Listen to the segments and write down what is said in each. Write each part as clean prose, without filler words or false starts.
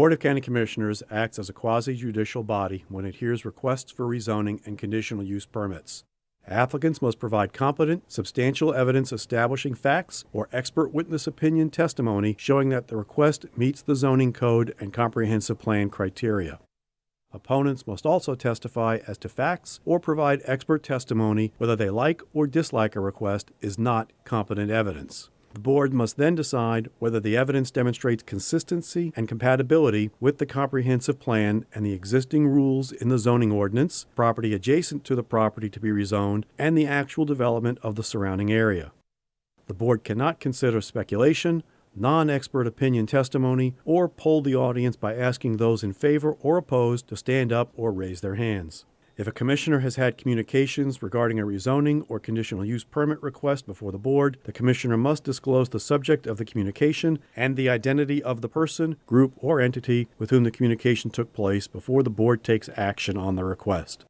Board of County Commissioners acts as a quasi-judicial body when it hears requests for rezoning and conditional use permits. Applicants must provide competent, substantial evidence establishing facts or expert witness opinion testimony showing that the request meets the zoning code and comprehensive plan criteria. Opponents must also testify as to facts or provide expert testimony whether they like or dislike a request is not competent evidence. The board must then decide whether the evidence demonstrates consistency and compatibility with the comprehensive plan and the existing rules in the zoning ordinance, property adjacent to the property to be rezoned, and the actual development of the surrounding area. The board cannot consider speculation, non-expert opinion testimony, or poll the audience by asking those in favor or opposed to stand up or raise their hands. If a commissioner has had communications regarding a rezoning or conditional use permit request before the board, the commissioner must disclose the subject of the communication and the identity of the person, group, or entity with whom the communication took place before the board takes action on the request.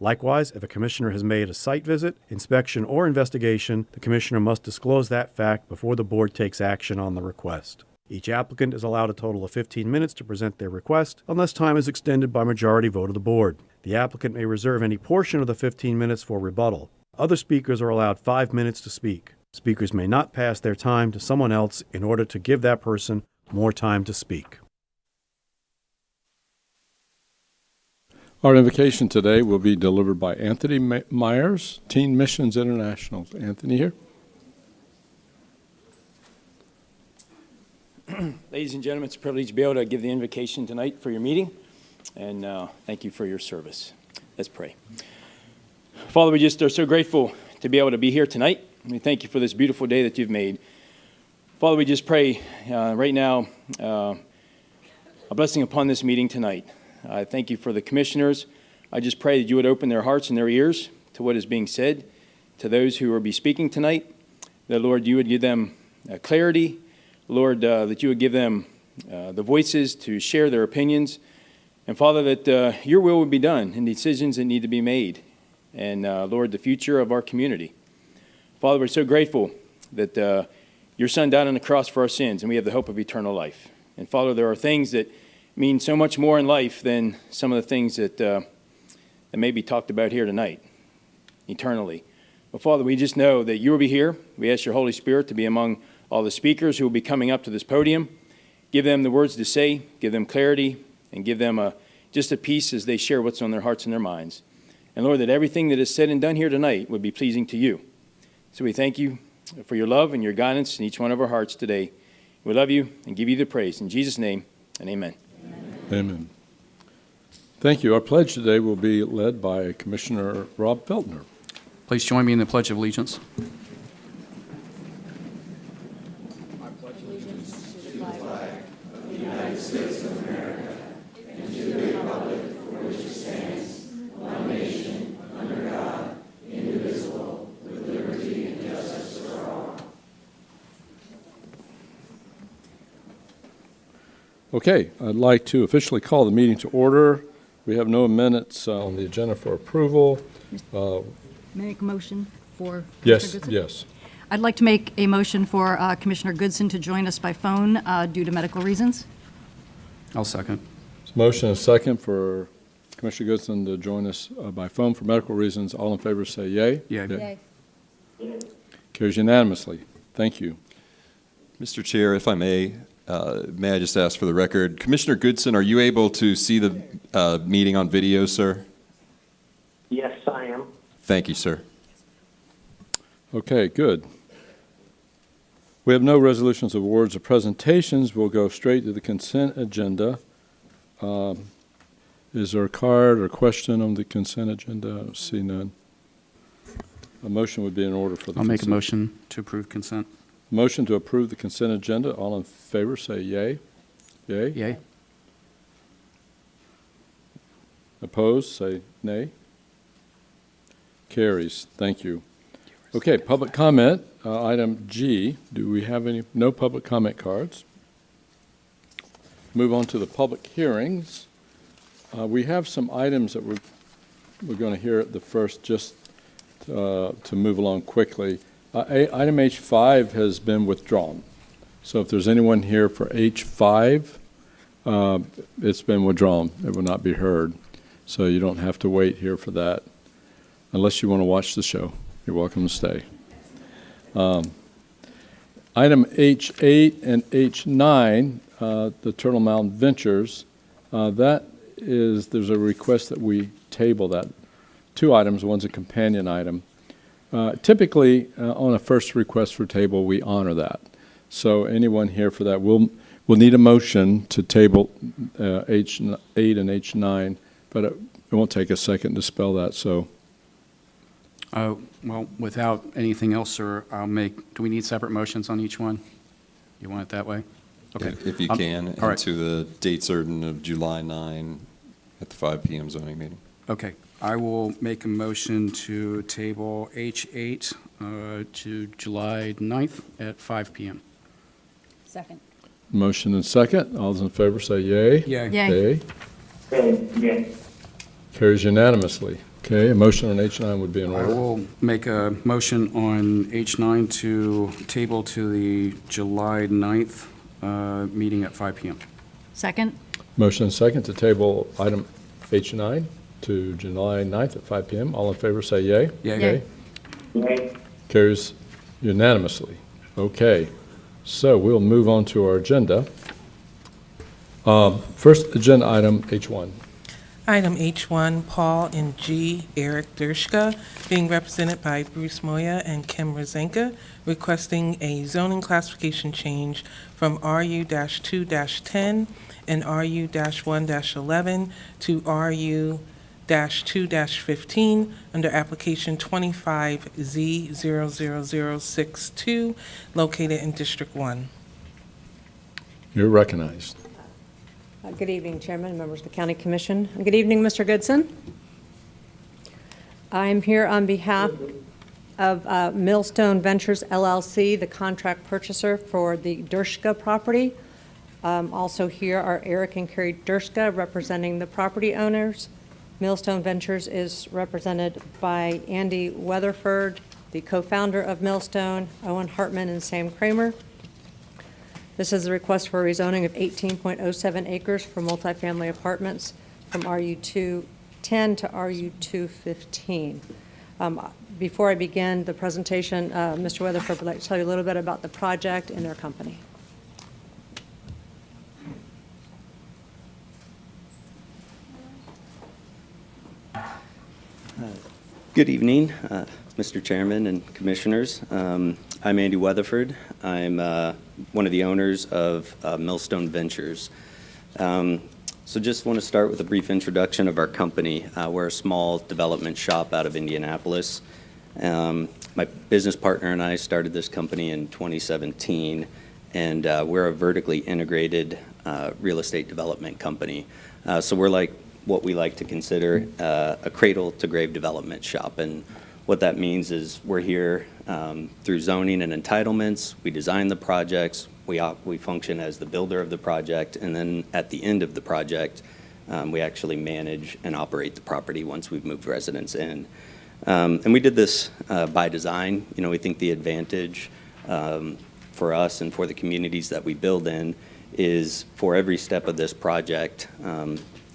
Likewise, if a commissioner has made a site visit, inspection, or investigation, the commissioner must disclose that fact before the board takes action on the request. Each applicant is allowed a total of 15 minutes to present their request, unless time is extended by majority vote of the board. The applicant may reserve any portion of the 15 minutes for rebuttal. Other speakers are allowed 5 minutes to speak. Speakers may not pass their time to someone else in order to give that person more time to speak. Our invocation today will be delivered by Anthony Myers, Teen Missions International. Anthony here. Ladies and gentlemen, it's a privilege to be able to give the invocation tonight for your meeting, and thank you for your service. Let's pray. Father, we just are so grateful to be able to be here tonight. We thank you for this beautiful day that you've made. Father, we just pray right now a blessing upon this meeting tonight. I thank you for the commissioners. I just pray that you would open their hearts and their ears to what is being said, to those who will be speaking tonight, that, Lord, you would give them clarity, Lord, that you would give them the voices to share their opinions, and Father, that your will would be done in decisions that need to be made, and Lord, the future of our community. Father, we're so grateful that your Son died on the cross for our sins, and we have the hope of eternal life. And Father, there are things that mean so much more in life than some of the things that may be talked about here tonight, eternally. But Father, we just know that you will be here. We ask your Holy Spirit to be among all the speakers who will be coming up to this podium. Give them the words to say, give them clarity, and give them just a peace as they share what's on their hearts and their minds. And Lord, that everything that is said and done here tonight would be pleasing to you. So we thank you for your love and your guidance in each one of our hearts today. We love you and give you the praise. In Jesus' name, and amen. Amen. Thank you. Our pledge today will be led by Commissioner Rob Feltner. Please join me in the Pledge of Allegiance. Okay, I'd like to officially call the meeting to order. We have no minutes on the agenda for approval. May I make a motion for Yes, Commissioner Goodson? yes. I'd like to make a motion for Commissioner Goodson to join us by phone due to medical reasons. I'll second. There's a motion and a second for Commissioner Goodson to join us by phone for medical reasons. All in favor say yay. Yay. Carries unanimously. Thank you. Mr. Chair, if I may I just ask for the record, Commissioner Goodson, are you able to see the meeting on video, sir? Yes, I am. Thank you, sir. Okay, good. We have no resolutions of awards or presentations. We'll go straight to the consent agenda. Is there a card or question on the consent agenda? I don't see none. A motion would be in order for the I'll make a consent. motion to approve consent. Motion to approve the consent agenda. All in favor say yay. Yay. Yay. Opposed say nay. Carries. Thank you. Okay, public comment. Item G. Do we have any? No public comment cards. Move on to the public hearings. We have some items that we're going to hear at the first, just to move along quickly. Item H5 has been withdrawn. So if there's anyone here for H5, it's been withdrawn. It will not be heard. So you don't have to wait here for that. Unless you want to watch the show, you're welcome to stay. Item H8 and H9, the Turtle Mound Ventures, there's a request that we table that. Two items, one's a companion item. Typically, on a first request for table, we honor that. So anyone here for that, we'll need a motion to table H8 and H9, but it won't take a second to spell that, so. Well, without anything else, sir, do we need separate motions on each one? You want it that way? Okay. If you can, all right. and to the date certain of July 9 at the 5 p.m. zoning meeting. Okay. I will make a motion to table H8 to July 9th at 5 p.m. Second. Motion and second. All those in favor say yay. Yay. Yay. Yay. Carries unanimously. Okay, a motion on H9 would be in I order. will make a motion on H9 to table to the July 9th meeting at 5 p.m. Second. Motion and second to table item H9 to July 9th at 5 p.m. All in favor say yay. Yay. Yay. Carries unanimously. Okay, so we'll move on to our agenda. First agenda item, H1. Item H1, Paul and G. Eric Dirschka, being represented by Bruce Moia and Kim Rezanka, requesting a zoning classification change from RU-2-10 and RU-1-11 to RU-2-15 under application 25Z00062, located in District 1. You're recognized. Good evening, Chairman, members of the County Commission. Good evening, Mr. Goodson. I'm here on behalf of Millstone Ventures LLC, the contract purchaser for the Dirschka property. Also here are Eric and Carrie Dirschka representing the property owners. Millstone Ventures is represented by Andy Weatherford, the co-founder of Millstone, Owen Hartman, and Sam Kramer. This is a request for a rezoning of 18.07 acres for multifamily apartments from RU-210 to RU-215. Before I begin the presentation, Mr. Weatherford would like to tell you a little bit about the project and their company. Good evening, Mr. Chairman and Commissioners. I'm Andy Weatherford. I'm one of the owners of Millstone Ventures. So just want to start with a brief introduction of our company. We're a small development shop out of Indianapolis. My business partner and I started this company in 2017, and we're a vertically integrated real estate development company. So we're like what we like to consider a cradle-to-grave development shop. And what that means is we're here through zoning and entitlements. We design the projects. We function as the builder of the project. And then at the end of the project, we actually manage and operate the property once we've moved residents in. And we did this by design. You know, we think the advantage for us and for the communities that we build in is for every step of this project,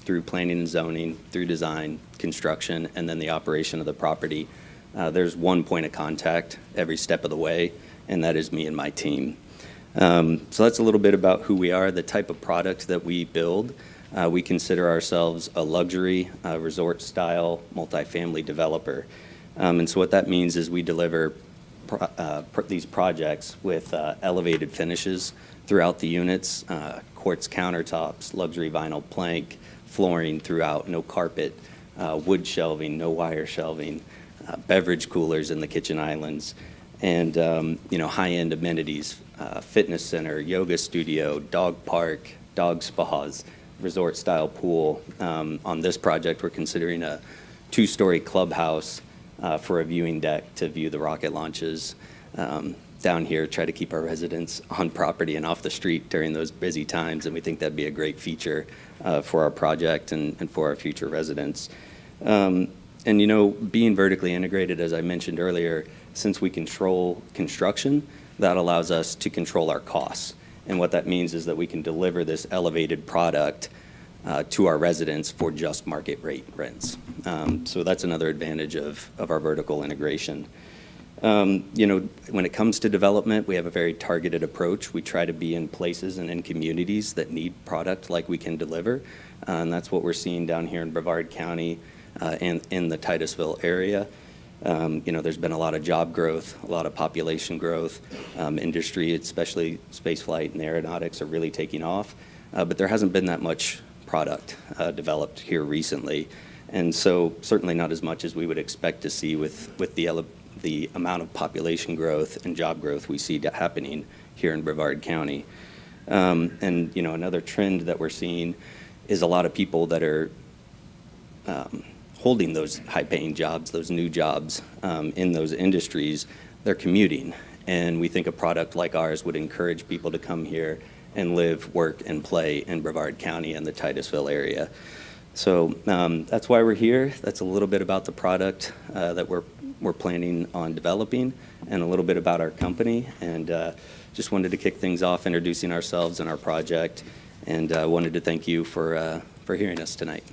through planning and zoning, through design, construction, and then the operation of the property, there's one point of contact every step of the way, and that is me and my team. So that's a little bit about who we are, the type of product that we build. We consider ourselves a luxury resort-style multifamily developer. And so what that means is we deliver these projects with elevated finishes throughout the units, quartz countertops, luxury vinyl plank, flooring throughout, no carpet, wood shelving, no wire shelving, beverage coolers in the kitchen islands, and high-end amenities, fitness center, yoga studio, dog park, dog spas, resort-style pool. On this project, we're considering a 2-story clubhouse for a viewing deck to view the rocket launches. Down here, try to keep our residents on property and off the street during those busy times, and we think that'd be a great feature for our project and for our future residents. And being vertically integrated, as I mentioned earlier, since we control construction, that allows us to control our costs. And what that means is that we can deliver this elevated product to our residents for just market rate rents. So that's another advantage of our vertical integration. When it comes to development, we have a very targeted approach. We try to be in places and in communities that need product like we can deliver. And that's what we're seeing down here in Brevard County and in the Titusville area. There's been a lot of job growth, a lot of population growth. Industry, especially spaceflight and aeronautics, are really taking off. But there hasn't been that much product developed here recently. And so certainly not as much as we would expect to see with the amount of population growth and job growth we see happening here in Brevard County. Another trend that we're seeing is a lot of people that are holding those high-paying jobs, those new jobs in those industries, they're commuting. And we think a product like ours would encourage people to come here and live, work, and play in Brevard County and the Titusville area. So that's why we're here. That's a little bit about the product that we're planning on developing and a little bit about our company. And just wanted to kick things off introducing ourselves and our project, and wanted to thank you for hearing us tonight.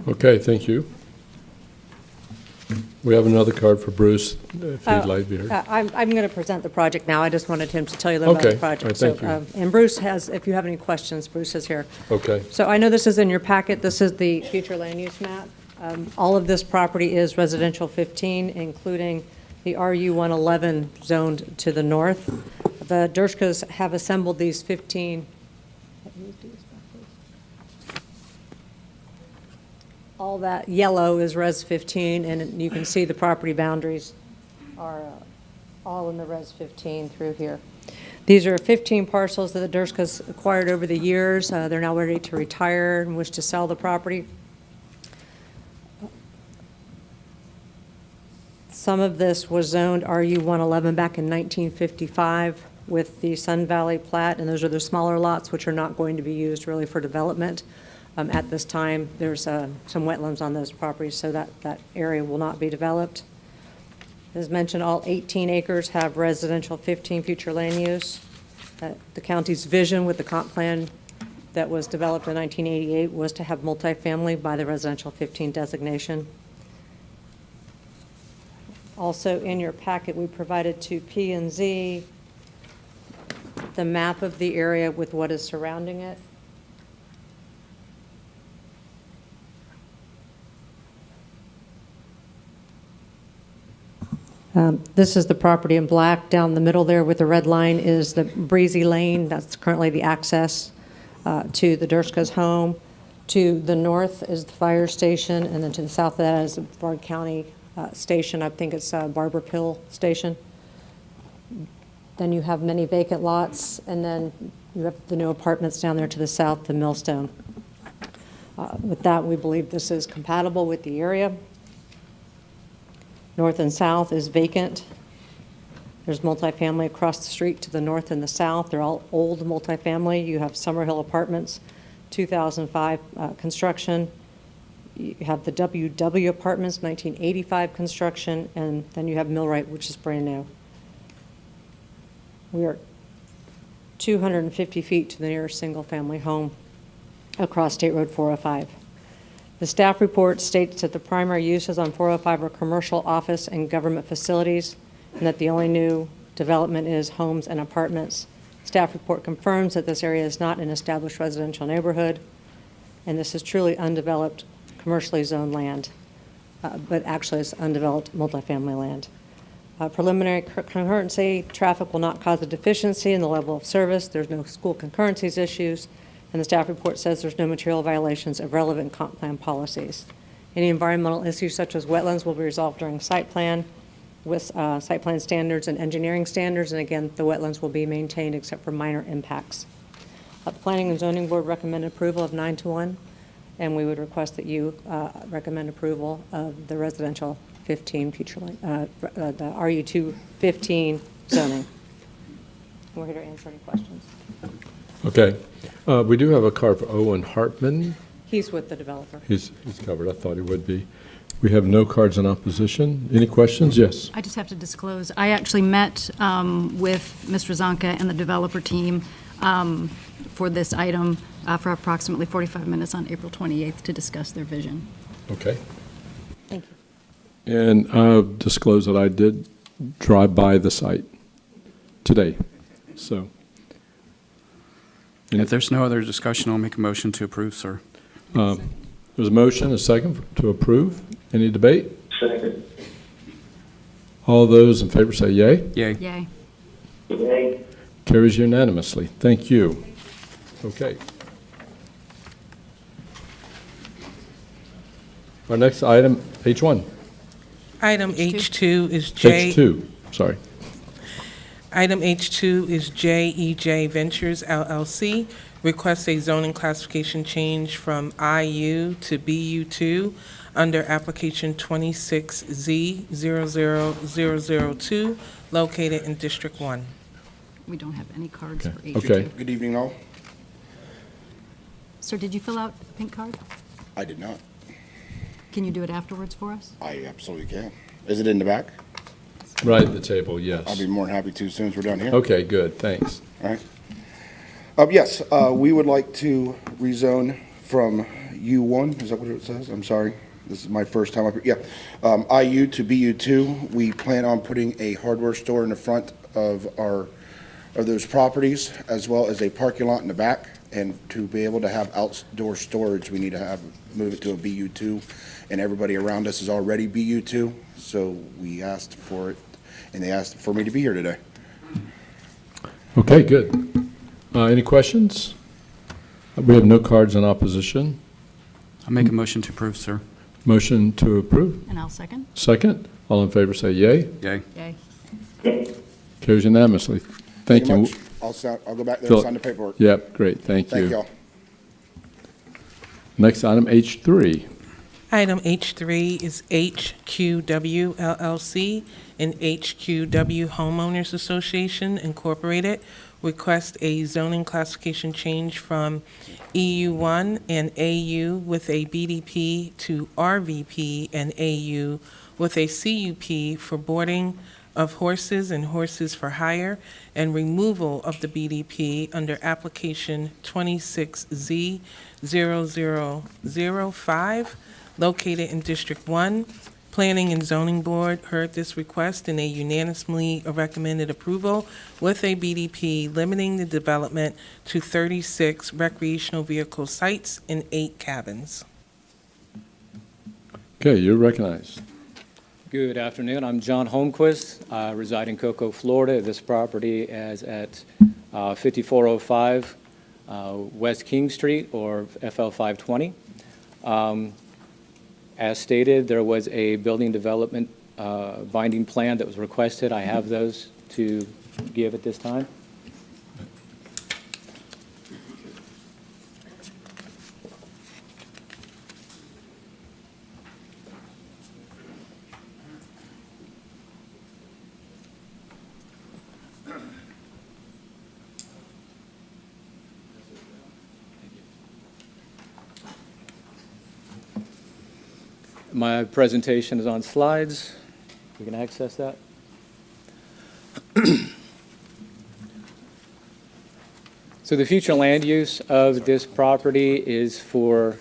Okay, thank you. We have another card for Bruce, if he'd like to be here. I'm going to present the project now. I just wanted him to tell you a little about the Okay. project. All right, thank And Bruce has, if you have any questions, Bruce is here. Okay. So I know this is in your packet. This is the future land use map. All of this property is residential 15, including the RU 111 zoned to the north. The Dirschkas have assembled these 15. All that yellow is Res 15, and you can see the property boundaries are all in the Res 15 through here. These are 15 parcels that the Dirschkas acquired over the years. They're now ready to retire and wish to sell the property. Some of this was zoned RU 111 back in 1955 with the Sun Valley plat, and those are the smaller lots which are not going to be used really for development. At this time, there's some wetlands on those properties, so that area will not be developed. As mentioned, all 18 acres have residential 15 future land use. The county's vision with the comp plan that was developed in 1988 was to have multifamily by the residential 15 designation. Also in your packet, we provided to P&Z the map of the area with what is surrounding it. This is the property in black. Down the middle there with the red line is the Breezy Lane. That's currently the access to the Dirschka's home. To the north is the fire station, and then to the south of that is the Brevard County station. I think it's Barber Pill Station. Then you have many vacant lots, and then you have the new apartments down there to the south, the Millstone. With that, we believe this is compatible with the area. North and south is vacant. There's multifamily across the street to the north and the south. They're all old multifamily. You have Summerhill Apartments, 2005 construction. You have the WW Apartments, 1985 construction, and then you have Millwright, which is brand new. We are 250 feet to the nearest single-family home across State Road 405. The staff report states that the primary uses on 405 are commercial, office, and government facilities, and that the only new development is homes and apartments. Staff report confirms that this area is not an established residential neighborhood, and this is truly undeveloped, commercially zoned land, but actually it's undeveloped multifamily land. Preliminary concurrency, traffic will not cause a deficiency in the level of service. There's no school concurrencies issues. And the staff report says there's no material violations of relevant comp plan policies. Any environmental issues such as wetlands will be resolved during site plan with site plan standards and engineering standards. And again, the wetlands will be maintained except for minor impacts. The Planning and Zoning Board recommended approval of 9-1, and we would request that you recommend approval of the residential 15 future, the RU2 15 zoning. We're here to answer any questions. Okay. We do have a card for Owen Hartman. He's with the developer. He's covered. I thought he would be. We have no cards in opposition. Any questions? Yes. I just have to disclose, I actually met with Ms. Rezanka and the developer team for this item for approximately 45 minutes on April 28th to discuss their vision. Okay. Thank you. And I'll disclose that I did drive by the site today, so. If there's no other discussion, I'll make a motion to approve, sir. There's a motion, a second to approve. Any debate? Second. All those in favor say yea. Yay. Yay. Yay. Carries unanimously. Thank you. Okay. Our next item, H1. Item H2 is J. H2, sorry. Item H2 is JEJ Ventures LLC, requests a zoning classification change from IU to BU2 under application 26Z00002, located in District 1. We don't have any cards for H2. Okay. Good evening, all. Sir, did you fill out a pink card? I did not. Can you do it afterwards for us? I absolutely can. Is it in the back? Right at the table, yes. I'll be more than happy to as soon as we're done here. Okay, good, thanks. All right. Yes, we would like to rezone from U1, is that what it says? I'm sorry. This is my first time up here. Yeah. IU to BU2. We plan on putting a hardware store in the front of those properties, as well as a parking lot in the back. And to be able to have outdoor storage, we need to move it to a BU2. And everybody around us is already BU2, so we asked for it, and they asked for me to be here today. Okay, good. Any questions? We have no cards in opposition. I'll make a motion to approve, sir. Motion to approve. And I'll second. Second. All in favor say yea. Yay. Yay. Carries unanimously. Thank you. much. I'll go back there Phil- and sign the paperwork. Yep, great, thank you. Thank y'all. Next item, H3. Item H3 is HQW LLC and HQW Homeowners Association Incorporated, request a zoning classification change from EU1 and AU with a BDP to RVP and AU with a CUP for boarding of horses and horses for hire, and removal of the BDP under application 26Z0005, located in District 1. Planning and Zoning Board heard this request and they unanimously recommended approval with a BDP limiting the development to 36 recreational vehicle sites and 8 cabins. Okay, you're recognized. Good afternoon. I'm John Holmquist. I reside in Cocoa, Florida. This property is at 5405 West King Street, or FL 520. As stated, there was a building development binding plan that was requested. I have those to give at this time. My presentation is on slides. We can access that. So the future land use of this property is for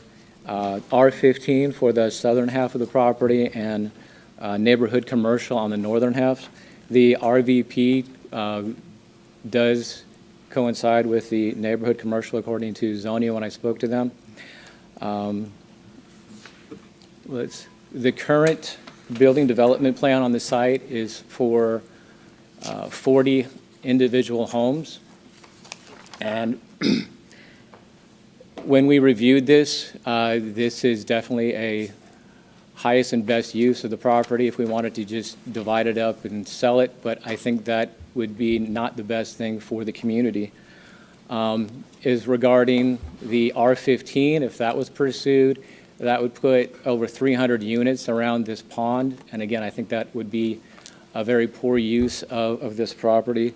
R15 for the southern half of the property and neighborhood commercial on the northern half. The RVP does coincide with the neighborhood commercial according to zoning when I spoke to them. The current building development plan on the site is for 40 individual homes. And when we reviewed this, this is definitely a highest and best use of the property if we wanted to just divide it up and sell it, but I think that would be not the best thing for the community. Is regarding the R15, if that was pursued, that would put over 300 units around this pond. And again, I think that would be a very poor use of this property.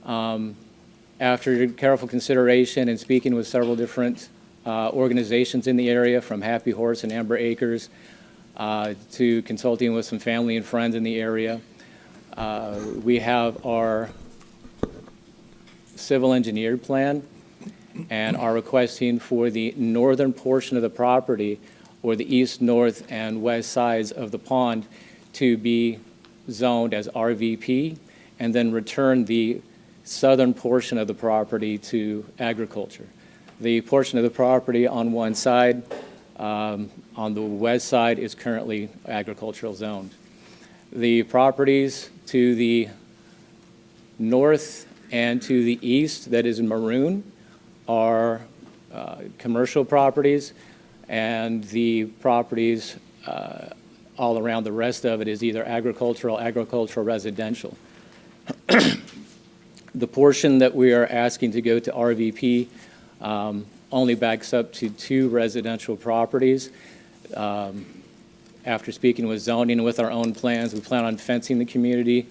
After careful consideration and speaking with several different organizations in the area, from Happy Horse and Amber Acres, to consulting with some family and friends in the area. We have our civil engineered plan and are requesting for the northern portion of the property, or the east, north, and west sides of the pond, to be zoned as RVP, and then return the southern portion of the property to agriculture. The portion of the property on one side, on the west side, is currently agricultural zoned. The properties to the north and to the east, that is in maroon, are commercial properties, and the properties all around the rest of it is either agricultural residential. The portion that we are asking to go to RVP only backs up to 2 residential properties. After speaking with zoning and with our own plans, we plan on fencing the community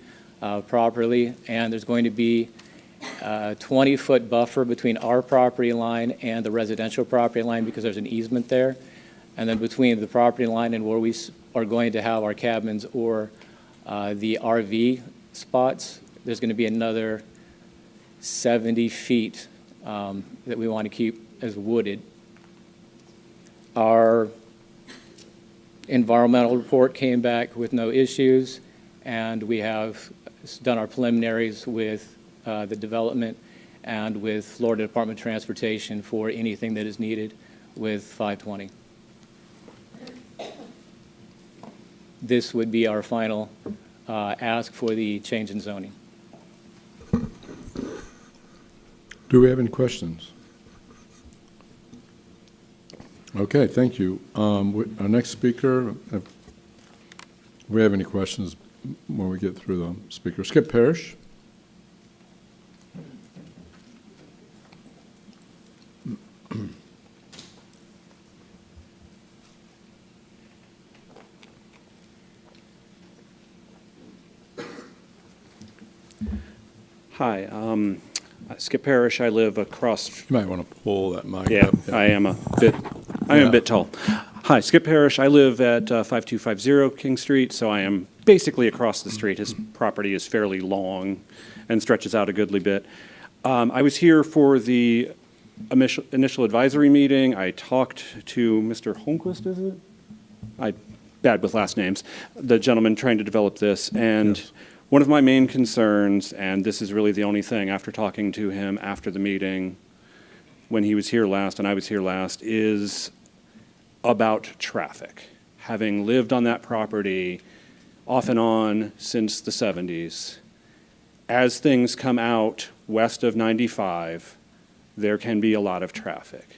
properly, and there's going to be a 20-foot buffer between our property line and the residential property line, because there's an easement there. And then between the property line and where we are going to have our cabins or the RV spots, there's going to be another 70 feet that we want to keep as wooded. Our environmental report came back with no issues, and we have done our preliminaries with the development and with Florida Department of Transportation for anything that is needed with 520. This would be our final ask for the change in zoning. Do we have any questions? Okay, thank you. Our next speaker, if we have any questions when we get through the speaker. Skip Parrish. Hi, Skip Parrish. I live across. You might want to pull that mic Yeah, up. I am a bit tall. Hi, Skip Parrish. I live at 5250 King Street, so I am basically across the street. His property is fairly long and stretches out a goodly bit. I was here for the initial advisory meeting. I talked to Mr. Holmquist, is it? I'm bad with last names. The gentleman trying to develop this, and yes. One of my main concerns, and this is really the only thing after talking to him after the meeting when he was here last and I was here last, is about traffic. Having lived on that property off and on since the 70s, as things come out west of 95, there can be a lot of traffic.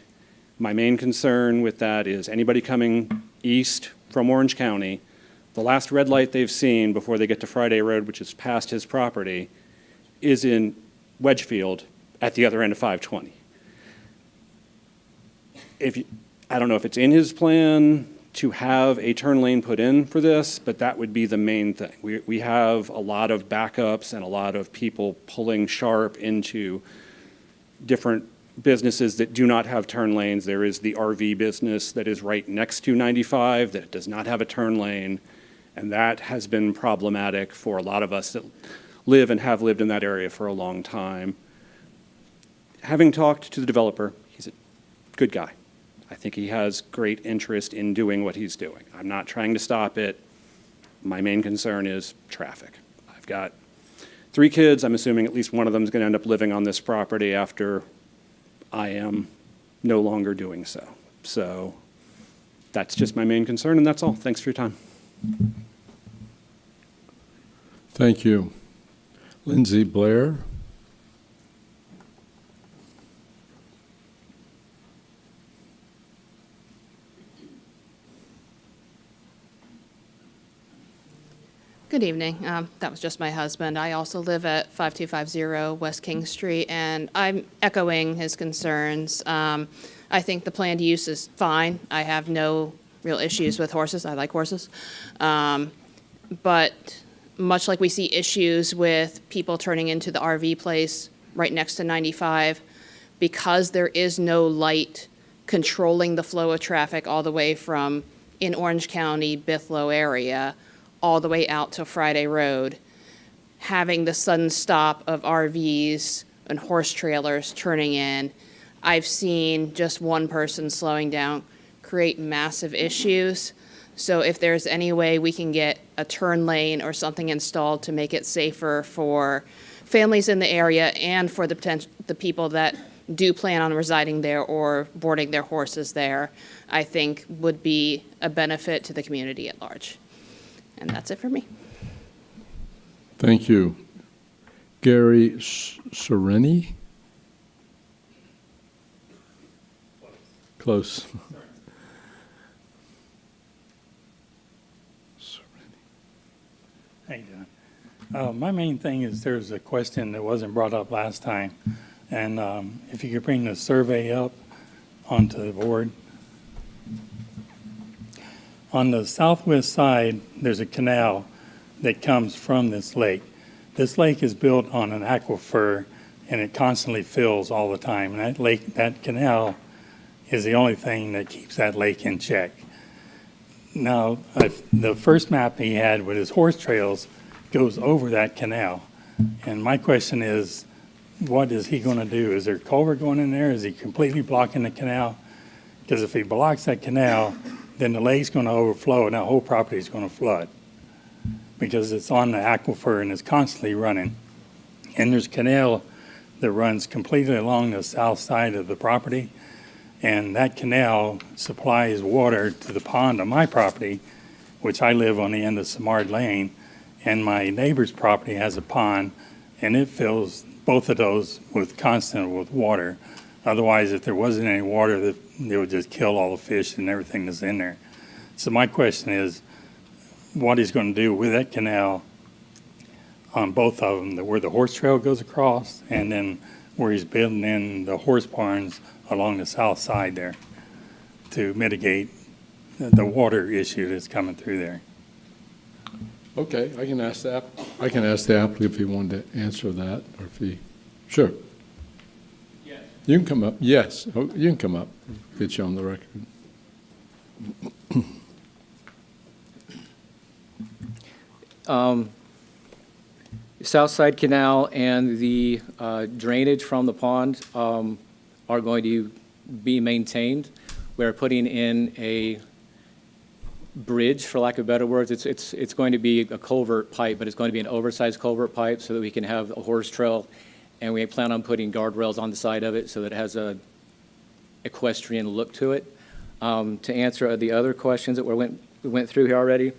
My main concern with that is anybody coming east from Orange County, the last red light they've seen before they get to Friday Road, which is past his property, is in Wedgefield at the other end of 520. I don't know if it's in his plan to have a turn lane put in for this, but that would be the main thing. We have a lot of backups and a lot of people pulling sharp into different businesses that do not have turn lanes. There is the RV business that is right next to 95 that does not have a turn lane, and that has been problematic for a lot of us that live and have lived in that area for a long time. Having talked to the developer, he's a good guy. I think he has great interest in doing what he's doing. I'm not trying to stop it. My main concern is traffic. I've got 3 kids. I'm assuming at least one of them is going to end up living on this property after I am no longer doing so. So that's just my main concern, and that's all. Thanks for your time. Thank you. Lindsay Blair. Good evening. That was just my husband. I also live at 5250 West King Street, and I'm echoing his concerns. I think the planned use is fine. I have no real issues with horses. I like horses. But much like we see issues with people turning into the RV place right next to 95, because there is no light controlling the flow of traffic all the way from in Orange County, Bithlo area, all the way out to Friday Road, having the sudden stop of RVs and horse trailers turning in. I've seen just one person slowing down create massive issues. So if there's any way we can get a turn lane or something installed to make it safer for families in the area and for the people that do plan on residing there or boarding their horses there, I think would be a benefit to the community at large. And that's it for me. Thank you. Gary Sereni? Close. How you doing? My main thing is there's a question that wasn't brought up last time. And if you could bring the survey up onto the board. On the southwest side, there's a canal that comes from this lake. This lake is built on an aquifer, and it constantly fills all the time. And that canal is the only thing that keeps that lake in check. Now, the first map he had with his horse trails goes over that canal. And my question is, what is he going to do? Is there culvert going in there? Is he completely blocking the canal? Because if he blocks that canal, then the lake's going to overflow and that whole property is going to flood because it's on the aquifer and it's constantly running. And there's a canal that runs completely along the south side of the property, and that canal supplies water to the pond on my property, which I live on the end of Samard Lane, and my neighbor's property has a pond, and it fills both of those with water. Otherwise, if there wasn't any water, it would just kill all the fish and everything that's in there. So my question is, what he's going to do with that canal on both of them, where the horse trail goes across, and then where he's building in the horse barns along the south side there to mitigate the water issue that's coming through there. Okay, I can ask the applicant if he wanted to answer that, or if he, sure. Yes. You can come up, yes, you can come up, get you on the record. Southside Canal and the drainage from the pond are going to be maintained. We're putting in a bridge, for lack of better words. It's going to be a culvert pipe, but it's going to be an oversized culvert pipe so that we can have a horse trail, and we plan on putting guardrails on the side of it so that it has a equestrian look to it. To answer the other questions that we went through here already,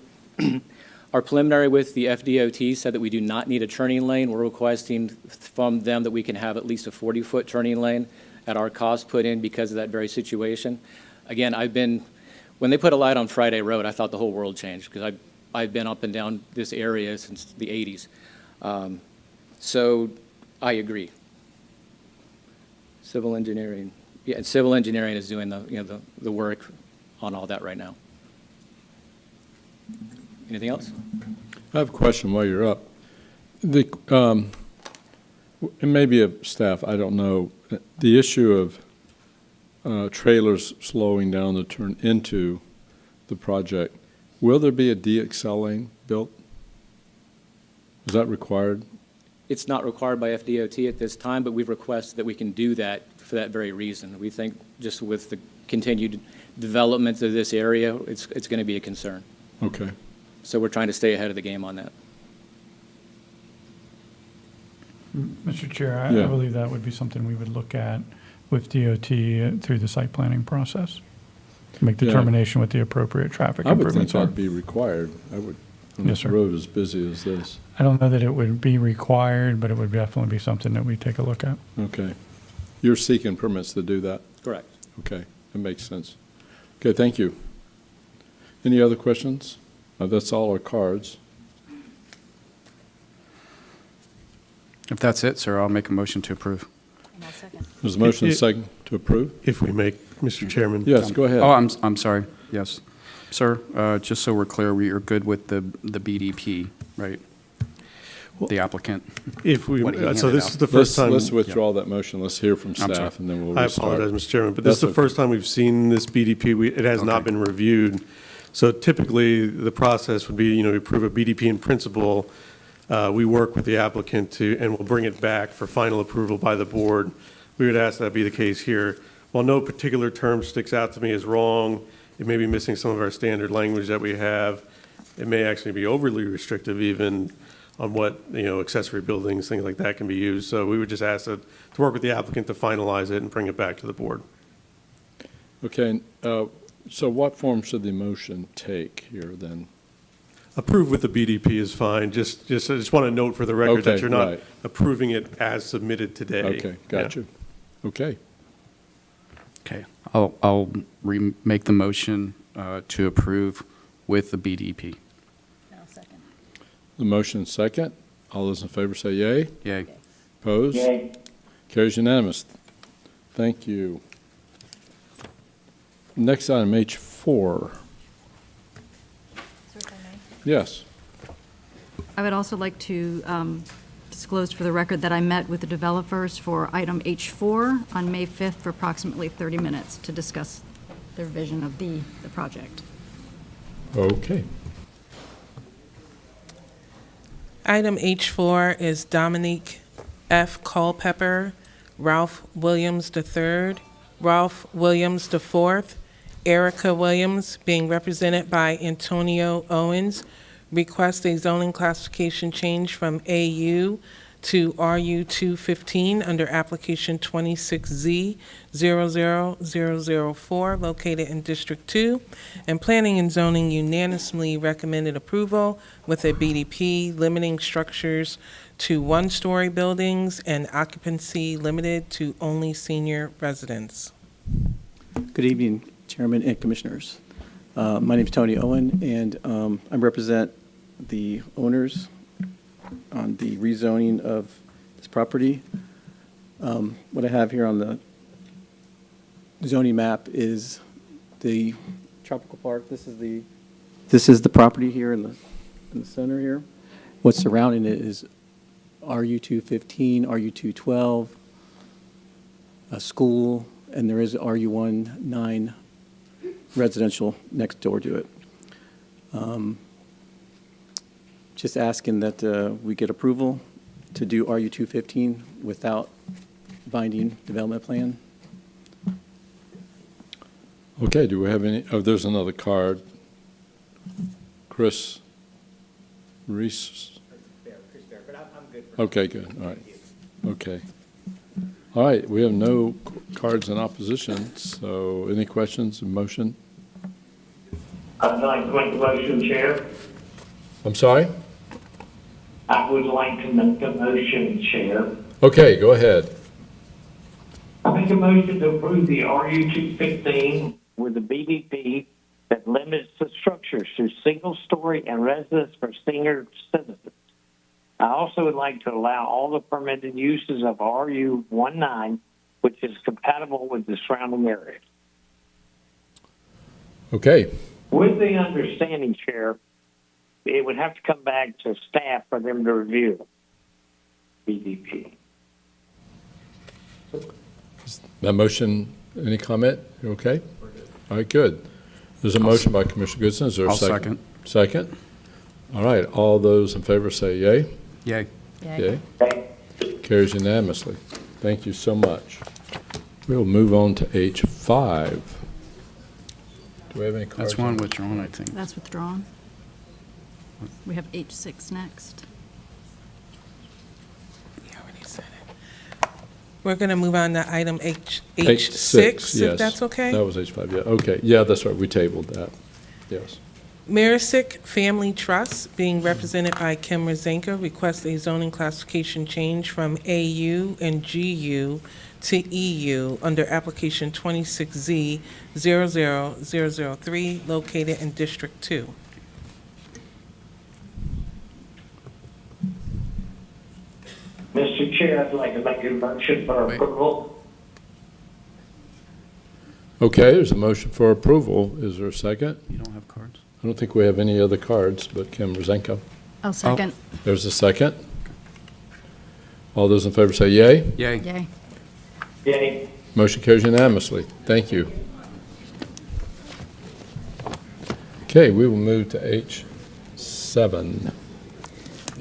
our preliminary with the FDOT said that we do not need a turning lane. We're requesting from them that we can have at least a 40-foot turning lane at our cost put in because of that very situation. Again, when they put a light on Friday Road, I thought the whole world changed because I've been up and down this area since the 80s. So I agree. Civil engineering. Yeah, and civil engineering is doing the work on all that right now. Anything else? I have a question while you're up. And maybe a staff, I don't know, the issue of trailers slowing down to turn into the project, will there be a DXL lane built? Is that required? It's not required by FDOT at this time, but we've requested that we can do that for that very reason. We think just with the continued development of this area, it's going to be a concern. Okay. So we're trying to stay ahead of the game on that. Mr. Chair, I Yeah. believe that would be something we would look at with DOT through the site planning process. Make determination what the appropriate traffic I would think improvements are. that'd be required. I would, on Yes, this sir. road as busy as this. I don't know that it would be required, but it would definitely be something that we take a look at. Okay. You're seeking permits to do that? Correct. Okay, that makes sense. Okay, thank you. Any other questions? That's all our cards. If that's it, sir, I'll make a motion to approve. There's a motion and a second to approve? If we make, Mr. Chairman. Yes, go ahead. Oh, I'm sorry. Yes. Sir, just so we're clear, we are good with the BDP, right? The applicant. If we, What he so handed this out. is the first time. Let's withdraw that motion. Let's hear from I'm sorry. staff, and then we'll I restart. apologize, Mr. Chairman, but this is the That's okay. first time we've seen this BDP. It has not Okay. been reviewed. So typically, the process would be, you know, we approve a BDP in principle. We work with the applicant and we'll bring it back for final approval by the board. We would ask that be the case here. While no particular term sticks out to me as wrong, it may be missing some of our standard language that we have. It may actually be overly restrictive even on what, you know, accessory buildings, things like that can be used. So we would just ask to work with the applicant to finalize it and bring it back to the board. Okay, so what form should the motion take here then? Approve with the BDP is fine. I just want to note for the record that Okay, you're not right. approving it as submitted today. Okay, got you. Okay. Okay, I'll remake the motion to approve with the BDP. The motion second. All those in favor say yay. Yay. Opposed? Yay. Carries unanimous. Thank you. Next item, H4. Yes. I would also like to disclose for the record that I met with the developers for item H4 on May 5th for approximately 30 minutes to discuss their vision of the project. Okay. Item H4 is Domanique F. Culpepper, Ralph Williams III, Ralph Williams IV, Erikka Williams, being represented by Antonio Owens, request a zoning classification change from AU to RU 215 under application 26Z 00004 located in District 2, and Planning and Zoning unanimously recommended approval with a BDP limiting structures to one-story buildings and occupancy limited to only senior residents. Good evening, Chairman and Commissioners. My name is Tony Owen, and I represent the owners on the rezoning of this property. What I have here on the zoning map is the tropical park. This is the property here in the center here. What's surrounding it is RU 215, RU 212, a school, and there is RU 19 residential next door to it. Just asking that we get approval to do RU 215 without binding development plan. Okay, do we have any, oh, there's another card. Chris Reese? Okay, good, all right. Okay. All right, we have no cards in opposition, so any questions, motion? I'd like to make a motion, Chair. I'm sorry? I would like to make a motion, Chair. Okay, go ahead. I make a motion to approve the RU 215 with the BDP that limits the structures to single-story and residence for senior citizens. I also would like to allow all the permitted uses of RU 19, which is compatible with the surrounding area. Okay. With the understanding, Chair, it would have to come back to staff for them to review BDP. That motion, any comment? You okay? All right, good. There's a motion by Commissioner Goodson. Is there a I'll second? Second. All right, all those in favor say yay. Yay. Yay. Carries unanimously. Thank you so much. We'll move on to H5. Do we have any cards? That's one withdrawn, I think. That's withdrawn. We have H6 next. We're going to move on to item H6, yes. if that's okay? That was H5, yeah. Okay, yeah, that's right. We tabled that. Yes. Maricic Family Trust, being represented by Kim Rezanka, requests a zoning classification change from AU and GU to EU under application 26Z 00003 located in District 2. Mr. Chair, I'd like to make a motion for approval. Okay, there's a motion for approval. Is there a second? You don't have cards? I don't think we have any other cards, but Kim Rezanka. I'll second. There's a second. All those in favor say yay. Yay. Yay. Yay. Motion carries unanimously. Thank you. Okay, we will move to H7.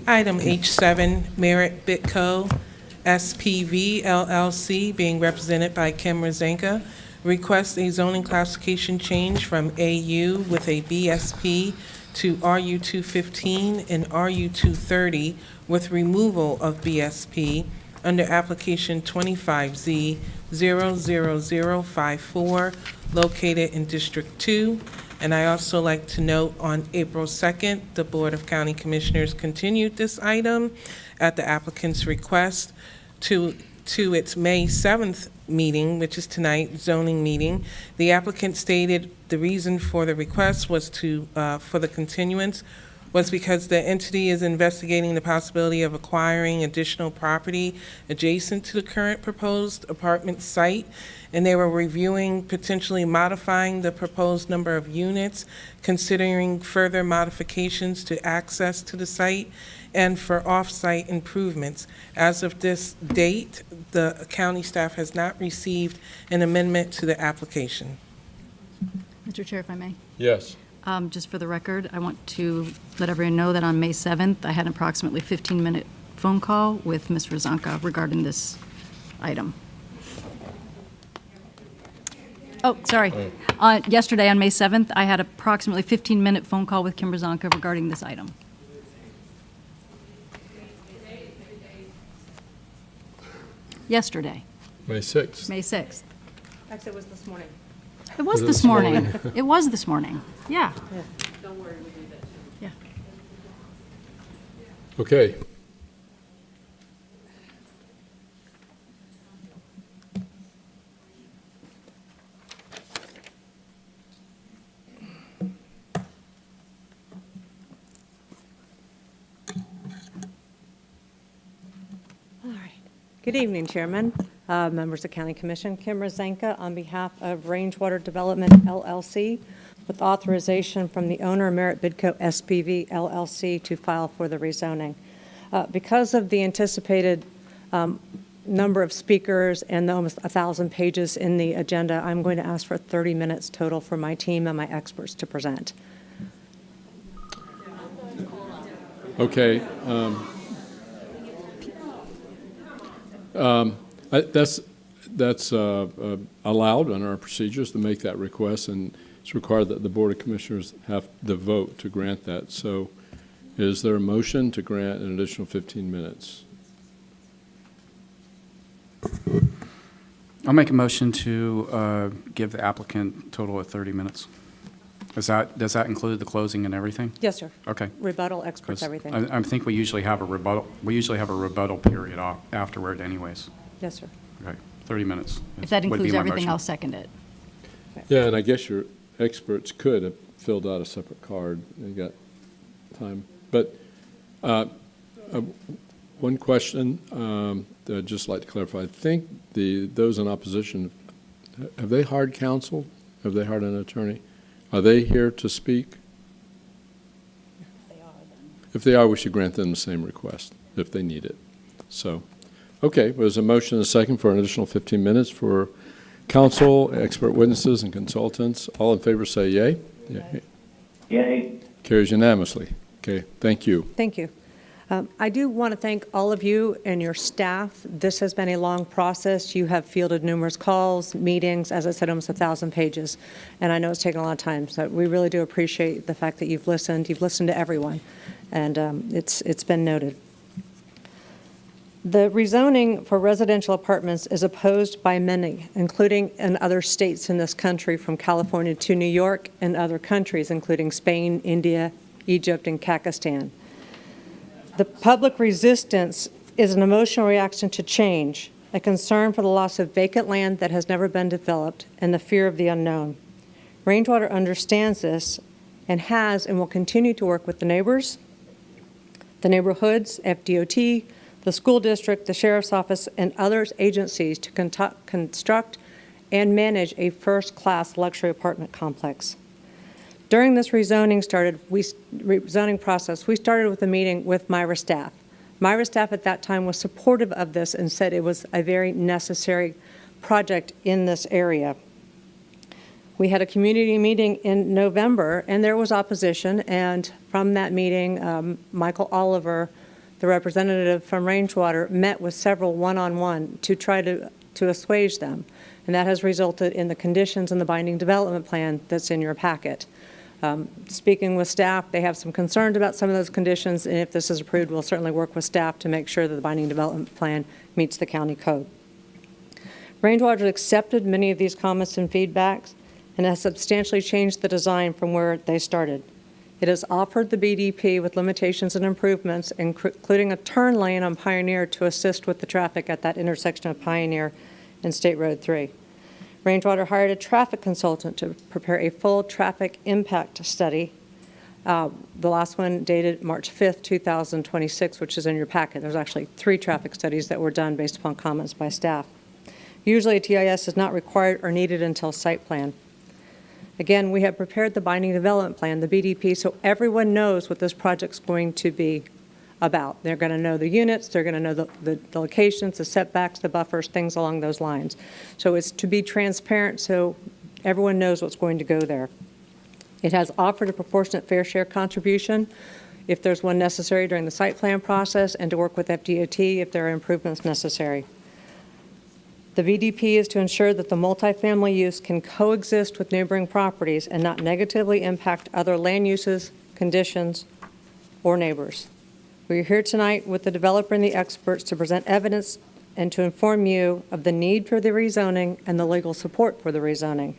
Item H7, Merritt Bidco SPV LLC, being represented by Kim Rezanka, requests a zoning classification change from AU with a BSP to RU215 and RU230 with removal of BSP under application 25Z 00054, located in District 2. And I also like to note, on April 2nd, the Board of County Commissioners continued this item at the applicant's request to its May 7th meeting, which is tonight, zoning meeting. The applicant stated the reason for the request was for the continuance was because the entity is investigating the possibility of acquiring additional property adjacent to the current proposed apartment site, and they were reviewing potentially modifying the proposed number of units, considering further modifications to access to the site, and for off-site improvements. As of this date, the county staff has not received an amendment to the application. Mr. Chair, if I may. Yes. Just for the record, I want to let everyone know that on May 7th, I had an approximately 15-minute phone call with Ms. Rezanka regarding this item. Oh, sorry. Yesterday, on May 7th, I had approximately 15-minute phone call with Kim Rezanka regarding this item. Yesterday. May 6th. May 6th. Actually, it was this morning. It was this morning. It was this morning. Yeah. Don't worry, we do that. Yeah. Okay. All right. Good evening, Chairman, members of County Commission. Kim Rezanka on behalf of Rangewater Development LLC, with authorization from the owner, Merritt Bidco SPV LLC, to file for the rezoning. Because of the anticipated number of speakers and the almost 1,000 pages in the agenda, I'm going to ask for 30 minutes total for my team and my experts to present. Okay. That's allowed under our procedures to make that request, and it's required that the Board of Commissioners have the vote to grant that. So is there a motion to grant an additional 15 minutes? I'll make a motion to give the applicant a total of 30 minutes. Does that include the closing and everything? Yes, sir. Okay. Rebuttal, experts, everything. I think we usually have a rebuttal. We usually have a rebuttal period afterward, anyways. Yes, sir. Okay, 30 minutes. If that would be includes my everything, motion. I'll second it. Yeah, and I guess your experts could have filled out a separate card and got time. But one question that I'd just like to clarify. I think those in opposition, have they hired counsel? Have they hired an attorney? Are they here to speak? If they are, we should grant them the same request if they need it. So, okay, there's a motion and a second for an additional 15 minutes for counsel, expert witnesses, and consultants. All in favor say yay. Yay. Yay. Carries unanimously. Okay, thank you. Thank you. I do want to thank all of you and your staff. This has been a long process. You have fielded numerous calls, meetings, as I said, almost 1,000 pages, and I know it's taken a lot of time. So we really do appreciate the fact that you've listened. You've listened to everyone, and it's been noted. The rezoning for residential apartments is opposed by many, including in other states in this country, from California to New York and other countries, including Spain, India, Egypt, and Pakistan. The public resistance is an emotional reaction to change, a concern for the loss of vacant land that has never been developed, and the fear of the unknown. Rangewater understands this and has and will continue to work with the neighbors, the neighborhoods, FDOT, the school district, the sheriff's office, and other agencies to construct and manage a first-class luxury apartment complex. During this rezoning process, we started with a meeting with Myra staff. Myra staff at that time was supportive of this and said it was a very necessary project in this area. We had a community meeting in November, and there was opposition, and from that meeting, Michael Oliver, the representative from Rangewater, met with several one-on-one to try to assuage them, and that has resulted in the conditions in the binding development plan that's in your packet. Speaking with staff, they have some concerns about some of those conditions, and if this is approved, we'll certainly work with staff to make sure that the binding development plan meets the county code. Rangewater accepted many of these comments and feedbacks and has substantially changed the design from where they started. It has offered the BDP with limitations and improvements, including a turn lane on Pioneer to assist with the traffic at that intersection of Pioneer and State Road 3. Rangewater hired a traffic consultant to prepare a full traffic impact study. The last one dated March 5th, 2026, which is in your packet. There's actually 3 traffic studies that were done based upon comments by staff. Usually a TIS is not required or needed until site plan. Again, we have prepared the binding development plan, the BDP, so everyone knows what this project's going to be about. They're going to know the units, they're going to know the locations, the setbacks, the buffers, things along those lines. So it's to be transparent so everyone knows what's going to go there. It has offered a proportionate fair share contribution if there's one necessary during the site plan process, and to work with FDOT if there are improvements necessary. The BDP is to ensure that the multifamily use can coexist with neighboring properties and not negatively impact other land uses, conditions, or neighbors. We are here tonight with the developer and the experts to present evidence and to inform you of the need for the rezoning and the legal support for the rezoning.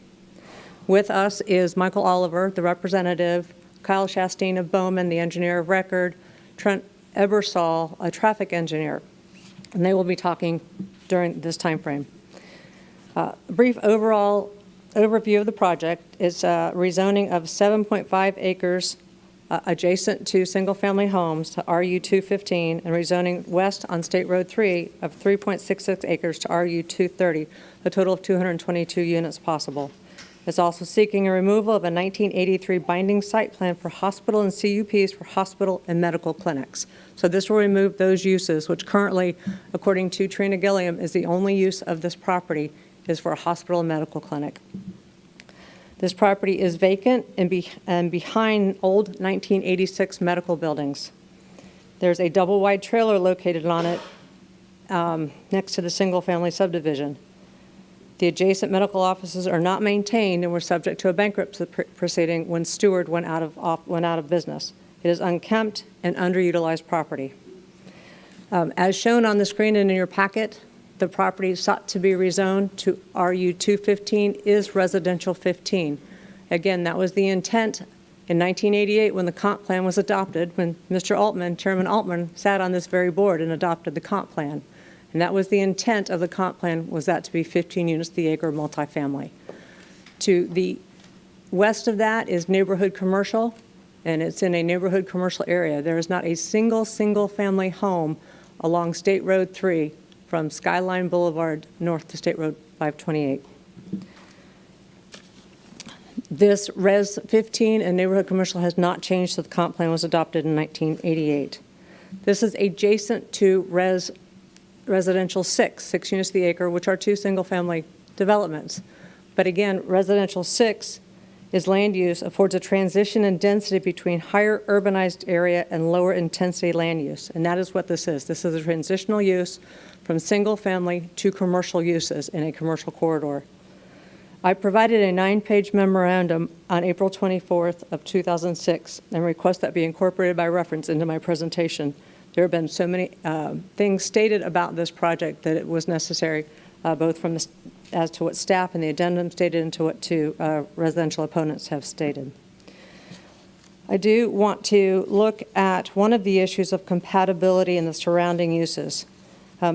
With us is Michael Oliver, the representative, Kyle Chastain of Bowman, the engineer of record, Trent Ebersol, a traffic engineer, and they will be talking during this time frame. A brief overall overview of the project is rezoning of 7.5 acres adjacent to single-family homes to RU 215 and rezoning west on State Road 3 of 3.66 acres to RU 230, a total of 222 units possible. It's also seeking a removal of a 1983 binding site plan for hospital and CUPs for hospital and medical clinics. So this will remove those uses, which currently, according to Trina Gilliam, is the only use of this property is for a hospital and medical clinic. This property is vacant and behind old 1986 medical buildings. There's a double-wide trailer located on it next to the single-family subdivision. The adjacent medical offices are not maintained and were subject to a bankruptcy proceeding when Steward went out of business. It is unkempt and underutilized property. As shown on the screen and in your packet, the property sought to be rezoned to RU 215 is residential 15. Again, that was the intent in 1988 when the comp plan was adopted, when Mr. Altman, Chairman Altman, sat on this very board and adopted the comp plan. And that was the intent of the comp plan, was that to be 15 units the acre multifamily. To the west of that is neighborhood commercial, and it's in a neighborhood commercial area. There is not a single-family home along State Road 3 from Skyline Boulevard north to State Road 528. This Res 15 and neighborhood commercial has not changed since the comp plan was adopted in 1988. This is adjacent to residential 6 units the acre, which are 2 single-family developments. But again, residential 6 is land use, affords a transition in density between higher urbanized area and lower intensity land use. And that is what this is. This is a transitional use from single-family to commercial uses in a commercial corridor. I provided a 9-page memorandum on April 24th of 2006 and request that be incorporated by reference into my presentation. There have been so many things stated about this project that it was necessary, both from as to what staff and the addendum stated and to what residential opponents have stated. I do want to look at one of the issues of compatibility in the surrounding uses.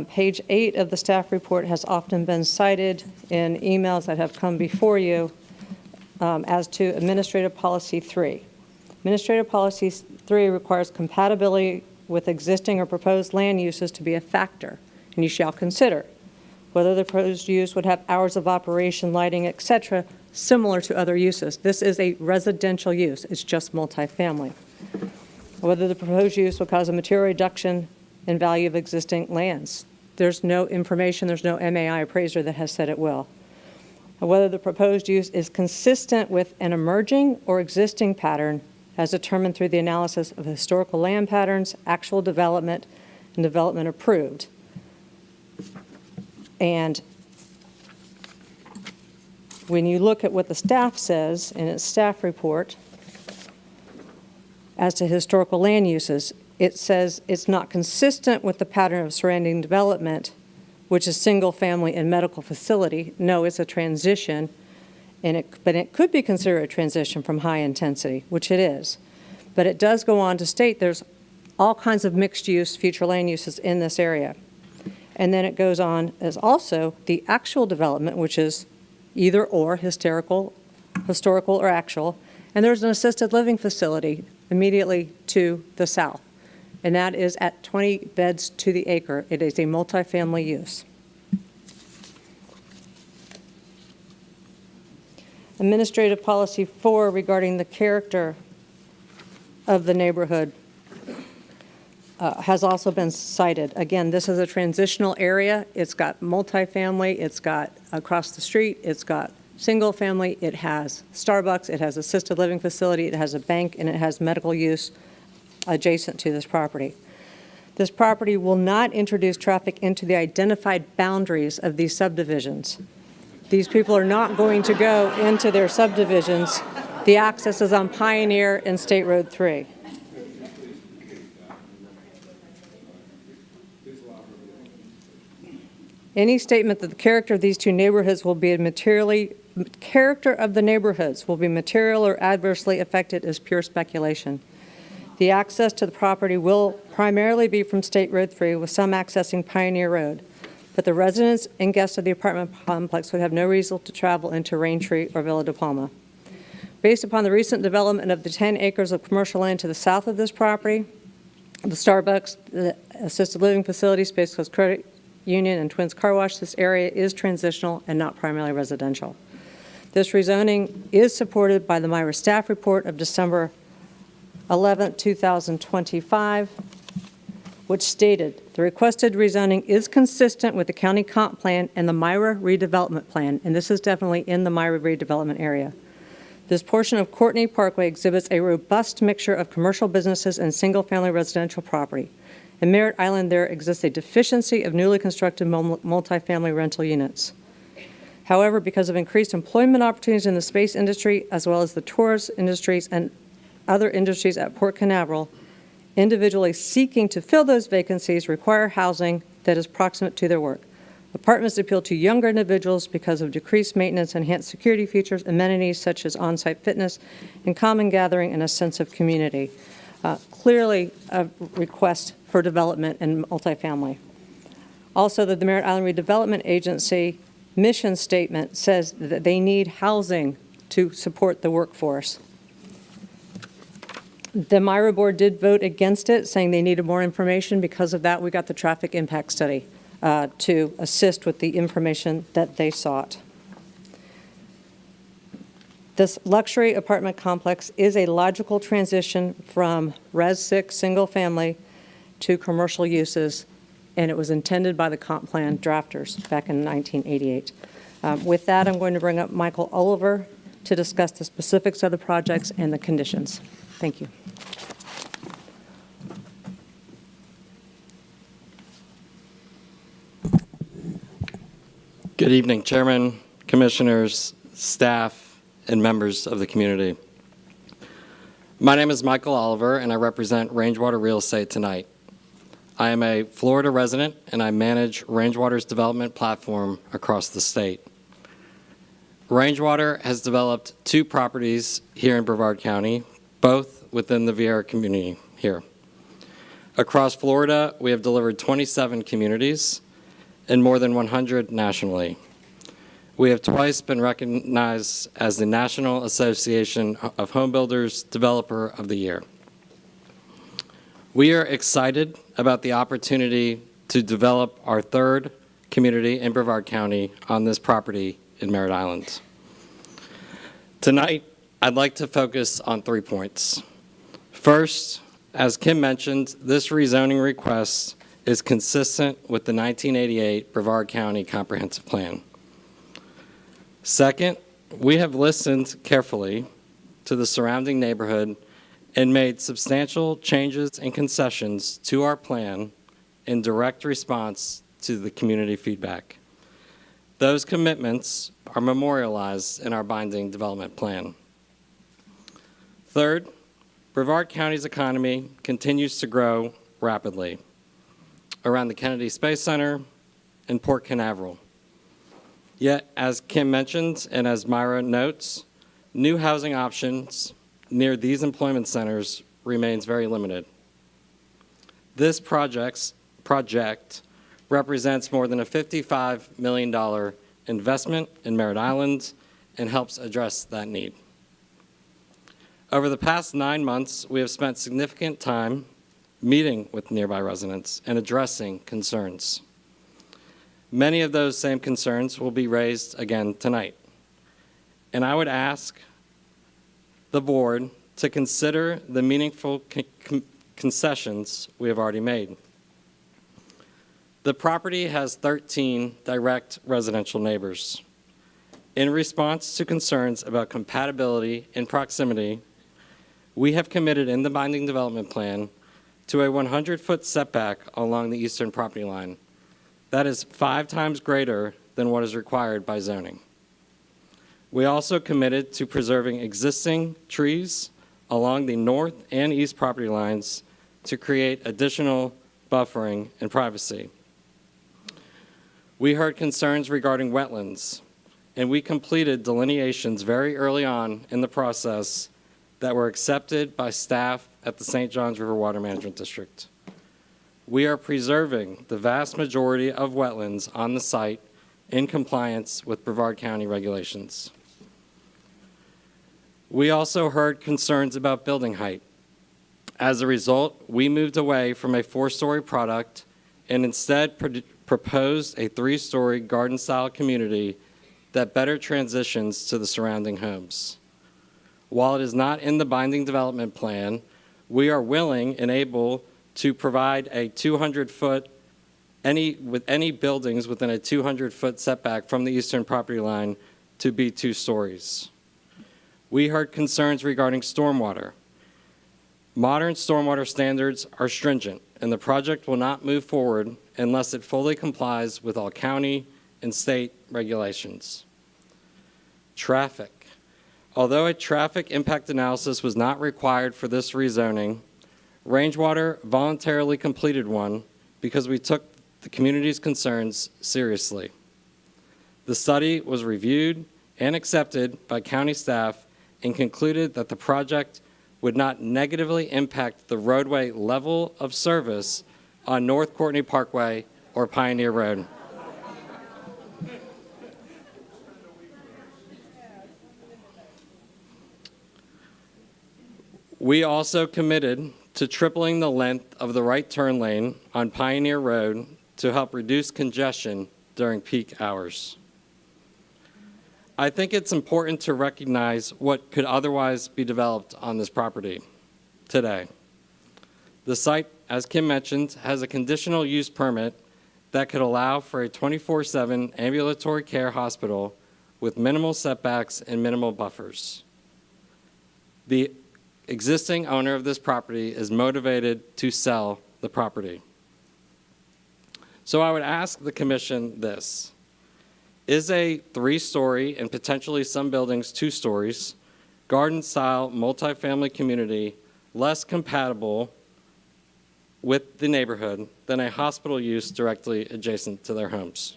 Page 8 of the staff report has often been cited in emails that have come before you as to Administrative Policy 3. Administrative Policy 3 requires compatibility with existing or proposed land uses to be a factor, and you shall consider whether the proposed use would have hours of operation, lighting, etc., similar to other uses. This is a residential use. It's just multifamily. Whether the proposed use would cause a material reduction in value of existing lands. There's no information, there's no MAI appraiser that has said it will. and whether the proposed use is consistent with an emerging or existing pattern as determined through the analysis of historical land patterns, actual development, and development approved. And when you look at what the staff says in its staff report as to historical land uses, it says it's not consistent with the pattern of surrounding development, which is single-family and medical facility. No, it's a transition, but it could be considered a transition from high intensity, which it is. But it does go on to state there's all kinds of mixed-use future land uses in this area. And then it goes on as also the actual development, which is either or, historical or actual, and there's an assisted living facility immediately to the south, and that is at 20 beds to the acre. It is a multifamily use. Administrative Policy 4 regarding the character of the neighborhood has also been cited. Again, this is a transitional area. It's got multifamily, it's got across the street, it's got single family, it has Starbucks, it has assisted living facility, it has a bank, and it has medical use adjacent to this property. This property will not introduce traffic into the identified boundaries of these subdivisions. These people are not going to go into their subdivisions. The access is on Pioneer and State Road 3. Any statement that the character of these two neighborhoods will be material or adversely affected is pure speculation. The access to the property will primarily be from State Road 3, with some accessing Pioneer Road, but the residents and guests of the apartment complex would have no reason to travel into Raintree or Villa de Palma. Based upon the recent development of the 10 acres of commercial land to the south of this property, the Starbucks, the assisted living facility, Space Coast Credit Union, and Twins Car Wash, this area is transitional and not primarily residential. This rezoning is supported by the Myra staff report of December 11, 2025, which stated the requested rezoning is consistent with the county comp plan and the Myra redevelopment plan, and this is definitely in the Myra redevelopment area. This portion of Courtney Parkway exhibits a robust mixture of commercial businesses and single-family residential property. In Merritt Island, there exists a deficiency of newly constructed multifamily rental units. However, because of increased employment opportunities in the space industry, as well as the tourist industries and other industries at Port Canaveral, individuals seeking to fill those vacancies require housing that is proximate to their work. Apartments appeal to younger individuals because of decreased maintenance, enhanced security features, amenities such as on-site fitness, and common gathering and a sense of community. Clearly a request for development and multifamily. Also, the Merritt Island Redevelopment Agency mission statement says that they need housing to support the workforce. The Myra board did vote against it, saying they needed more information. Because of that, we got the traffic impact study to assist with the information that they sought. This luxury apartment complex is a logical transition from Res 6 single family to commercial uses, and it was intended by the comp plan drafters back in 1988. With that, I'm going to bring up Michael Oliver to discuss the specifics of the projects and the conditions. Thank you. Good evening, Chairman, Commissioners, staff, and members of the community. My name is Michael Oliver, and I represent Rangewater Real Estate tonight. I am a Florida resident, and I manage Rangewater's development platform across the state. Rangewater has developed 2 properties here in Brevard County, both within the Vieira community here. Across Florida, we have delivered 27 communities and more than 100 nationally. We have twice been recognized as the National Association of Home Builders Developer of the Year. We are excited about the opportunity to develop our 3rd community in Brevard County on this property in Merritt Island. Tonight, I'd like to focus on 3 points. First, as Kim mentioned, this rezoning request is consistent with the 1988 Brevard County Comprehensive Plan. Second, we have listened carefully to the surrounding neighborhood and made substantial changes and concessions to our plan in direct response to the community feedback. Those commitments are memorialized in our binding development plan. Third, Brevard County's economy continues to grow rapidly around the Kennedy Space Center and Port Canaveral. Yet, as Kim mentioned and as Myra notes, new housing options near these employment centers remains very limited. This project represents more than a $55 million investment in Merritt Island and helps address that need. Over the past 9 months, we have spent significant time meeting with nearby residents and addressing concerns. Many of those same concerns will be raised again tonight. And I would ask the board to consider the meaningful concessions we have already made. The property has 13 direct residential neighbors. In response to concerns about compatibility and proximity, we have committed in the binding development plan to a 100-foot setback along the eastern property line. That is 5 times greater than what is required by zoning. We also committed to preserving existing trees along the north and east property lines to create additional buffering and privacy. We heard concerns regarding wetlands, and we completed delineations very early on in the process that were accepted by staff at the St. Johns River Water Management District. We are preserving the vast majority of wetlands on the site in compliance with Brevard County regulations. We also heard concerns about building height. As a result, we moved away from a 4-story product and instead proposed a 3-story garden-style community that better transitions to the surrounding homes. While it is not in the binding development plan, we are willing and able to provide a 200-foot, any buildings within a 200-foot setback from the eastern property line to be 2 stories. We heard concerns regarding stormwater. Modern stormwater standards are stringent, and the project will not move forward unless it fully complies with all county and state regulations. Traffic. Although a traffic impact analysis was not required for this rezoning, Rangewater voluntarily completed one because we took the community's concerns seriously. The study was reviewed and accepted by county staff and concluded that the project would not negatively impact the roadway level of service on North Courtney Parkway or Pioneer Road. We also committed to tripling the length of the right turn lane on Pioneer Road to help reduce congestion during peak hours. I think it's important to recognize what could otherwise be developed on this property today. The site, as Kim mentioned, has a conditional use permit that could allow for a 24/7 ambulatory care hospital with minimal setbacks and minimal buffers. The existing owner of this property is motivated to sell the property. So I would ask the commission this. Is a 3-story and potentially some buildings 2 stories garden-style multifamily community less compatible with the neighborhood than a hospital use directly adjacent to their homes?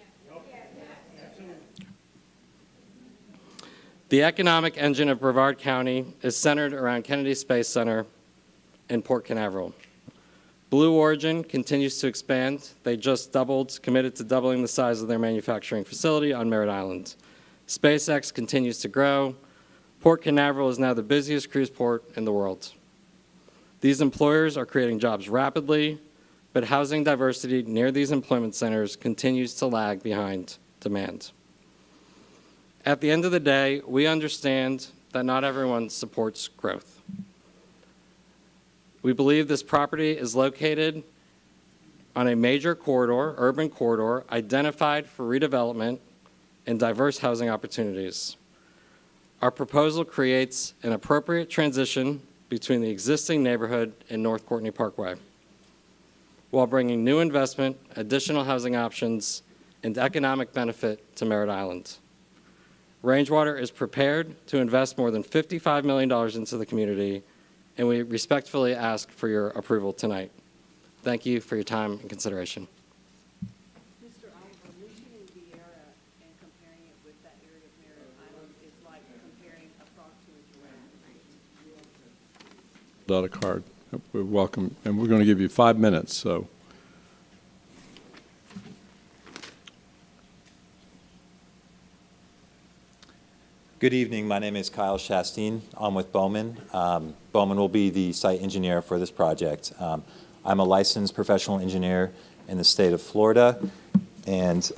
The economic engine of Brevard County is centered around Kennedy Space Center and Port Canaveral. Blue Origin continues to expand. They just committed to doubling the size of their manufacturing facility on Merritt Island. SpaceX continues to grow. Port Canaveral is now the busiest cruise port in the world. These employers are creating jobs rapidly, but housing diversity near these employment centers continues to lag behind demand. At the end of the day, we understand that not everyone supports growth. We believe this property is located on a major corridor, urban corridor, identified for redevelopment and diverse housing opportunities. Our proposal creates an appropriate transition between the existing neighborhood and North Courtney Parkway, while bringing new investment, additional housing options, and economic benefit to Merritt Island. Rangewater is prepared to invest more than $55 million into the community, and we respectfully ask for your approval tonight. Thank you for your time and consideration. Mr. Oliver, mentioning Vieira and comparing it with that area of Merritt Island is like comparing a frog to a giraffe. Without a card. We're welcome, and we're going to give you 5 minutes, so. Good evening. My name is Kyle Shasteen. I'm with Bowman. Bowman will be the site engineer for this project. I'm a licensed professional engineer in the state of Florida, and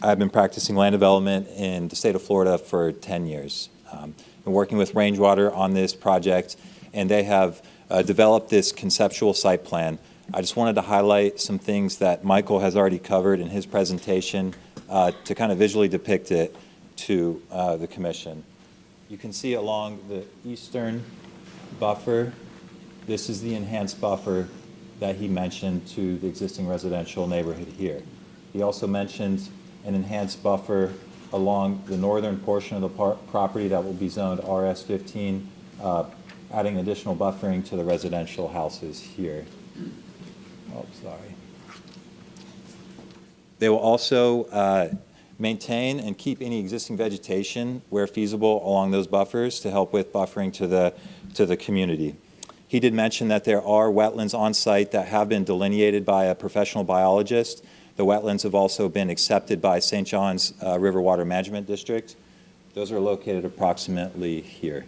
I've been practicing land development in the state of Florida for 10 years. Been working with Rangewater on this project, and they have developed this conceptual site plan. I just wanted to highlight some things that Michael has already covered in his presentation to kind of visually depict it to the commission. You can see along the eastern buffer, this is the enhanced buffer that he mentioned to the existing residential neighborhood here. He also mentioned an enhanced buffer along the northern portion of the property that will be zoned RS15, adding additional buffering to the residential houses here. Oh, sorry. They will also maintain and keep any existing vegetation where feasible along those buffers to help with buffering to the community. He did mention that there are wetlands on site that have been delineated by a professional biologist. The wetlands have also been accepted by St. John's River Water Management District. Those are located approximately here.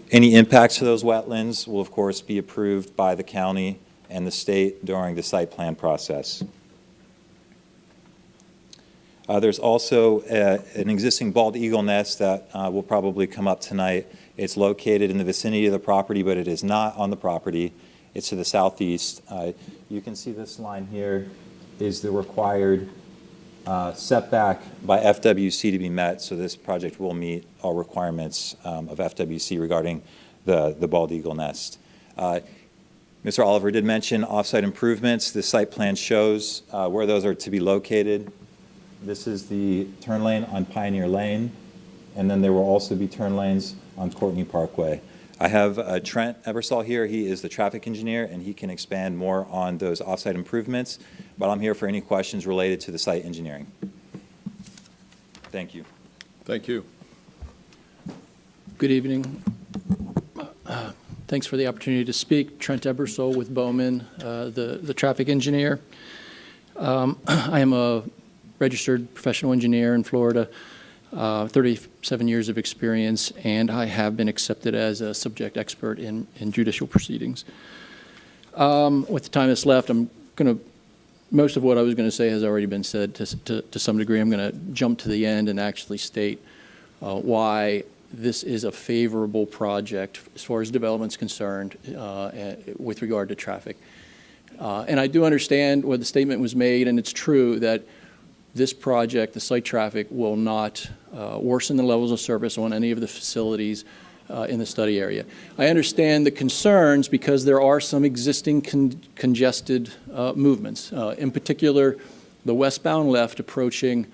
Any impacts to those wetlands will, of course, be approved by the county and the state during the site plan process. There's also an existing bald eagle nest that will probably come up tonight. It's located in the vicinity of the property, but it is not on the property. It's to the southeast. You can see this line here is the required setback by FWC to be met, so this project will meet all requirements of FWC regarding the bald eagle nest. Mr. Oliver did mention offsite improvements. The site plan shows where those are to be located. This is the turn lane on Pioneer Lane, and then there will also be turn lanes on Courtney Parkway. I have Trent Ebersol here. He is the traffic engineer, and he can expand more on those offsite improvements, but I'm here for any questions related to the site engineering. Thank you. Thank you. Good evening. Thanks for the opportunity to speak. Trent Ebersol with Bowman, the traffic engineer. I am a registered professional engineer in Florida, 37 years of experience, and I have been accepted as a subject expert in judicial proceedings. With the time that's left, most of what I was going to say has already been said to some degree. I'm going to jump to the end and actually state why this is a favorable project as far as development's concerned with regard to traffic. And I do understand where the statement was made, and it's true that this project, the site traffic, will not worsen the levels of service on any of the facilities in the study area. I understand the concerns because there are some existing congested movements, in particular the westbound left approaching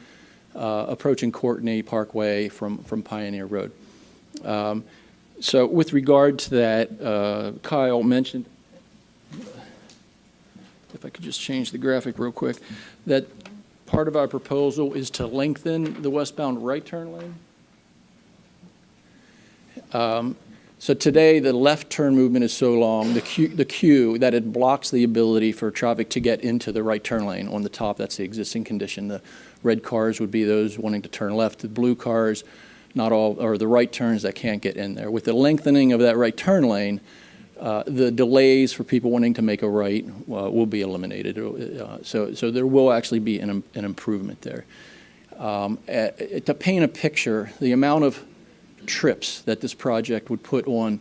Courtney Parkway from Pioneer Road. So with regard to that, Kyle mentioned, if I could just change the graphic real quick, that part of our proposal is to lengthen the westbound right turn lane. So today, the left turn movement is so long, the queue, that it blocks the ability for traffic to get into the right turn lane on the top. That's the existing condition. The red cars would be those wanting to turn left. The blue cars, not all, or the right turns that can't get in there. With the lengthening of that right turn lane, the delays for people wanting to make a right will be eliminated. So there will actually be an improvement there. To paint a picture, the amount of trips that this project would put on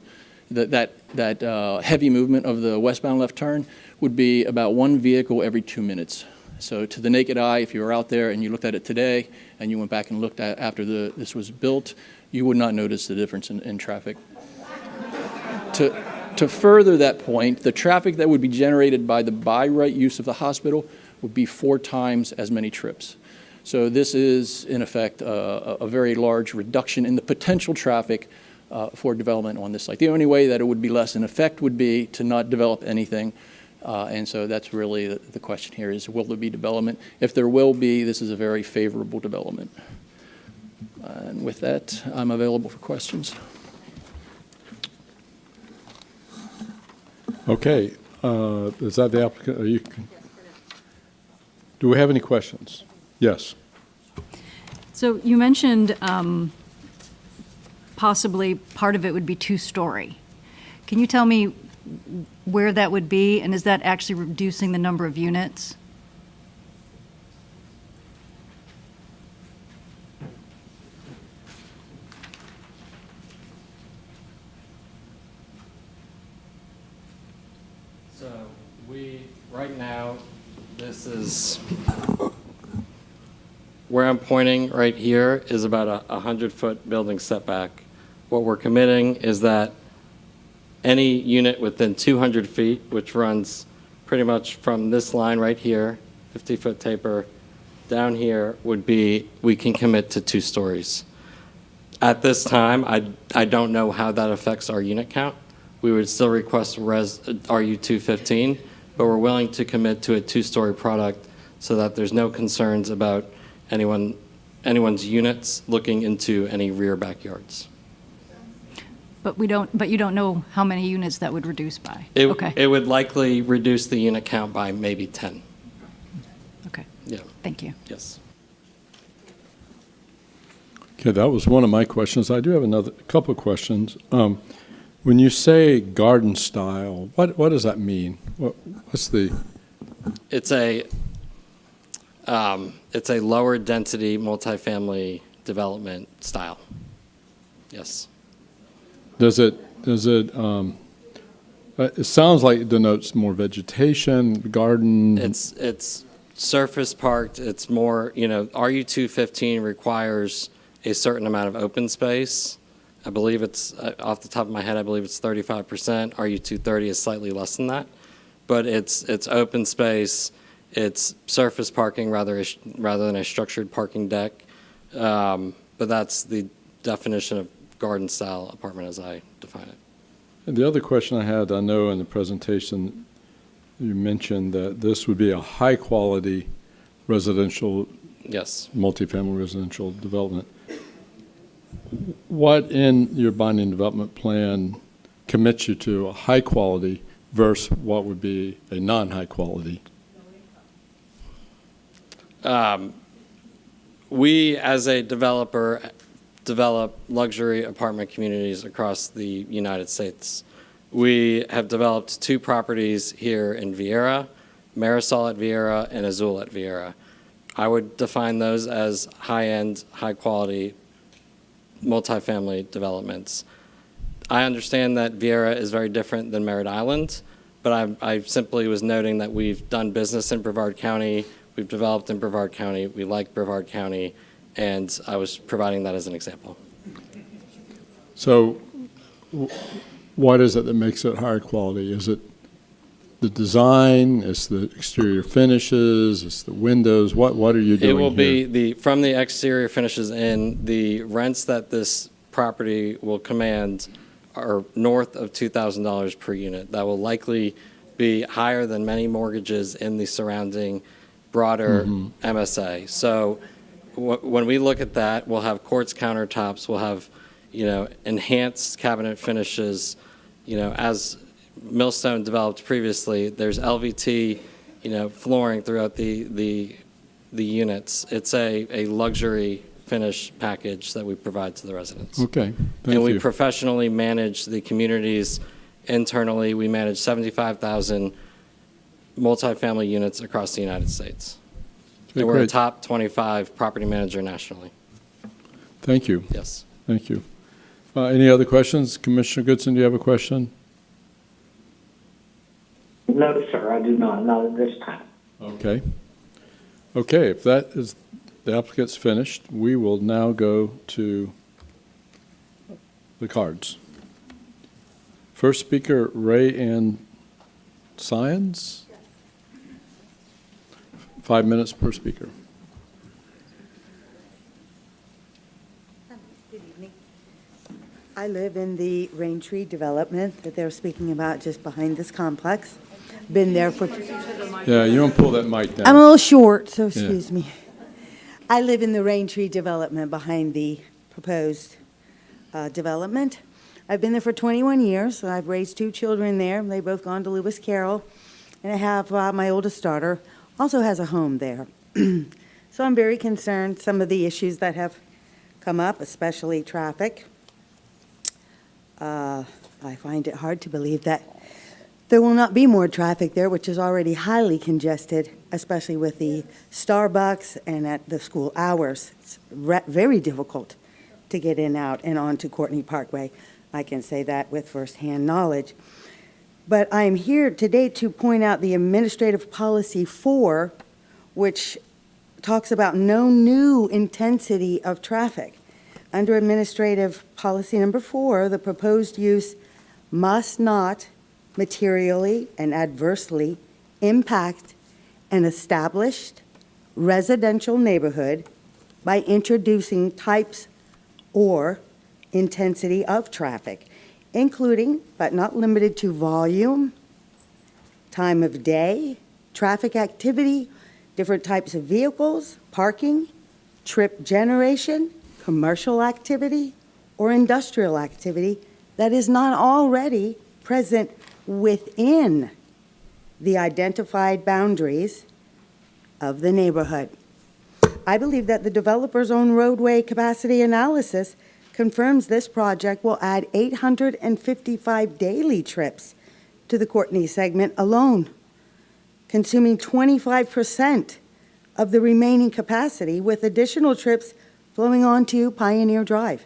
that heavy movement of the westbound left turn would be about one vehicle every 2 minutes. So to the naked eye, if you were out there and you looked at it today and you went back and looked at after this was built, you would not notice the difference in traffic. To further that point, the traffic that would be generated by the by right use of the hospital would be 4 times as many trips. So this is, in effect, a very large reduction in the potential traffic for development on this site. The only way that it would be less in effect would be to not develop anything. And so that's really the question here is, will there be development? If there will be, this is a very favorable development. And with that, I'm available for questions. Okay, is that the applicant? Do we have any questions? Yes. So you mentioned possibly part of it would be 2-story. Can you tell me where that would be, and is that actually reducing the number of units? So right now, this is, where I'm pointing right here is about a 100-foot building setback. What we're committing is that any unit within 200 feet, which runs pretty much from this line right here, 50-foot taper, down here would be, we can commit to 2 stories. At this time, I don't know how that affects our unit count. We would still request RU 215, but we're willing to commit to a 2-story product so that there's no concerns about anyone's units looking into any rear backyards. But you don't know how many units that would reduce by? Okay. It would likely reduce the unit count by maybe 10. Okay. Yeah. Thank you. Yes. Okay, that was one of my questions. I do have a couple of questions. When you say garden style, what does that mean? What's the? It's a lower density multifamily development style. Yes. Does it sounds like it denotes more vegetation, garden. It's surface parked. It's more, RU 215 requires a certain amount of open space. I believe it's, off the top of my head, I believe it's 35%. RU 230 is slightly less than that. But it's open space. It's surface parking rather than a structured parking deck. But that's the definition of garden style apartment as I define it. And the other question I had, I know in the presentation you mentioned that this would be a high quality residential, yes, multifamily residential development. What in your binding development plan commits you to a high quality versus what would be a non-high quality? We, as a developer, develop luxury apartment communities across the United States. We have developed 2 properties here in Vieira, Marisol at Vieira and Azul at Vieira. I would define those as high-end, high-quality multifamily developments. I understand that Vieira is very different than Merritt Island, but I simply was noting that we've done business in Brevard County, we've developed in Brevard County, we like Brevard County, and I was providing that as an example. So what is it that makes it higher quality? Is it the design, it's the exterior finishes, it's the windows? What are you doing? It will be from the exterior finishes in, the rents that this property will command are north of $2,000 per unit. That will likely be higher than many mortgages in the surrounding broader MSA. So when we look at that, we'll have quartz countertops, we'll have, enhanced cabinet finishes, as Millstone developed previously, there's LVT, flooring throughout the units. It's a luxury finish package that we provide to the residents. Okay, thank you. And we professionally manage the communities internally. We manage 75,000 multifamily units across the United States. Okay, and we're a great. top 25 property manager nationally. Thank you. Yes. Thank you. Any other questions? Commissioner Goodson, do you have a question? No, sir, I do not. Not at this time. Okay. Okay, if that is, the applicant's finished, we will now go to the cards. First speaker, Ray Ann Science. 5 minutes per speaker. Good evening. I live in the Rain Tree development that they're speaking about just behind this complex. Been there for... Yeah, you don't pull that mic down. I'm a little short, so excuse me. I live in the Rain Tree development behind the proposed development. I've been there for 21 years. I've raised 2 children there. They've both gone to Lewis Carroll. And I have my oldest daughter also has a home there. So I'm very concerned some of the issues that have come up, especially traffic. I find it hard to believe that there will not be more traffic there, which is already highly congested, especially with the Starbucks and at the school hours. It's very difficult to get in, out, and onto Courtney Parkway. I can say that with firsthand knowledge. But I am here today to point out the Administrative Policy 4, which talks about no new intensity of traffic. Under Administrative Policy Number 4, the proposed use must not materially and adversely impact an established residential neighborhood by introducing types or intensity of traffic, including but not limited to volume, time of day, traffic activity, different types of vehicles, parking, trip generation, commercial activity, or industrial activity that is not already present within the identified boundaries of the neighborhood. I believe that the developer's own roadway capacity analysis confirms this project will add 855 daily trips to the Courtney segment alone, consuming 25% of the remaining capacity, with additional trips flowing onto Pioneer Drive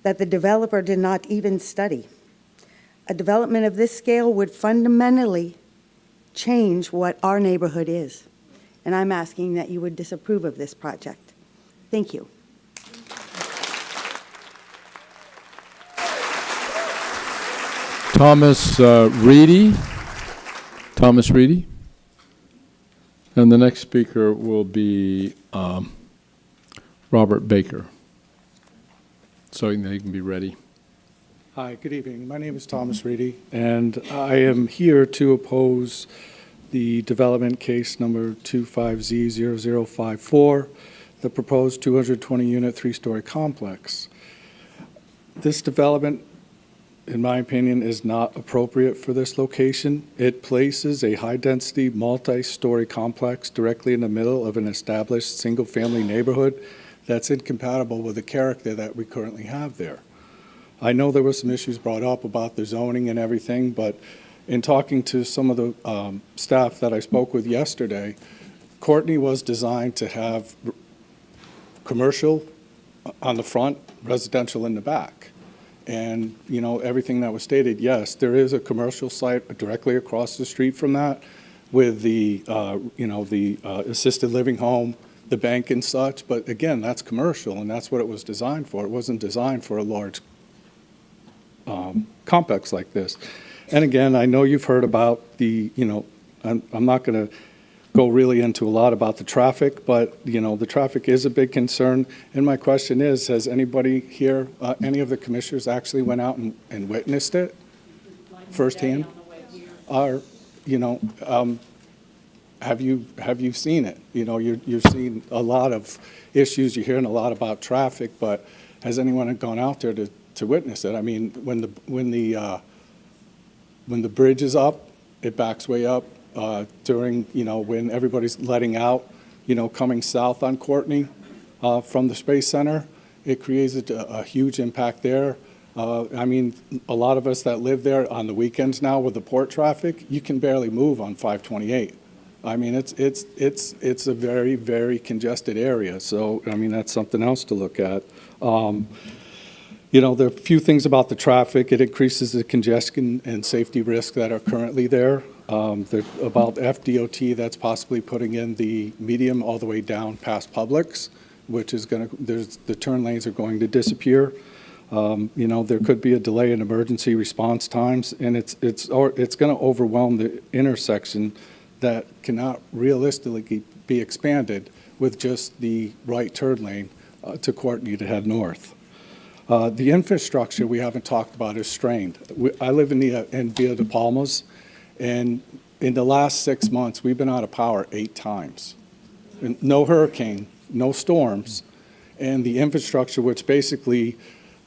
that the developer did not even study. A development of this scale would fundamentally change what our neighborhood is, and I'm asking that you would disapprove of this project. Thank you. Thomas Reedy. Thomas Reedy. And the next speaker will be Robert Baker. So they can be ready. Hi, good evening. My name is Thomas Reedy, and I am here to oppose the development case number 25Z0054, the proposed 220-unit 3-story complex. This development, in my opinion, is not appropriate for this location. It places a high-density, multi-story complex directly in the middle of an established single-family neighborhood that's incompatible with the character that we currently have there. I know there were some issues brought up about the zoning and everything, but in talking to some of the staff that I spoke with yesterday, Courtney was designed to have commercial on the front, residential in the back. And, you know, everything that was stated, yes, there is a commercial site directly across the street from that with the, assisted living home, the bank and such. But again, that's commercial, and that's what it was designed for. It wasn't designed for a large complex like this. And again, I know you've heard about the, I'm not going to go really into a lot about the traffic, but, the traffic is a big concern. And my question is, has anybody here, any of the commissioners actually went out and witnessed it firsthand? Or, have you seen it? You're seeing a lot of issues, you're hearing a lot about traffic, but has anyone gone out there to witness it? I mean, when the bridge is up, it backs way up. During, when everybody's letting out, coming south on Courtney from the Space Center, it creates a huge impact there. I mean, a lot of us that live there on the weekends now with the port traffic, you can barely move on 528. I mean, it's a very, very congested area. So, I mean, that's something else to look at. There are a few things about the traffic. It increases the congestion and safety risks that are currently there. About FDOT that's possibly putting in the medium all the way down past Publix, which is going to, the turn lanes are going to disappear. There could be a delay in emergency response times, and it's going to overwhelm the intersection that cannot realistically be expanded with just the right turn lane to Courtney to head north. The infrastructure we haven't talked about is strained. I live in Villa de Palmas, and in the last 6 months, we've been out of power 8 times. And no hurricane, no storms, and the infrastructure, which basically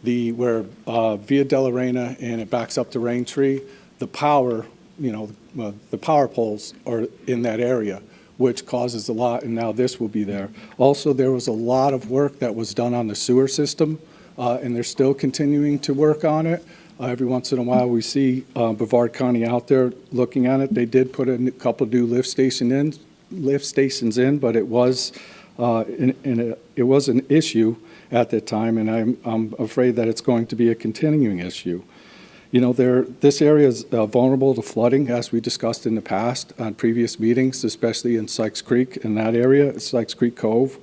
where Via Della Reina and it backs up to Raintree, the power, the power poles are in that area, which causes a lot, and now this will be there. Also, there was a lot of work that was done on the sewer system, and they're still continuing to work on it. Every once in a while, we see Brevard County out there looking at it. They did put a couple new lift stations in, but it was it was an issue at that time, and I'm afraid that it's going to be a continuing issue. This area is vulnerable to flooding, as we discussed in the past on previous meetings, especially in Sykes Creek in that area, Sykes Creek Cove.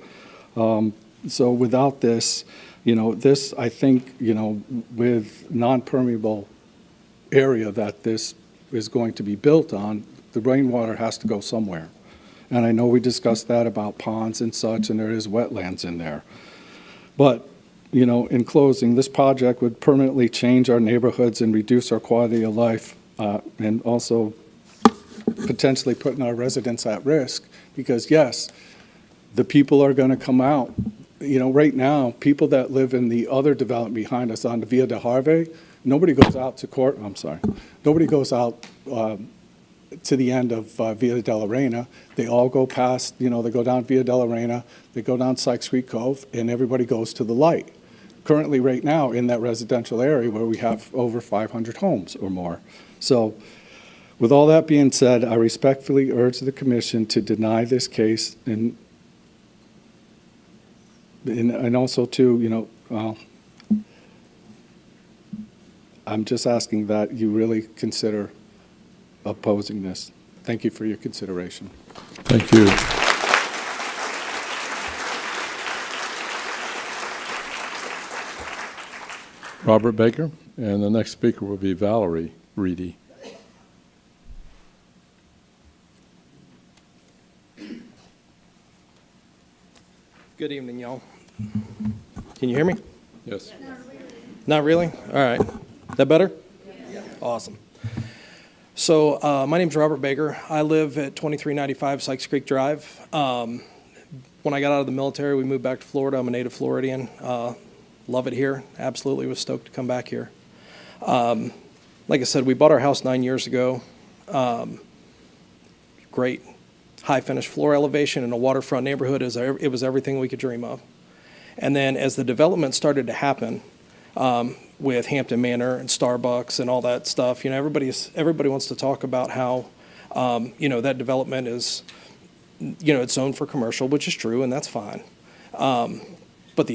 So without this, this, I think, with non-permeable area that this is going to be built on, the rainwater has to go somewhere. And I know we discussed that about ponds and such, and there is wetlands in there. But, in closing, this project would permanently change our neighborhoods and reduce our quality of life, and also potentially putting our residents at risk, because yes, the people are going to come out. Right now, people that live in the other development behind us on the Via de Harvey, nobody goes out nobody goes out to the end of Via Della Reina. They all go past, they go down Via Della Reina, they go down Sykes Creek Cove, and everybody goes to the light. Currently, right now, in that residential area where we have over 500 homes or more. So, with all that being said, I respectfully urge the commission to deny this case, and also to, I'm just asking that you really consider opposing this. Thank you for your consideration. Thank you. Robert Baker, and the next speaker will be Valerie Reedy. Good evening, y'all. Can you hear me? Yes. Not really? All right. That better? Yeah. Awesome. So my name's Robert Baker. I live at 2395 Sykes Creek Drive. When I got out of the military, we moved back to Florida. I'm a native Floridian. Love it here. Absolutely was stoked to come back here. Like I said, we bought our house 9 years ago. Great high finished floor elevation in a waterfront neighborhood. It was everything we could dream of. And then as the development started to happen, with Hampton Manor and Starbucks and all that stuff, everybody wants to talk about how, that development is, it's zoned for commercial, which is true, and that's fine. But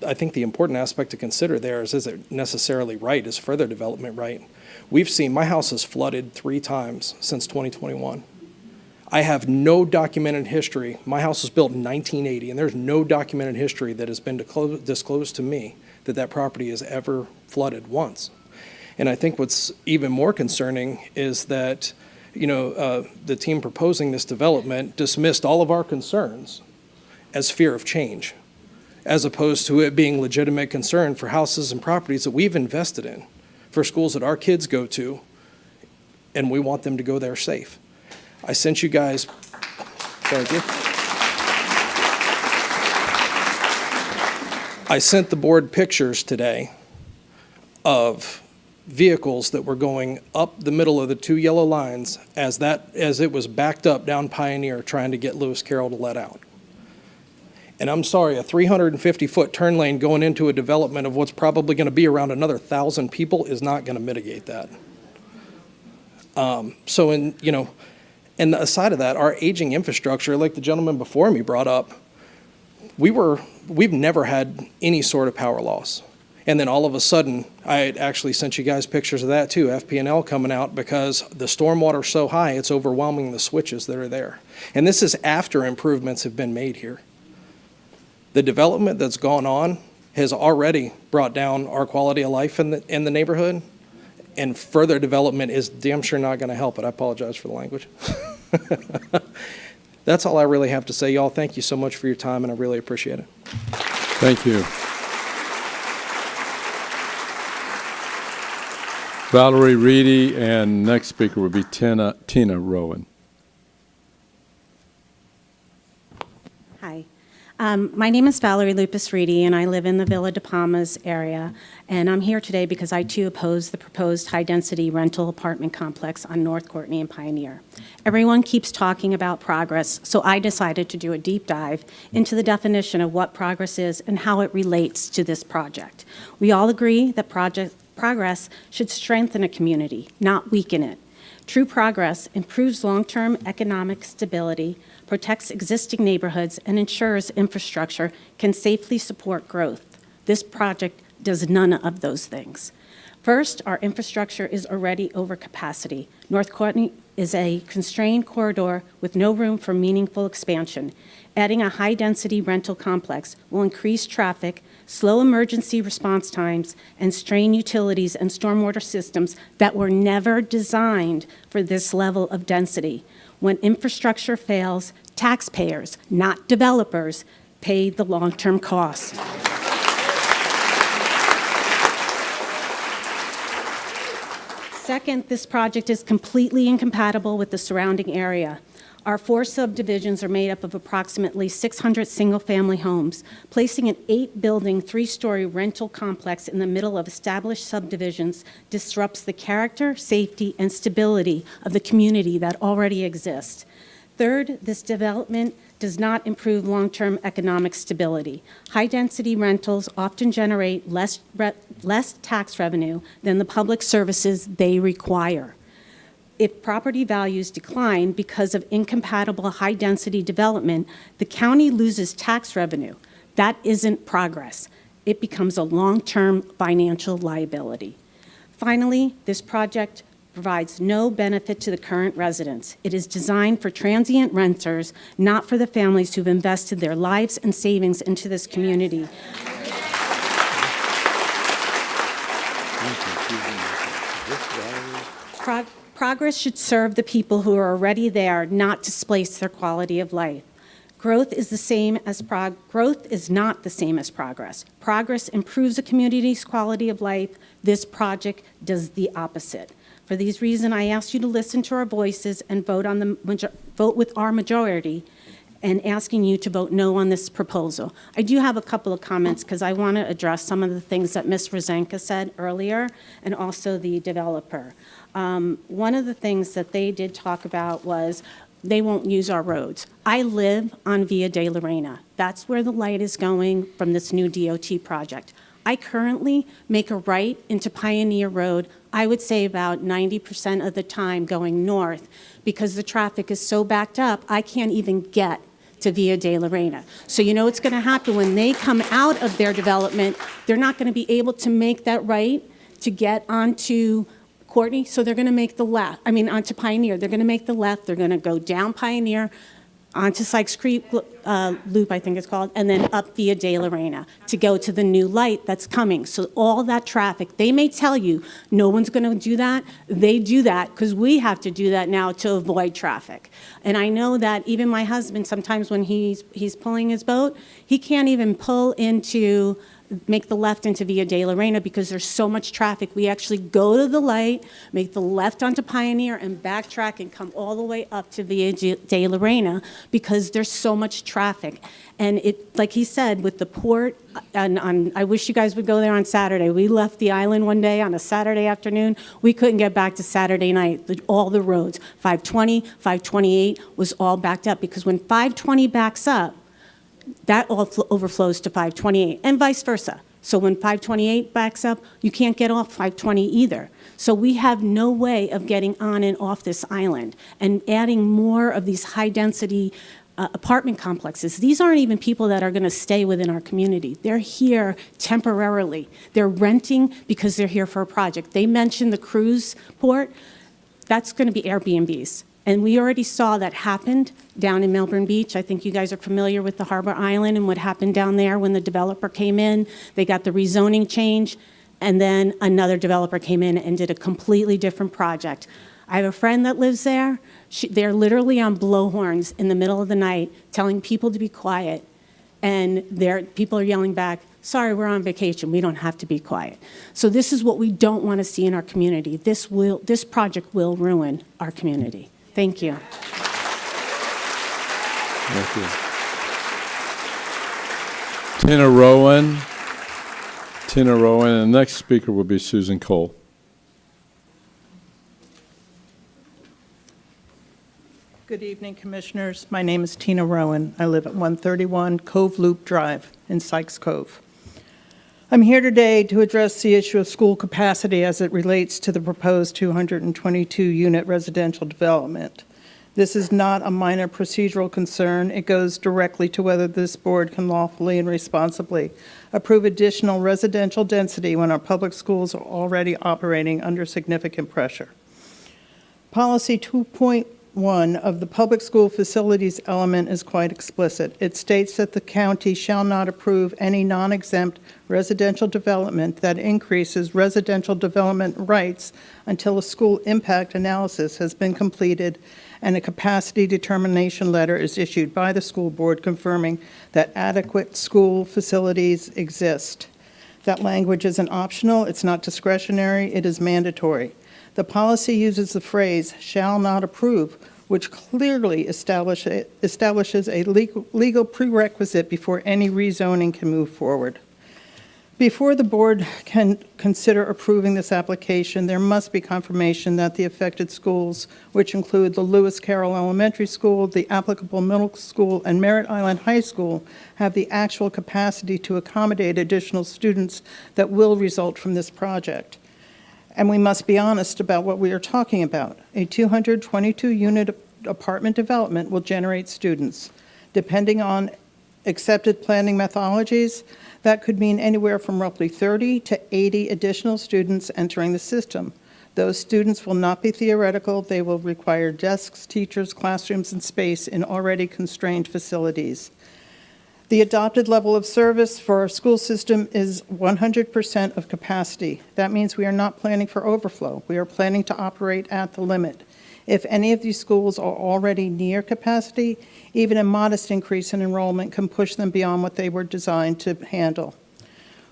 I think the important aspect to consider there is it necessarily right? Is further development right? We've seen, my house has flooded 3 times since 2021. I have no documented history. My house was built in 1980, and there's no documented history that has been disclosed to me that property has ever flooded once. And I think what's even more concerning is that, the team proposing this development dismissed all of our concerns as fear of change, as opposed to it being legitimate concern for houses and properties that we've invested in, for schools that our kids go to, and we want them to go there safe. I sent you guys, thank you. I sent the board pictures today of vehicles that were going up the middle of the 2 yellow lines as it was backed up down Pioneer trying to get Lewis Carroll to let out. And I'm sorry, a 350-foot turn lane going into a development of what's probably going to be around another 1,000 people is not going to mitigate that. And aside of that, our aging infrastructure, like the gentleman before me brought up, we've never had any sort of power loss. And then all of a sudden, I had actually sent you guys pictures of that too, FP&L coming out, because the stormwater's so high, it's overwhelming the switches that are there. And this is after improvements have been made here. The development that's gone on has already brought down our quality of life in the neighborhood, and further development is damn sure not going to help it. I apologize for the language. That's all I really have to say, y'all. Thank you so much for your time, and I really appreciate it. Thank you. Valerie Reedy, and next speaker would be Tina Rowan. Hi. My name is Valerie Lupus Reedy, and I live in the Villa de Palmas area. And I'm here today because I, too, oppose the proposed high-density rental apartment complex on North Courtney and Pioneer. Everyone keeps talking about progress, so I decided to do a deep dive into the definition of what progress is and how it relates to this project. We all agree that progress should strengthen a community, not weaken it. True progress improves long-term economic stability, protects existing neighborhoods, and ensures infrastructure can safely support growth. This project does none of those things. First, our infrastructure is already over capacity. North Courtney is a constrained corridor with no room for meaningful expansion. Adding a high-density rental complex will increase traffic, slow emergency response times, and strain utilities and stormwater systems that were never designed for this level of density. When infrastructure fails, taxpayers, not developers, pay the long-term cost. Second, this project is completely incompatible with the surrounding area. Our 4 subdivisions are made up of approximately 600 single-family homes. Placing an 8-building, 3-story rental complex in the middle of established subdivisions disrupts the character, safety, and stability of the community that already exists. Third, this development does not improve long-term economic stability. High-density rentals often generate less tax revenue than the public services they require. If property values decline because of incompatible high-density development, the county loses tax revenue. That isn't progress. It becomes a long-term financial liability. Finally, this project provides no benefit to the current residents. It is designed for transient renters, not for the families who've invested their lives and savings into this community. Progress should serve the people who are already there, not displace their quality of life. Growth is not the same as progress. Progress improves a community's quality of life. This project does the opposite. For these reasons, I ask you to listen to our voices and vote with our majority, and asking you to vote no on this proposal. I do have a couple of comments because I want to address some of the things that Ms. Rezanka said earlier, and also the developer. One of the things that they did talk about was they won't use our roads. I live on Via de la Reina. That's where the light is going from this new DOT project. I currently make a right into Pioneer Road, I would say about 90% of the time going north, because the traffic is so backed up, I can't even get to Via de la Reina. So you know what's going to happen when they come out of their development, they're not going to be able to make that right to get onto Courtney, so they're going to make the left, onto Pioneer. They're going to make the left, they're going to go down Pioneer, onto Sykes Creek Loop, I think it's called, and then up Via de la Reina to go to the new light that's coming. So all that traffic, they may tell you no one's going to do that. They do that because we have to do that now to avoid traffic. And I know that even my husband, sometimes when he's pulling his boat, he can't even make the left into Via de la Reina because there's so much traffic. We actually go to the light, make the left onto Pioneer, and backtrack and come all the way up to Via de la Reina because there's so much traffic. And it, like he said, with the port, and I wish you guys would go there on Saturday. We left the island one day on a Saturday afternoon. We couldn't get back to Saturday night. All the roads, 520, 528 was all backed up because when 520 backs up, that all overflows to 528 and vice versa. So when 528 backs up, you can't get off 520 either. So we have no way of getting on and off this island. And adding more of these high-density apartment complexes. These aren't even people that are going to stay within our community. They're here temporarily. They're renting because they're here for a project. They mentioned the cruise port. That's going to be Airbnbs. And we already saw that happened down in Melbourne Beach. I think you guys are familiar with the Harbor Island and what happened down there when the developer came in. They got the rezoning change, and then another developer came in and did a completely different project. I have a friend that lives there. They're literally on blowhorns in the middle of the night telling people to be quiet, and people are yelling back, "Sorry, we're on vacation. We don't have to be quiet." So this is what we don't want to see in our community. This project will ruin our community. Thank you. Thank you. Tina Rowan, and the next speaker will be Susan Cole. Good evening, Commissioners. My name is Tina Rowan. I live at 131 Cove Loop Drive in Sykes Cove. I'm here today to address the issue of school capacity as it relates to the proposed 222-unit residential development. This is not a minor procedural concern. It goes directly to whether this board can lawfully and responsibly approve additional residential density when our public schools are already operating under significant pressure. Policy 2.1 of the public school facilities element is quite explicit. It states that the county shall not approve any non-exempt residential development that increases residential development rights until a school impact analysis has been completed and a capacity determination letter is issued by the school board confirming that adequate school facilities exist. That language isn't optional, it's not discretionary, it is mandatory. The policy uses the phrase "shall not approve," which clearly establishes a legal prerequisite before any rezoning can move forward. Before the board can consider approving this application, there must be confirmation that the affected schools, which include the Lewis Carroll Elementary School, the applicable middle school, and Merritt Island High School, have the actual capacity to accommodate additional students that will result from this project. And we must be honest about what we are talking about. A 222-unit apartment development will generate students. Depending on accepted planning methodologies, that could mean anywhere from roughly 30 to 80 additional students entering the system. Those students will not be theoretical. They will require desks, teachers, classrooms, and space in already constrained facilities. The adopted level of service for our school system is 100% of capacity. That means we are not planning for overflow. We are planning to operate at the limit. If any of these schools are already near capacity, even a modest increase in enrollment can push them beyond what they were designed to handle.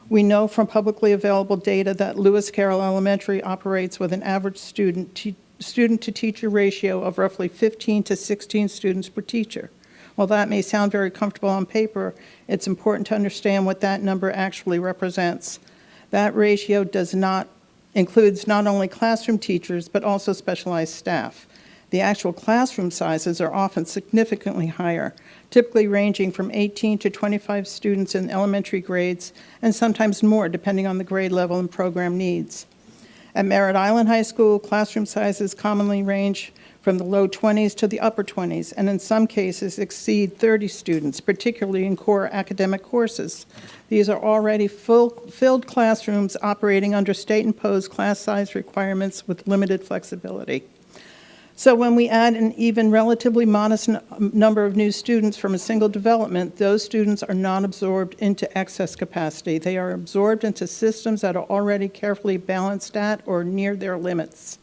We know from publicly available data that Lewis Carroll Elementary operates with an average student-to-teacher ratio of roughly 15 to 16 students per teacher. While that may sound very comfortable on paper, it's important to understand what that number actually represents. That ratio includes not only classroom teachers, but also specialized staff. The actual classroom sizes are often significantly higher, typically ranging from 18 to 25 students in elementary grades, and sometimes more depending on the grade level and program needs. At Merritt Island High School, classroom sizes commonly range from the low 20s to the upper 20s, and in some cases exceed 30 students, particularly in core academic courses. These are already filled classrooms operating under state-imposed class size requirements with limited flexibility. So when we add an even relatively modest number of new students from a single development, those students are not absorbed into excess capacity. They are absorbed into systems that are already carefully balanced at or near their limits.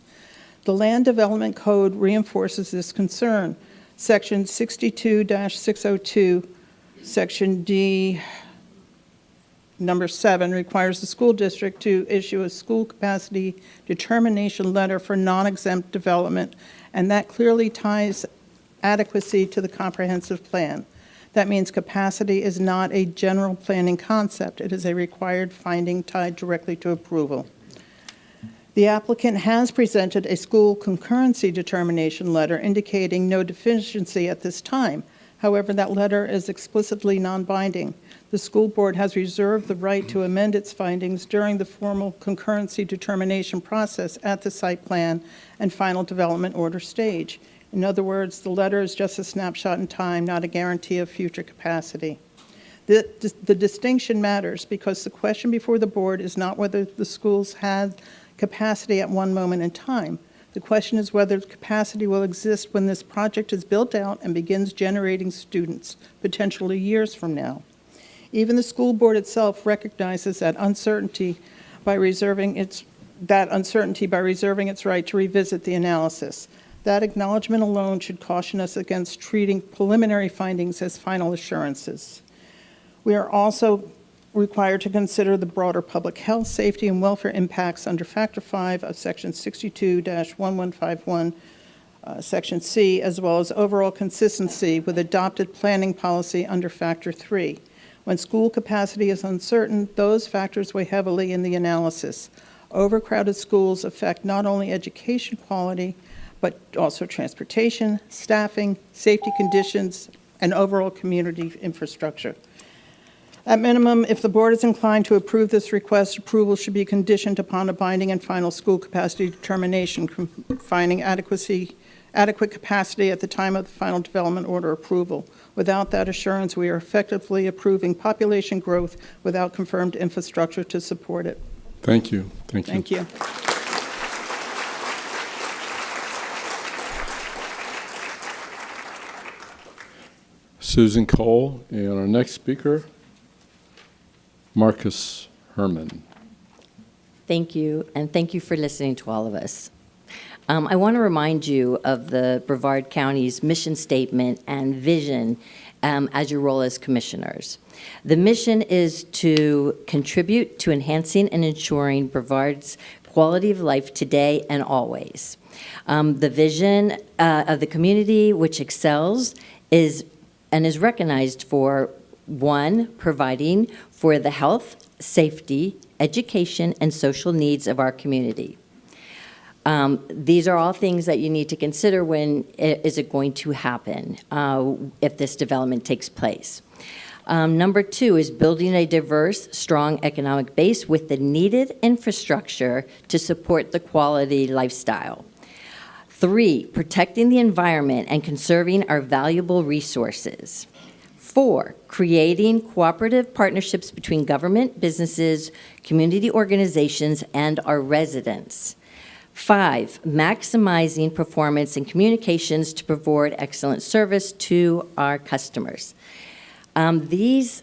The Land Development Code reinforces this concern. Section 62-602, Section D, number 7, requires the school district to issue a school capacity determination letter for non-exempt development, and that clearly ties adequacy to the comprehensive plan. That means capacity is not a general planning concept. It is a required finding tied directly to approval. The applicant has presented a school concurrency determination letter indicating no deficiency at this time. However, that letter is explicitly non-binding. The school board has reserved the right to amend its findings during the formal concurrency determination process at the site plan and final development order stage. In other words, the letter is just a snapshot in time, not a guarantee of future capacity. The distinction matters because the question before the board is not whether the schools had capacity at one moment in time. The question is whether capacity will exist when this project is built out and begins generating students, potentially years from now. Even the school board itself recognizes that uncertainty by reserving its right to revisit the analysis. That acknowledgement alone should caution us against treating preliminary findings as final assurances. We are also required to consider the broader public health, safety, and welfare impacts under Factor 5 of Section 62-1151, Section C, as well as overall consistency with adopted planning policy under Factor 3. When school capacity is uncertain, those factors weigh heavily in the analysis. Overcrowded schools affect not only education quality, but also transportation, staffing, safety conditions, and overall community infrastructure. At minimum, if the board is inclined to approve this request, approval should be conditioned upon a binding and final school capacity determination, finding adequate capacity at the time of the final development order approval. Without that assurance, we are effectively approving population growth without confirmed infrastructure to support it. Thank you. Thank you. Thank you. Susan Cole, and our next speaker, Marcus Herman. Thank you, and thank you for listening to all of us. I want to remind you of the Brevard County's mission statement and vision as your role as commissioners. The mission is to contribute to enhancing and ensuring Brevard's quality of life today and always. The vision of the community which excels is recognized for, one, providing for the health, safety, education, and social needs of our community. These are all things that you need to consider when is it going to happen if this development takes place. Number two is building a diverse, strong economic base with the needed infrastructure to support the quality lifestyle. Three, protecting the environment and conserving our valuable resources. Four, creating cooperative partnerships between government, businesses, community organizations, and our residents. Five, maximizing performance and communications to provide excellent service to our customers. These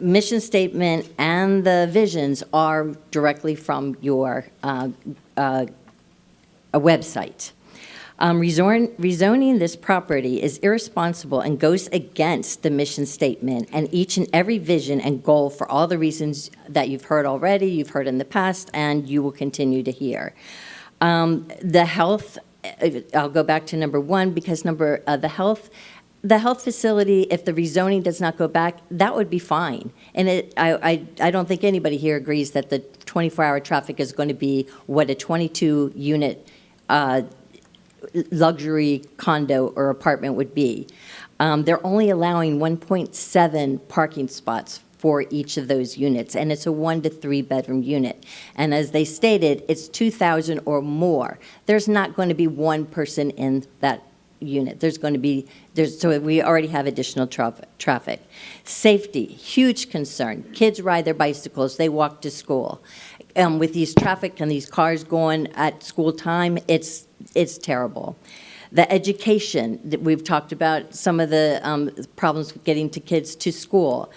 mission statement and the visions are directly from your website. Rezoning this property is irresponsible and goes against the mission statement and each and every vision and goal for all the reasons that you've heard already, you've heard in the past, and you will continue to hear. The health, I'll go back to number one because the health facility, if the rezoning does not go back, that would be fine. And I don't think anybody here agrees that the 24-hour traffic is going to be what a 22-unit luxury condo or apartment would be. They're only allowing 1.7 parking spots for each of those units, and it's a 1 to 3 bedroom unit. And as they stated, it's 2,000 or more. There's not going to be one person in that unit. So we already have additional traffic. Safety, huge concern. Kids ride their bicycles, they walk to school. With these traffic and these cars going at school time, it's terrible. The education, that we've talked about some of the problems with getting to kids to school.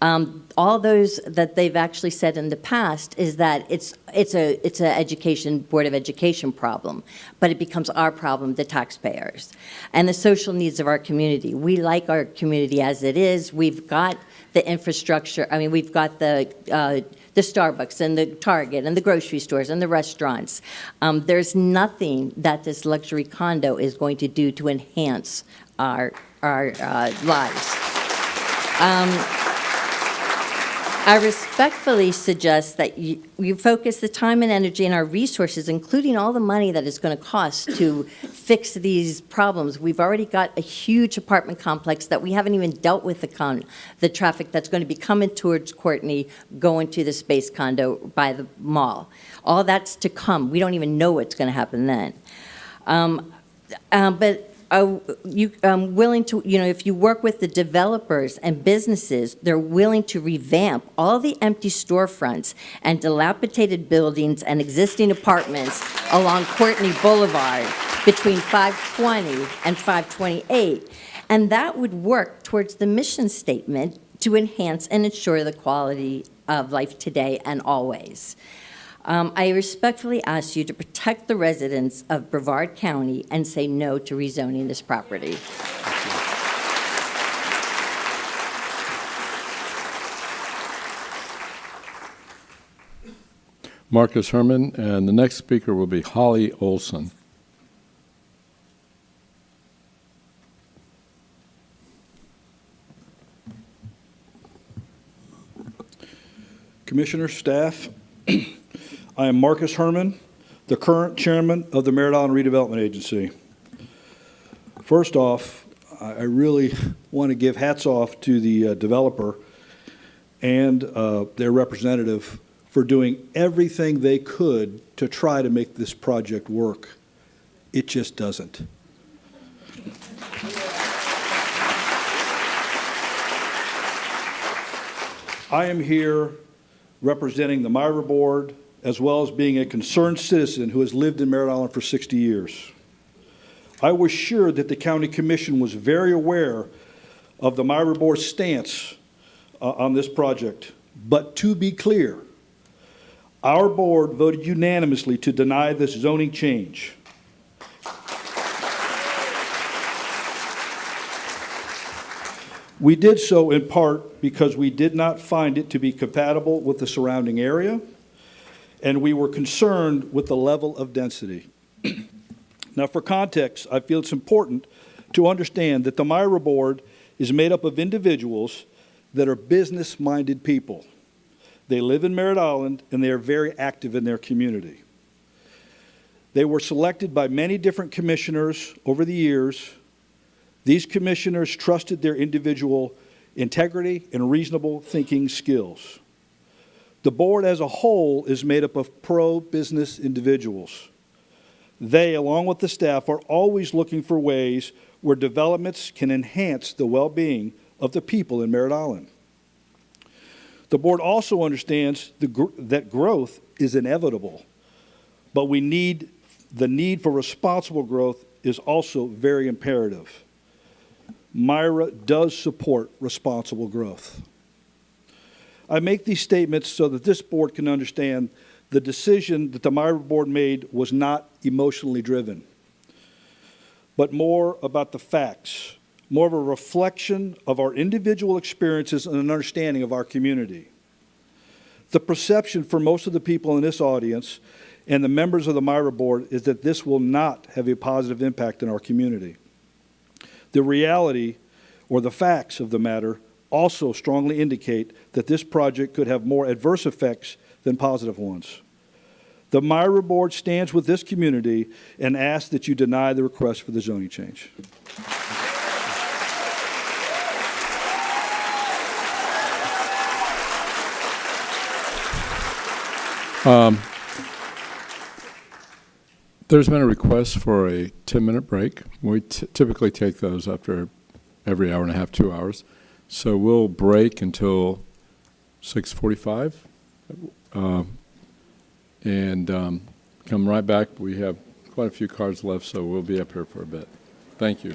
All those that they've actually said in the past is that it's a Board of Education problem, but it becomes our problem, the taxpayers, and the social needs of our community. We like our community as it is. We've got the infrastructure. I mean, we've got the Starbucks and the Target and the grocery stores and the restaurants. There's nothing that this luxury condo is going to do to enhance our lives. I respectfully suggest that you focus the time and energy and our resources, including all the money that it's going to cost to fix these problems. We've already got a huge apartment complex that we haven't even dealt with the traffic that's going to be coming towards Courtney, going to the space condo by the mall. All that's to come. We don't even know what's going to happen then. But willing to, if you work with the developers and businesses, they're willing to revamp all the empty storefronts and dilapidated buildings and existing apartments along Courtney Boulevard between 520 and 528. And that would work towards the mission statement to enhance and ensure the quality of life today and always. I respectfully ask you to protect the residents of Brevard County and say no to rezoning this property. Marcus Herman, and the next speaker will be Holly Olson. Commissioner, staff, I am Marcus Herman, the current chairman of the Merritt Island Redevelopment Agency. First off, I really want to give hats off to the developer and their representative for doing everything they could to try to make this project work. It just doesn't. I am here representing the Myra Board, as well as being a concerned citizen who has lived in Merritt Island for 60 years. I was sure that the County Commission was very aware of the Myra Board's stance on this project. But to be clear, our board voted unanimously to deny this zoning change. We did so in part because we did not find it to be compatible with the surrounding area, and we were concerned with the level of density. Now, for context, I feel it's important to understand that the Myra Board is made up of individuals that are business-minded people. They live in Merritt Island, and they are very active in their community. They were selected by many different commissioners over the years. These commissioners trusted their individual integrity and reasonable thinking skills. The board as a whole is made up of pro-business individuals. They, along with the staff, are always looking for ways where developments can enhance the well-being of the people in Merritt Island. The board also understands that growth is inevitable, but the need for responsible growth is also very imperative. Myra does support responsible growth. I make these statements so that this board can understand the decision that the Myra Board made was not emotionally driven, but more about the facts, more of a reflection of our individual experiences and an understanding of our community. The perception for most of the people in this audience and the members of the Myra Board is that this will not have a positive impact in our community. The reality, or the facts of the matter, also strongly indicate that this project could have more adverse effects than positive ones. The Myra Board stands with this community and asks that you deny the request for the zoning change. There's been a request for a 10-minute break. We typically take those after every hour and a half, 2 hours. So we'll break until 6:45 and come right back. We have quite a few cards left, so we'll be up here for a bit. Thank you.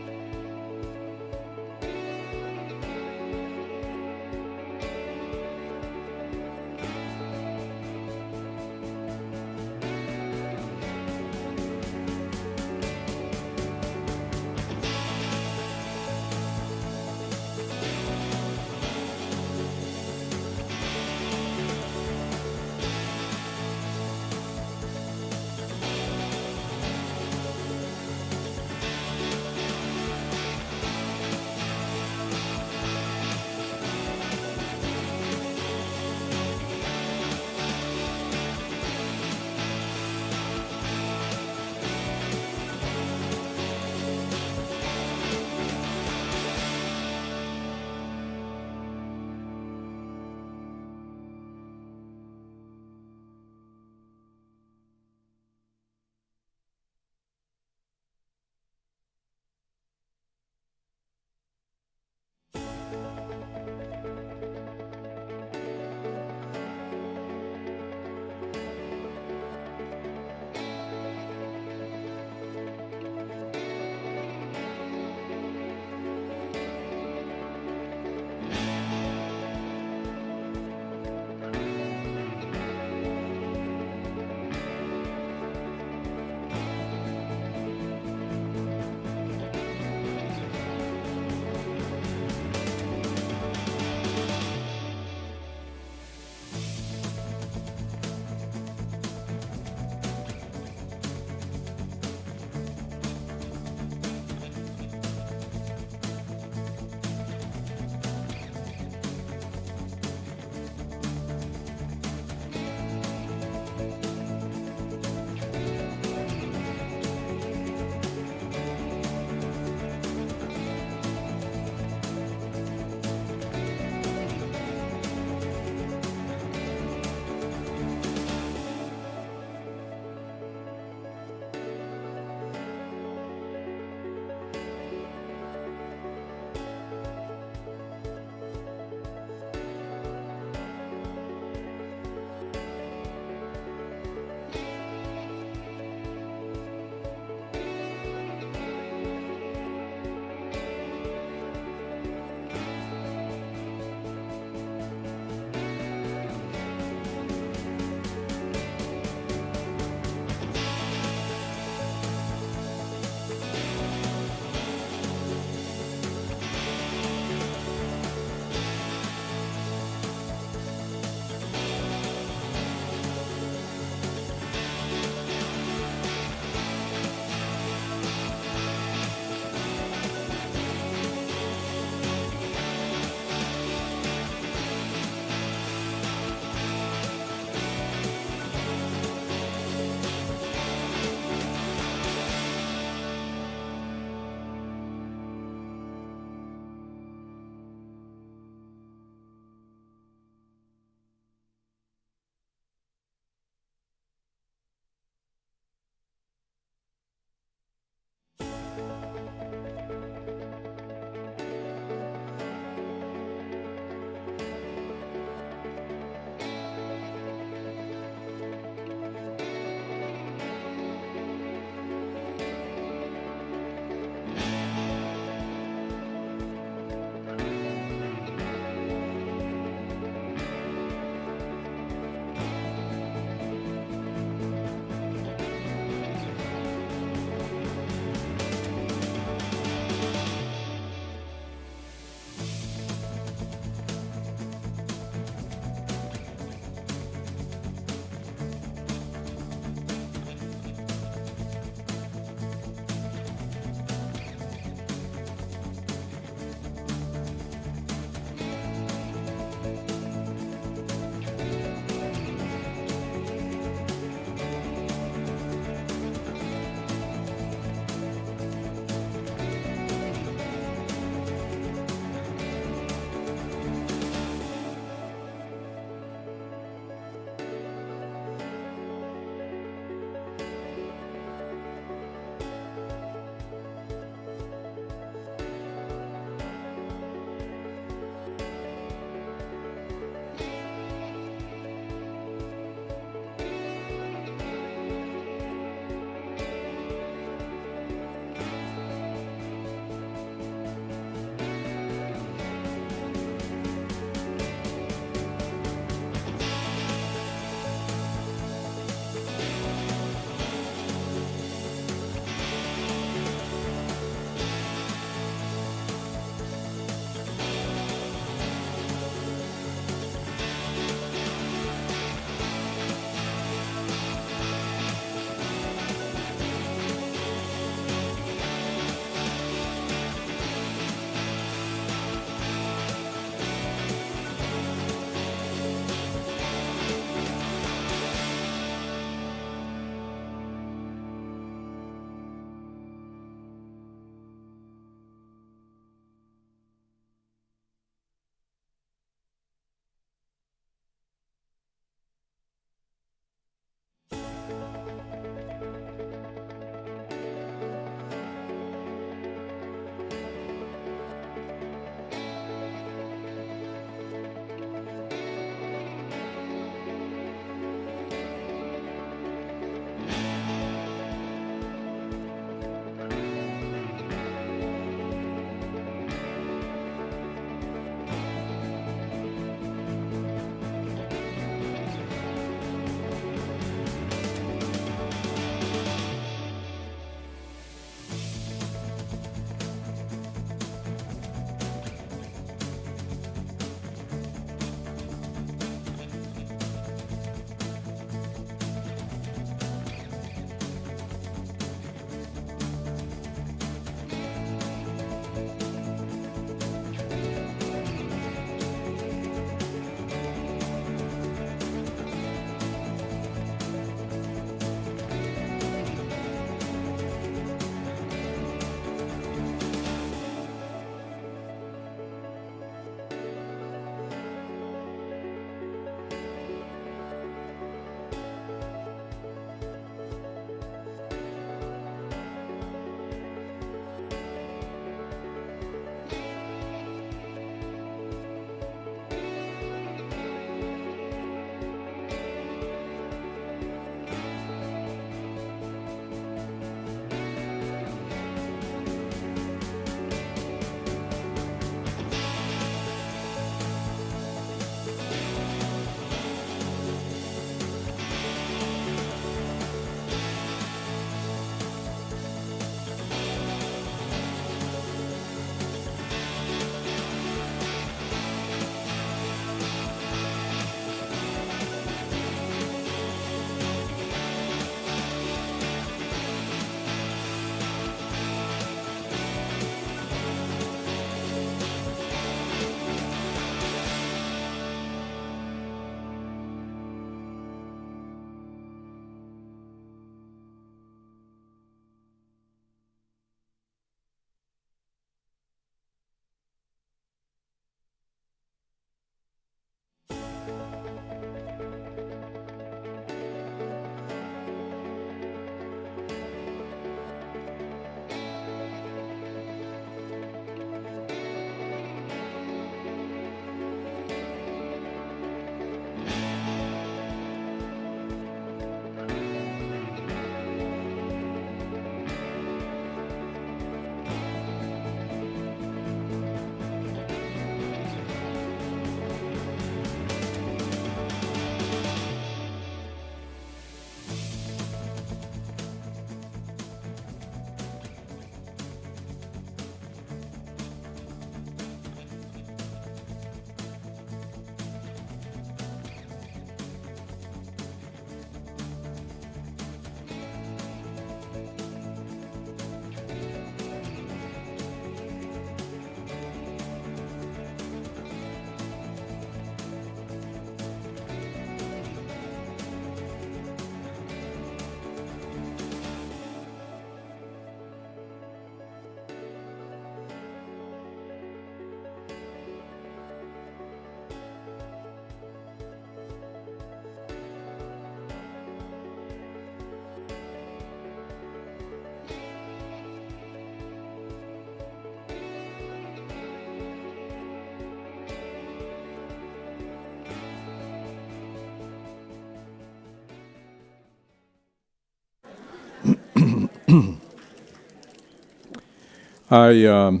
I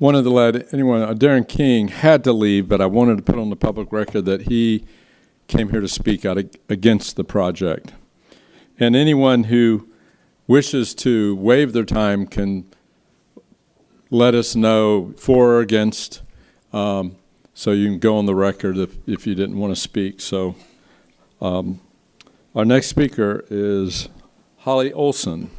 wanted to let anyone, Darren King had to leave, but I wanted to put on the public record that he came here to speak out against the project. And anyone who wishes to waive their time can let us know for or against, so you can go on the record if you didn't want to speak. So our next speaker is Holly Olson.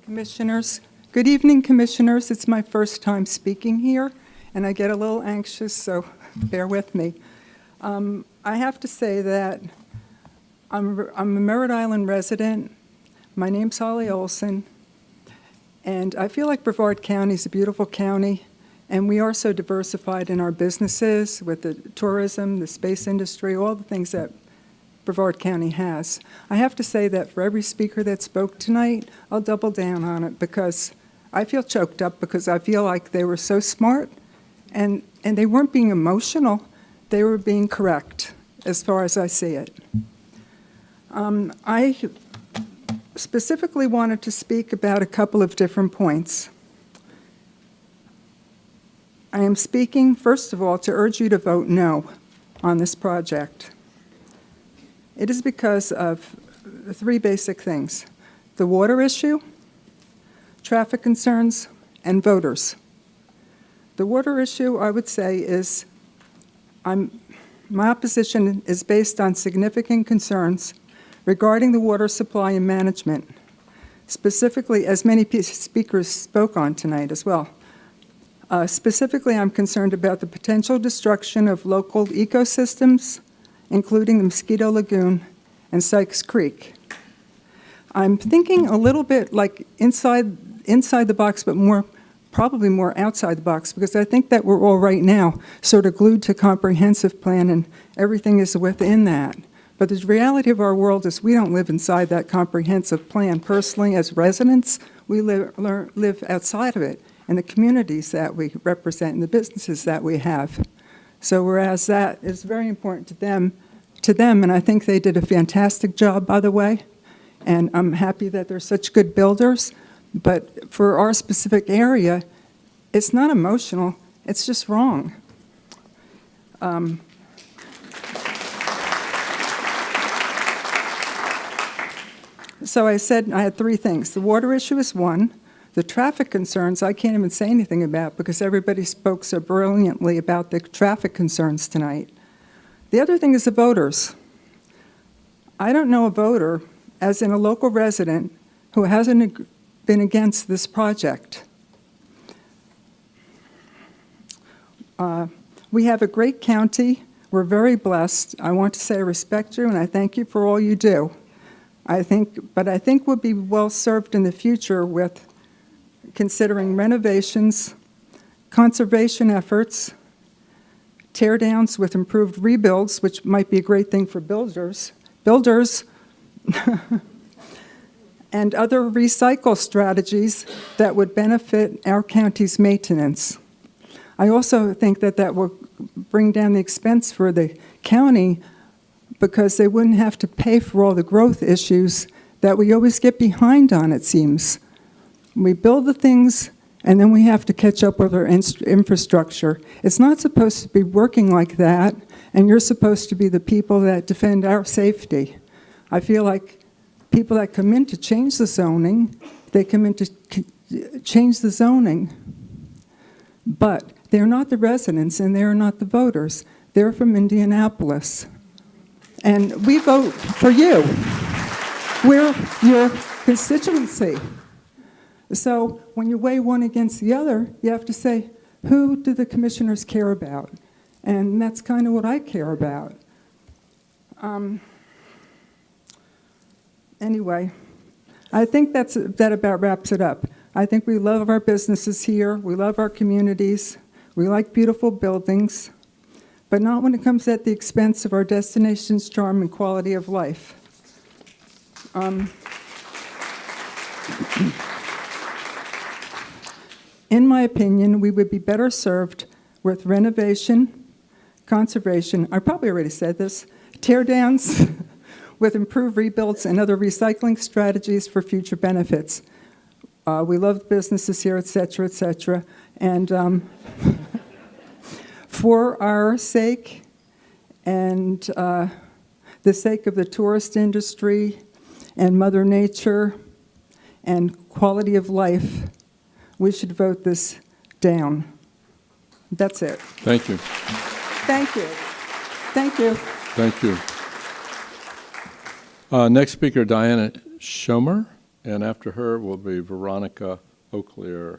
Commissioners. Good evening, Commissioners. It's my first time speaking here, and I get a little anxious, so bear with me. I have to say that I'm a Merritt Island resident. My name's Holly Olson, and I feel like Brevard County is a beautiful county, and we are so diversified in our businesses with the tourism, the space industry, all the things that Brevard County has. I have to say that for every speaker that spoke tonight, I'll double down on it because I feel choked up because I feel like they were so smart and they weren't being emotional, they were being correct as far as I see it. I specifically wanted to speak about a couple of different points. I am speaking, first of all, to urge you to vote no on this project. It is because of three basic things: the water issue, traffic concerns, and voters. The water issue, I would say, is my opposition is based on significant concerns regarding the water supply and management, specifically, as many speakers spoke on tonight as well. Specifically, I'm concerned about the potential destruction of local ecosystems, including the Mosquito Lagoon and Sykes Creek. I'm thinking a little bit like inside the box, but probably more outside the box, because I think that we're all right now sort of glued to comprehensive plan and everything is within that. But the reality of our world is we don't live inside that comprehensive plan. Personally, as residents, we live outside of it in the communities that we represent and the businesses that we have. So whereas that is very important to them, and I think they did a fantastic job, by the way, and I'm happy that they're such good builders, but for our specific area, it's not emotional, it's just wrong. So I said I had three things. The water issue is one. The traffic concerns, I can't even say anything about because everybody spoke so brilliantly about the traffic concerns tonight. The other thing is the voters. I don't know a voter, as in a local resident, who hasn't been against this project. We have a great county. We're very blessed. I want to say I respect you and I thank you for all you do. But I think we'll be well served in the future with considering renovations, conservation efforts, tear downs with improved rebuilds, which might be a great thing for builders, and other recycle strategies that would benefit our county's maintenance. I also think that that will bring down the expense for the county because they wouldn't have to pay for all the growth issues that we always get behind on, it seems. We build the things, and then we have to catch up with our infrastructure. It's not supposed to be working like that, and you're supposed to be the people that defend our safety. I feel like people that come in to change the zoning, they come in to change the zoning, but they're not the residents, and they're not the voters. They're from Indianapolis. And we vote for you. We're your constituency. So when you weigh one against the other, you have to say, who do the commissioners care about? And that's kind of what I care about. Anyway, I think that about wraps it up. I think we love our businesses here. We love our communities. We like beautiful buildings, but not when it comes at the expense of our destination's charm and quality of life. In my opinion, we would be better served with renovation, conservation, I probably already said this, tear downs with improved rebuilds and other recycling strategies for future benefits. We love businesses here, et cetera, and for our sake and the sake of the tourist industry and Mother Nature and quality of life, we should vote this down. That's it. Thank you. Thank you. Thank you. Thank you. Next speaker, Diana Schomer, and after her will be Veronica Oaklear,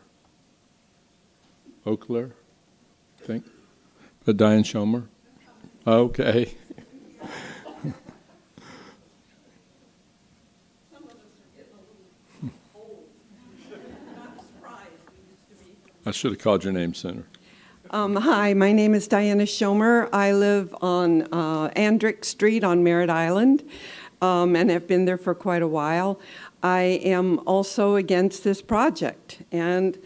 I think. But Diane Schomer? Okay. I should have called your name sooner. Hi, my name is Diana Schomer. I live on Andrick Street on Merritt Island and have been there for quite a while. I am also against this project, and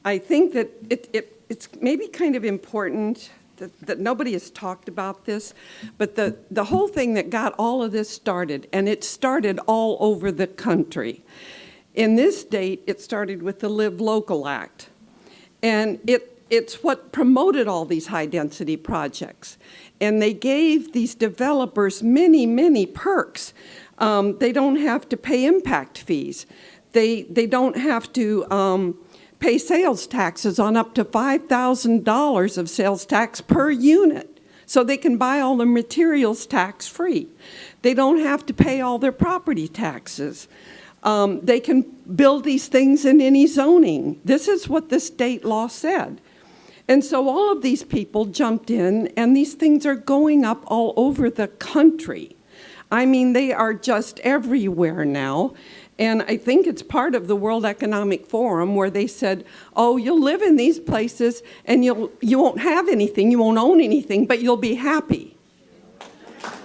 I think that it's maybe kind of important that nobody has talked about this, but the whole thing that got all of this started, and it started all over the country. In this state, it started with the Live Local Act. And it's what promoted all these high-density projects. And they gave these developers many, many perks. They don't have to pay impact fees. They don't have to pay sales taxes on up to $5,000 of sales tax per unit. So they can buy all the materials tax-free. They don't have to pay all their property taxes. They can build these things in any zoning. This is what the state law said. And so all of these people jumped in, and these things are going up all over the country. I mean, they are just everywhere now. And I think it's part of the World Economic Forum where they said, oh, you'll live in these places and you won't have anything, you won't own anything, but you'll be happy.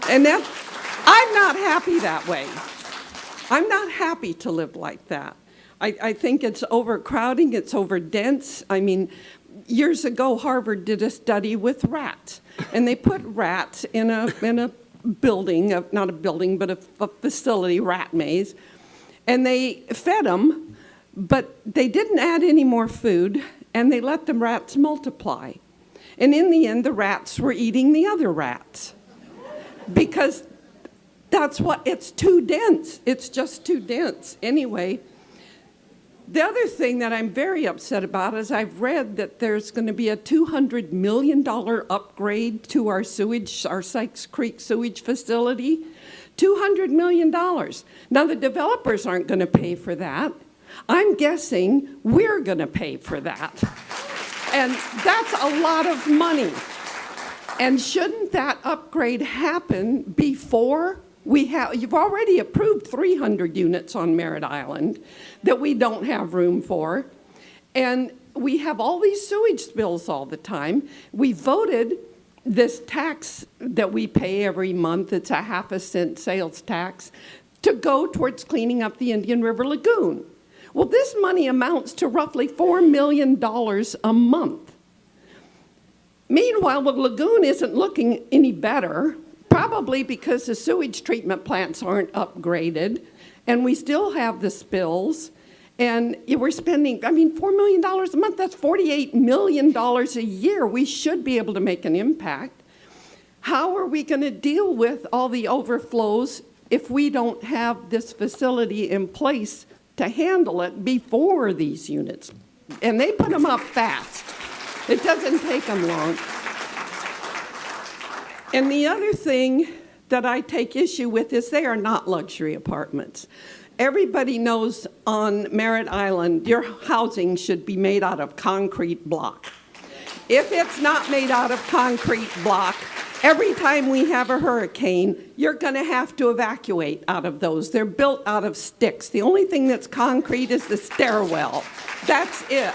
And I'm not happy that way. I'm not happy to live like that. I think it's overcrowding, it's overdense. I mean, years ago, Harvard did a study with rats, and they put rats in a building, not a building, but a facility, rat maze, and they fed them, but they didn't add any more food, and they let the rats multiply. And in the end, the rats were eating the other rats because it's too dense. It's just too dense. Anyway, the other thing that I'm very upset about is I've read that there's going to be a $200 million upgrade to our Sykes Creek sewage facility. $200 million. Now, the developers aren't going to pay for that. I'm guessing we're going to pay for that. And that's a lot of money. And shouldn't that upgrade happen before you've already approved 300 units on Merritt Island that we don't have room for. And we have all these sewage spills all the time. We voted this tax that we pay every month, it's a 0.5 cent sales tax, to go towards cleaning up the Indian River Lagoon. Well, this money amounts to roughly $4 million a month. Meanwhile, the lagoon isn't looking any better, probably because the sewage treatment plants aren't upgraded, and we still have the spills. And we're spending, $4 million a month, that's $48 million a year. We should be able to make an impact. How are we going to deal with all the overflows if we don't have this facility in place to handle it before these units? And they put them up fast. It doesn't take them long. And the other thing that I take issue with is they are not luxury apartments. Everybody knows on Merritt Island, your housing should be made out of concrete block. If it's not made out of concrete block, every time we have a hurricane, you're going to have to evacuate out of those. They're built out of sticks. The only thing that's concrete is the stairwell. That's it.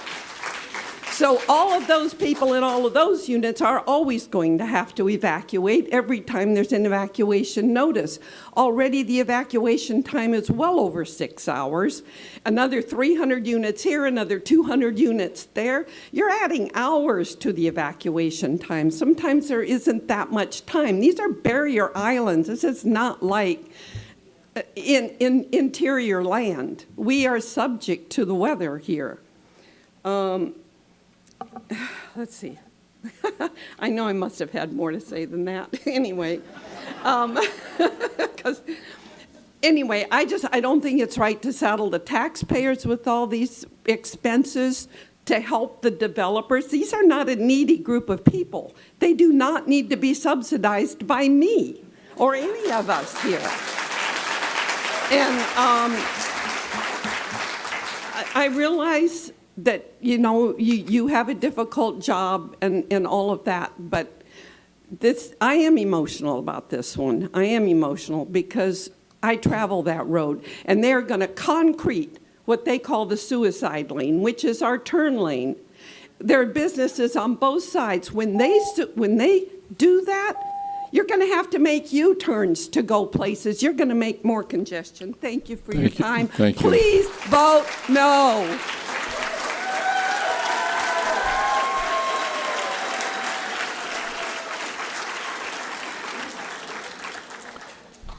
So all of those people in all of those units are always going to have to evacuate every time there's an evacuation notice. Already the evacuation time is well over 6 hours. Another 300 units here, another 200 units there. You're adding hours to the evacuation time. Sometimes there isn't that much time. These are barrier islands. This is not like in interior land. We are subject to the weather here. Let's see. I know I must have had more to say than that. Anyway, anyway, I don't think it's right to saddle the taxpayers with all these expenses to help the developers. These are not a needy group of people. They do not need to be subsidized by me or any of us here. And I realize that, you know, you have a difficult job and all of that, but I am emotional about this one. I am emotional because I travel that road, and they're going to concrete what they call the suicide lane, which is our turn lane. There are businesses on both sides. When they do that, you're going to have to make U-turns to go places. You're going to make more congestion. Thank you for your time. Thank you. Please vote no.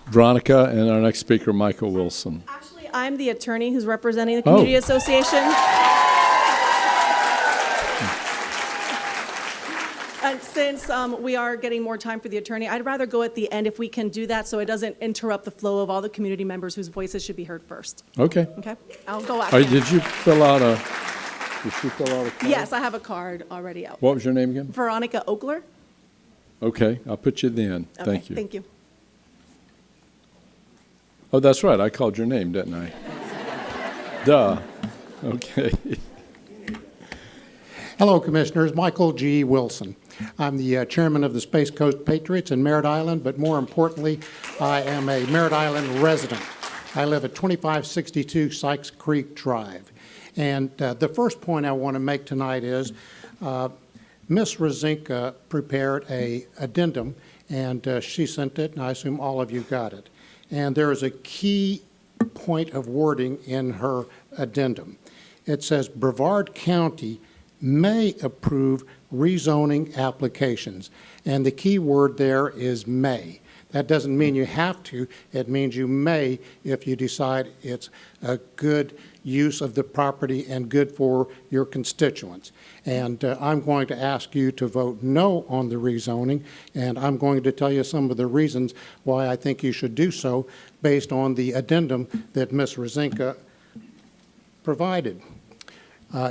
Veronica, and our next speaker, Michael Wilson. Actually, I'm the attorney who's representing the community association. And since we are getting more time for the attorney, I'd rather go at the end if we can do that so it doesn't interrupt the flow of all the community members whose voices should be heard first. Okay. Okay? I'll go after. Did you fill out a card? Yes, I have a card already out. What was your name again? Veronica Oakler. Okay, I'll put you at the end. Okay, Thank you. Thank you. Oh, that's right. I called your name, didn't I? Duh. Okay. Hello, Commissioners. Michael G. Wilson. I'm the chairman of the Space Coast Patriots in Merritt Island, but more importantly, I am a Merritt Island resident. I live at 2562 Sykes Creek Drive. And the first point I want to make tonight is Ms. Rezanka prepared an addendum, and she sent it, and I assume all of you got it. And there is a key point of wording in her addendum. It says Brevard County may approve rezoning applications. And the key word there is may. That doesn't mean you have to. It means you may if you decide it's a good use of the property and good for your constituents. And I'm going to ask you to vote no on the rezoning, and I'm going to tell you some of the reasons why I think you should do so based on the addendum that Ms. Rezanka provided.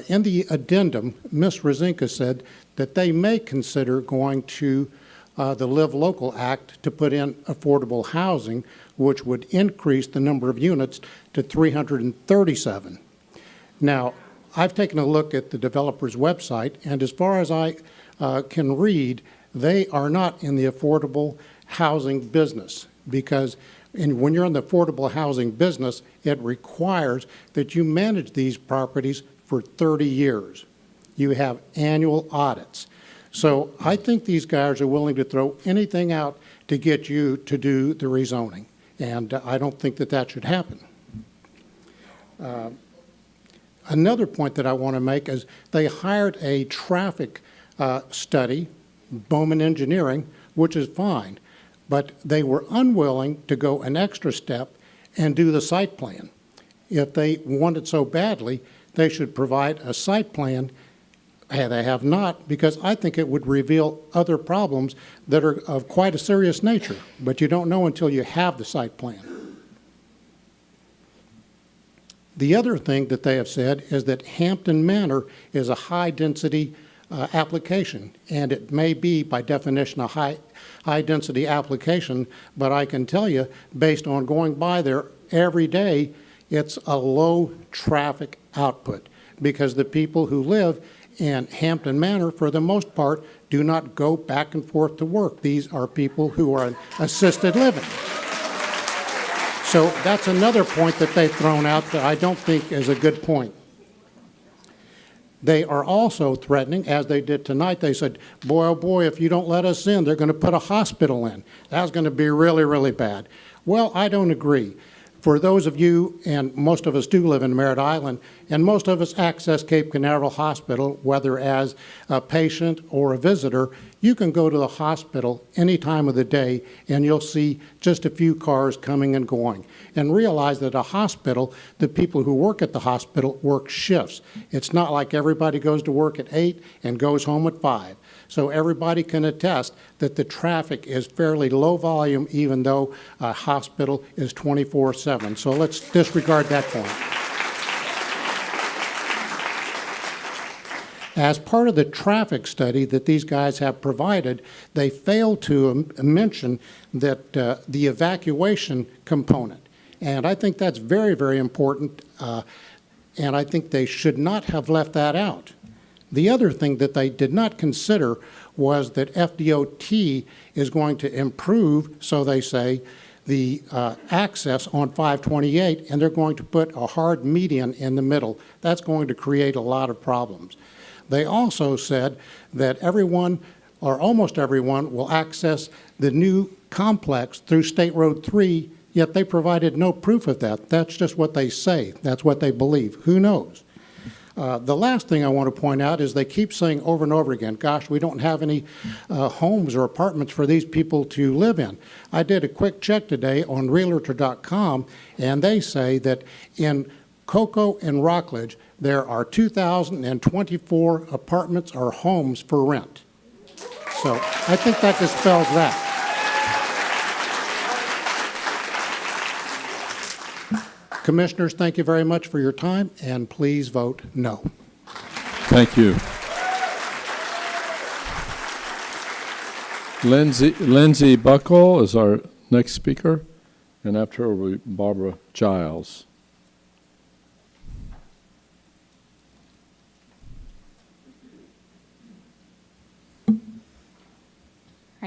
In the addendum, Ms. Rezanka said that they may consider going to the Live Local Act to put in affordable housing, which would increase the number of units to 337. Now, I've taken a look at the developer's website, and as far as I can read, they are not in the affordable housing business, because when you're in the affordable housing business, it requires that you manage these properties for 30 years. You have annual audits. So I think these guys are willing to throw anything out to get you to do the rezoning, and I don't think that that should happen. Another point that I want to make is they hired a traffic study, Bowman Engineering, which is fine, but they were unwilling to go an extra step and do the site plan. If they want it so badly, they should provide a site plan. They have not, because I think it would reveal other problems that are of quite a serious nature, but you don't know until you have the site plan. The other thing that they have said is that Hampton Manor is a high-density application, and it may be, by definition, a high-density application, but I can tell you, based on going by there every day, it's a low-traffic output, because the people who live in Hampton Manor, for the most part, do not go back and forth to work. These are people who are in assisted living. So that's another point that they've thrown out that I don't think is a good point. They are also threatening, as they did tonight, they said, boy, oh boy, if you don't let us in, they're going to put a hospital in. That's going to be really, really bad. Well, I don't agree. For those of you, and most of us do live in Merritt Island, and most of us access Cape Canaveral Hospital, whether as a patient or a visitor, you can go to the hospital any time of the day and you'll see just a few cars coming and going. And realize that a hospital, the people who work at the hospital work shifts. It's not like everybody goes to work at 8 and goes home at 5. So everybody can attest that the traffic is fairly low volume, even though a hospital is 24/7. So let's disregard that point. As part of the traffic study that these guys have provided, they failed to mention that the evacuation component. And I think that's very, very important, and I think they should not have left that out. The other thing that they did not consider was that FDOT is going to improve, so they say, the access on 528, and they're going to put a hard median in the middle. That's going to create a lot of problems. They also said that everyone, or almost everyone, will access the new complex through State Road 3, yet they provided no proof of that. That's just what they say. That's what they believe. Who knows? The last thing I want to point out is they keep saying over and over again, gosh, we don't have any homes or apartments for these people to live in. I did a quick check today on Realtor.com, and they say that in Cocoa and Rockledge, there are 2,024 apartments or homes for rent. So I think that dispels that. Commissioners, thank you very much for your time, and please vote no. Thank you. Lindsay Buckle is our next speaker, and after her will be Barbara Giles. All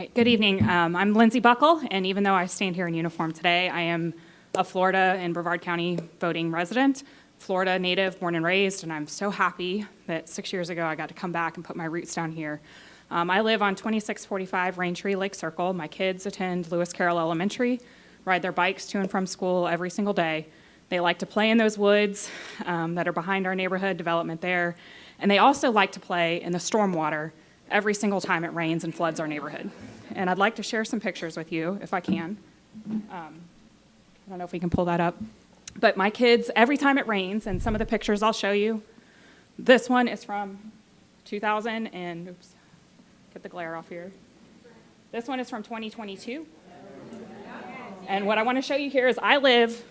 right, good evening. I'm Lindsay Buckle, and even though I stand here in uniform today, I am a Florida and Brevard County voting resident, Florida native, born and raised, and I'm so happy that 6 years ago I got to come back and put my roots down here. I live on 2645 Raintree Lake Circle. My kids attend Lewis Carroll Elementary, ride their bikes to and from school every single day. They like to play in those woods that are behind our neighborhood development there, and they also like to play in the stormwater every single time it rains and floods our neighborhood. And I'd like to share some pictures with you, if I can. I don't know if we can pull that up. But my kids, every time it rains, and some of the pictures I'll show you, this one is from 2000 and, oops, get the glare off here. This one is from 2022. And what I want to show you here is I live,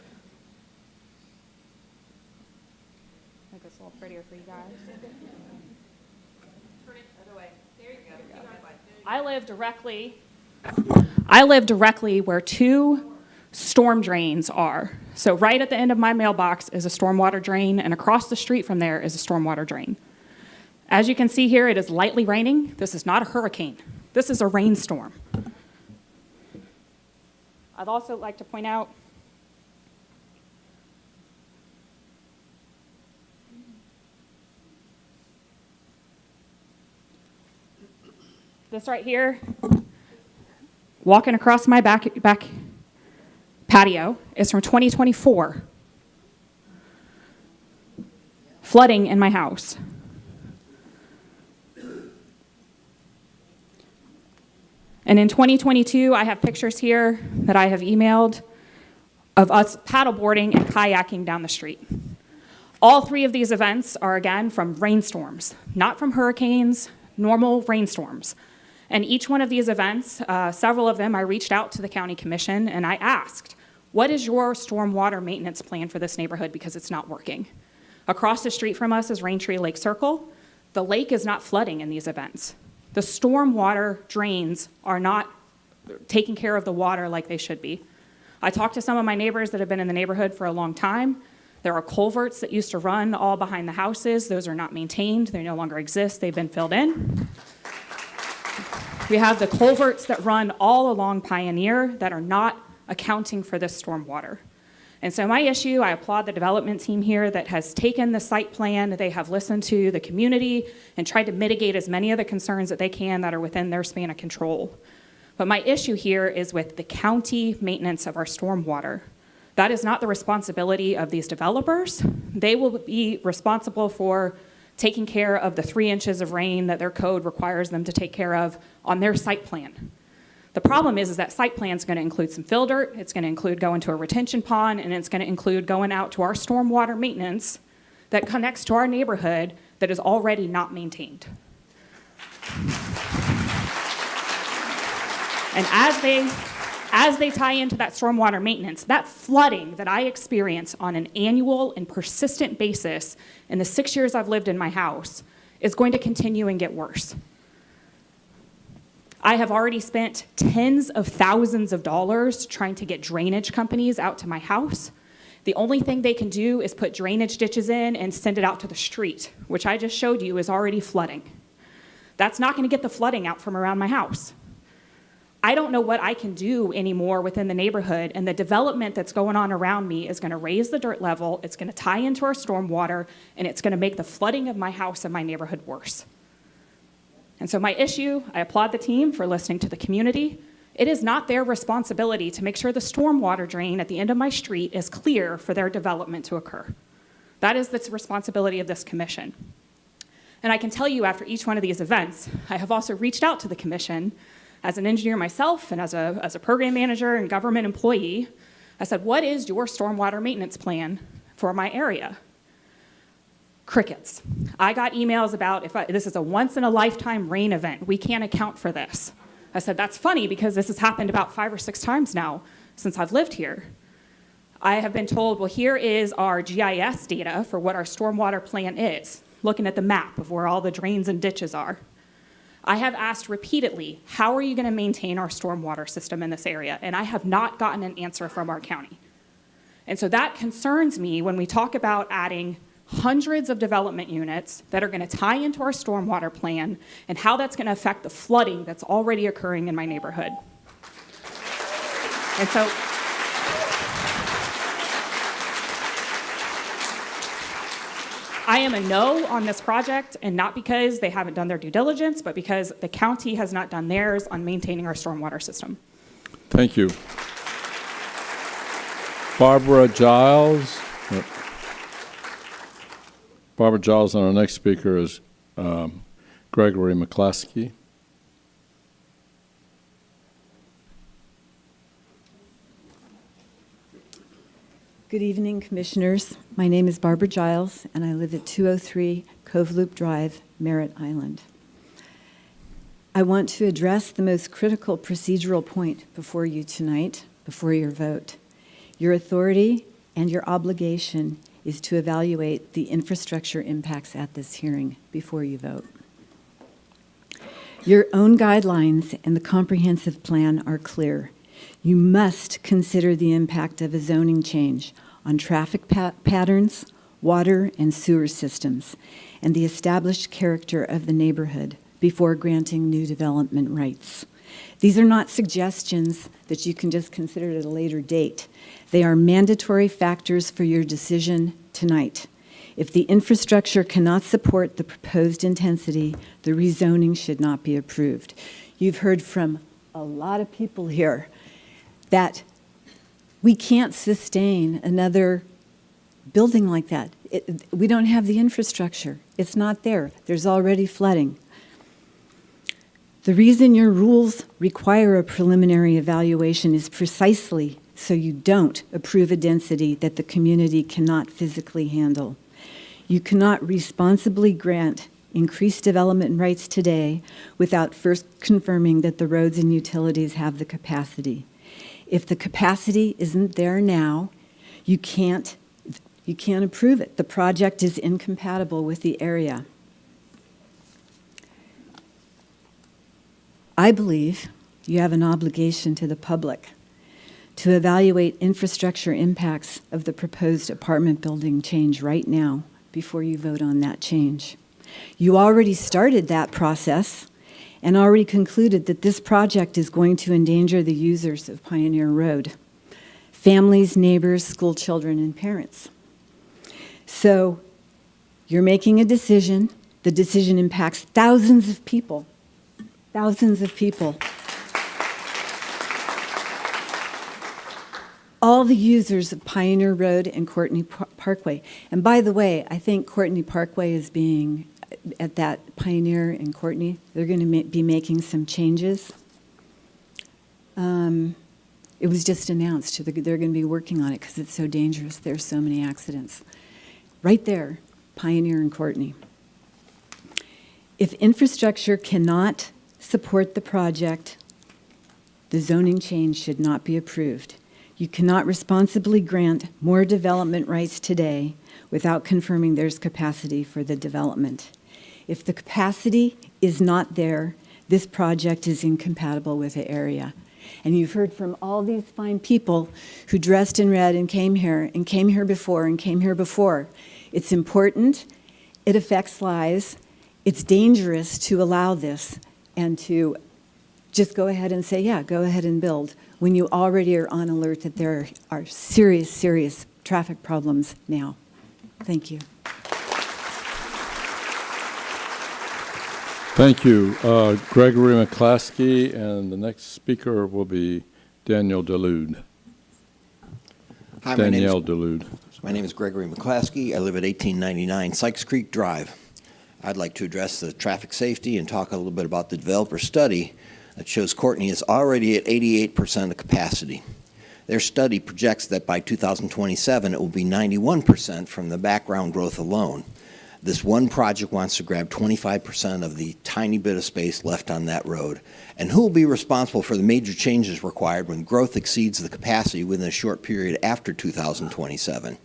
make this a little prettier for you guys. Turn it the other way. There you go. I live directly where two storm drains are. So right at the end of my mailbox is a stormwater drain, and across the street from there is a stormwater drain. As you can see here, it is lightly raining. This is not a hurricane. This is a rainstorm. I'd also like to point out this right here, walking across my back patio, is from 2024. Flooding in my house. And in 2022, I have pictures here that I have emailed of us paddleboarding and kayaking down the street. All three of these events are, again, from rainstorms, not from hurricanes, normal rainstorms. And each one of these events, several of them, I reached out to the county commission and I asked, what is your stormwater maintenance plan for this neighborhood, because it's not working? Across the street from us is Raintree Lake Circle. The lake is not flooding in these events. The stormwater drains are not taking care of the water like they should be. I talked to some of my neighbors that have been in the neighborhood for a long time. There are culverts that used to run all behind the houses. Those are not maintained. They no longer exist. They've been filled in. We have the culverts that run all along Pioneer that are not accounting for this stormwater. And so my issue, I applaud the development team here that has taken the site plan, they have listened to the community and tried to mitigate as many of the concerns that they can that are within their span of control. But my issue here is with the county maintenance of our stormwater. That is not the responsibility of these developers. They will be responsible for taking care of the 3 inches of rain that their code requires them to take care of on their site plan. The problem is that site plan is going to include some fill dirt, it's going to include going to a retention pond, and it's going to include going out to our stormwater maintenance that connects to our neighborhood that is already not maintained. And as they tie into that stormwater maintenance, that flooding that I experience on an annual and persistent basis in the 6 years I've lived in my house is going to continue and get worse. I have already spent tens of thousands of dollars trying to get drainage companies out to my house. The only thing they can do is put drainage ditches in and send it out to the street, which I just showed you is already flooding. That's not going to get the flooding out from around my house. I don't know what I can do anymore within the neighborhood, and the development that's going on around me is going to raise the dirt level, it's going to tie into our stormwater, and it's going to make the flooding of my house and my neighborhood worse. And so my issue, I applaud the team for listening to the community. It is not their responsibility to make sure the stormwater drain at the end of my street is clear for their development to occur. That is the responsibility of this commission. And I can tell you after each one of these events, I have also reached out to the commission as an engineer myself and as a program manager and government employee. I said, what is your stormwater maintenance plan for my area? Crickets. I got emails about this is a once-in-a-lifetime rain event. We can't account for this. I said, that's funny because this has happened about 5 or 6 times now since I've lived here. I have been told, well, here is our GIS data for what our stormwater plan is, looking at the map of where all the drains and ditches are. I have asked repeatedly, how are you going to maintain our stormwater system in this area? And I have not gotten an answer from our county. And so that concerns me when we talk about adding hundreds of development units that are going to tie into our stormwater plan and how that's going to affect the flooding that's already occurring in my neighborhood. And so I am a no on this project, and not because they haven't done their due diligence, but because the county has not done theirs on maintaining our stormwater system. Thank you. Barbara Giles. Barbara Giles, and our next speaker is Gregory McClaskey. Good evening, Commissioners. My name is Barbara Giles, and I live at 203 Cove Loop Drive, Merritt Island. I want to address the most critical procedural point before you tonight, before your vote. Your authority and your obligation is to evaluate the infrastructure impacts at this hearing before you vote. Your own guidelines and the comprehensive plan are clear. You must consider the impact of a zoning change on traffic patterns, water and sewer systems, and the established character of the neighborhood before granting new development rights. These are not suggestions that you can just consider at a later date. They are mandatory factors for your decision tonight. If the infrastructure cannot support the proposed intensity, the rezoning should not be approved. You've heard from a lot of people here that we can't sustain another building like that. We don't have the infrastructure. It's not there. There's already flooding. The reason your rules require a preliminary evaluation is precisely so you don't approve a density that the community cannot physically handle. You cannot responsibly grant increased development rights today without first confirming that the roads and utilities have the capacity. If the capacity isn't there now, you can't approve it. The project is incompatible with the area. I believe you have an obligation to the public to evaluate infrastructure impacts of the proposed apartment building change right now before you vote on that change. You already started that process and already concluded that this project is going to endanger the users of Pioneer Road, families, neighbors, school children, and parents. So you're making a decision. The decision impacts thousands of people. Thousands of people. all the users of Pioneer Road and Courtney Parkway. And by the way, I think Courtney Parkway is being, at that Pioneer and Courtney, they're going to be making some changes. It was just announced. They're going to be working on it because it's so dangerous. There's so many accidents. Right there, Pioneer and Courtney. If infrastructure cannot support the project, the zoning change should not be approved. You cannot responsibly grant more development rights today without confirming there's capacity for the development. If the capacity is not there, this project is incompatible with the area. And you've heard from all these fine people who dressed in red and came here before and came here before. It's important, it affects lives, it's dangerous to allow this and to just go ahead and say, yeah, go ahead and build, when you already are on alert that there are serious, serious traffic problems now. Thank you. Thank you. Gregory McClaskey, and the next speaker will be Danielle Delude. Hi, Danielle Delude. my name is Gregory McClaskey. I live at 1899 Sykes Creek Drive. I'd like to address the traffic safety and talk a little bit about the developer study that shows Courtney is already at 88% of capacity. Their study projects that by 2027 it will be 91% from the background growth alone. This one project wants to grab 25% of the tiny bit of space left on that road. And who will be responsible for the major changes required when growth exceeds the capacity within a short period after 2027?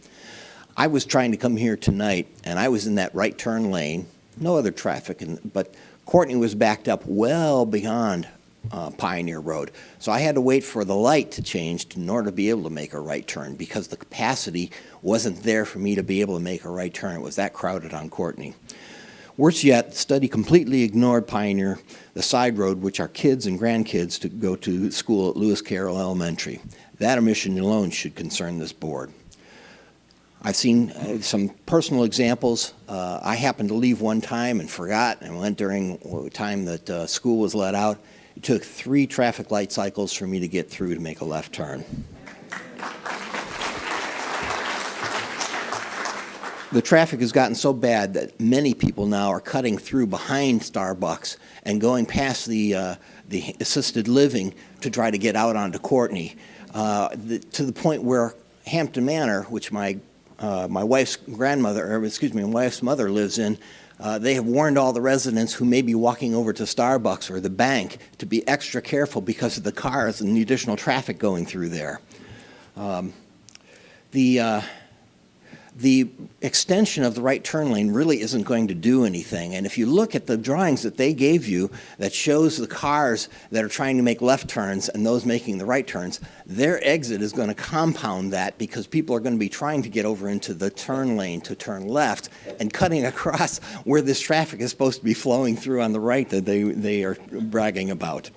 I was trying to come here tonight, and I was in that right turn lane, no other traffic, but Courtney was backed up well beyond Pioneer Road. So I had to wait for the light to change in order to be able to make a right turn because the capacity wasn't there for me to be able to make a right turn. It was that crowded on Courtney. Worse yet, the study completely ignored Pioneer, the side road, which our kids and grandkids to go to school at Lewis Carroll Elementary. That omission alone should concern this board. I've seen some personal examples. I happened to leave one time and forgot and went during the time that school was let out. It took 3 traffic light cycles for me to get through to make a left turn. The traffic has gotten so bad that many people now are cutting through behind Starbucks and going past the assisted living to try to get out onto Courtney, to the point where Hampton Manor, which my wife's my wife's mother lives in, they have warned all the residents who may be walking over to Starbucks or the bank to be extra careful because of the cars and the additional traffic going through there. The extension of the right turn lane really isn't going to do anything. And if you look at the drawings that they gave you that shows the cars that are trying to make left turns and those making the right turns, their exit is going to compound that because people are going to be trying to get over into the turn lane to turn left and cutting across where this traffic is supposed to be flowing through on the right that they are bragging about.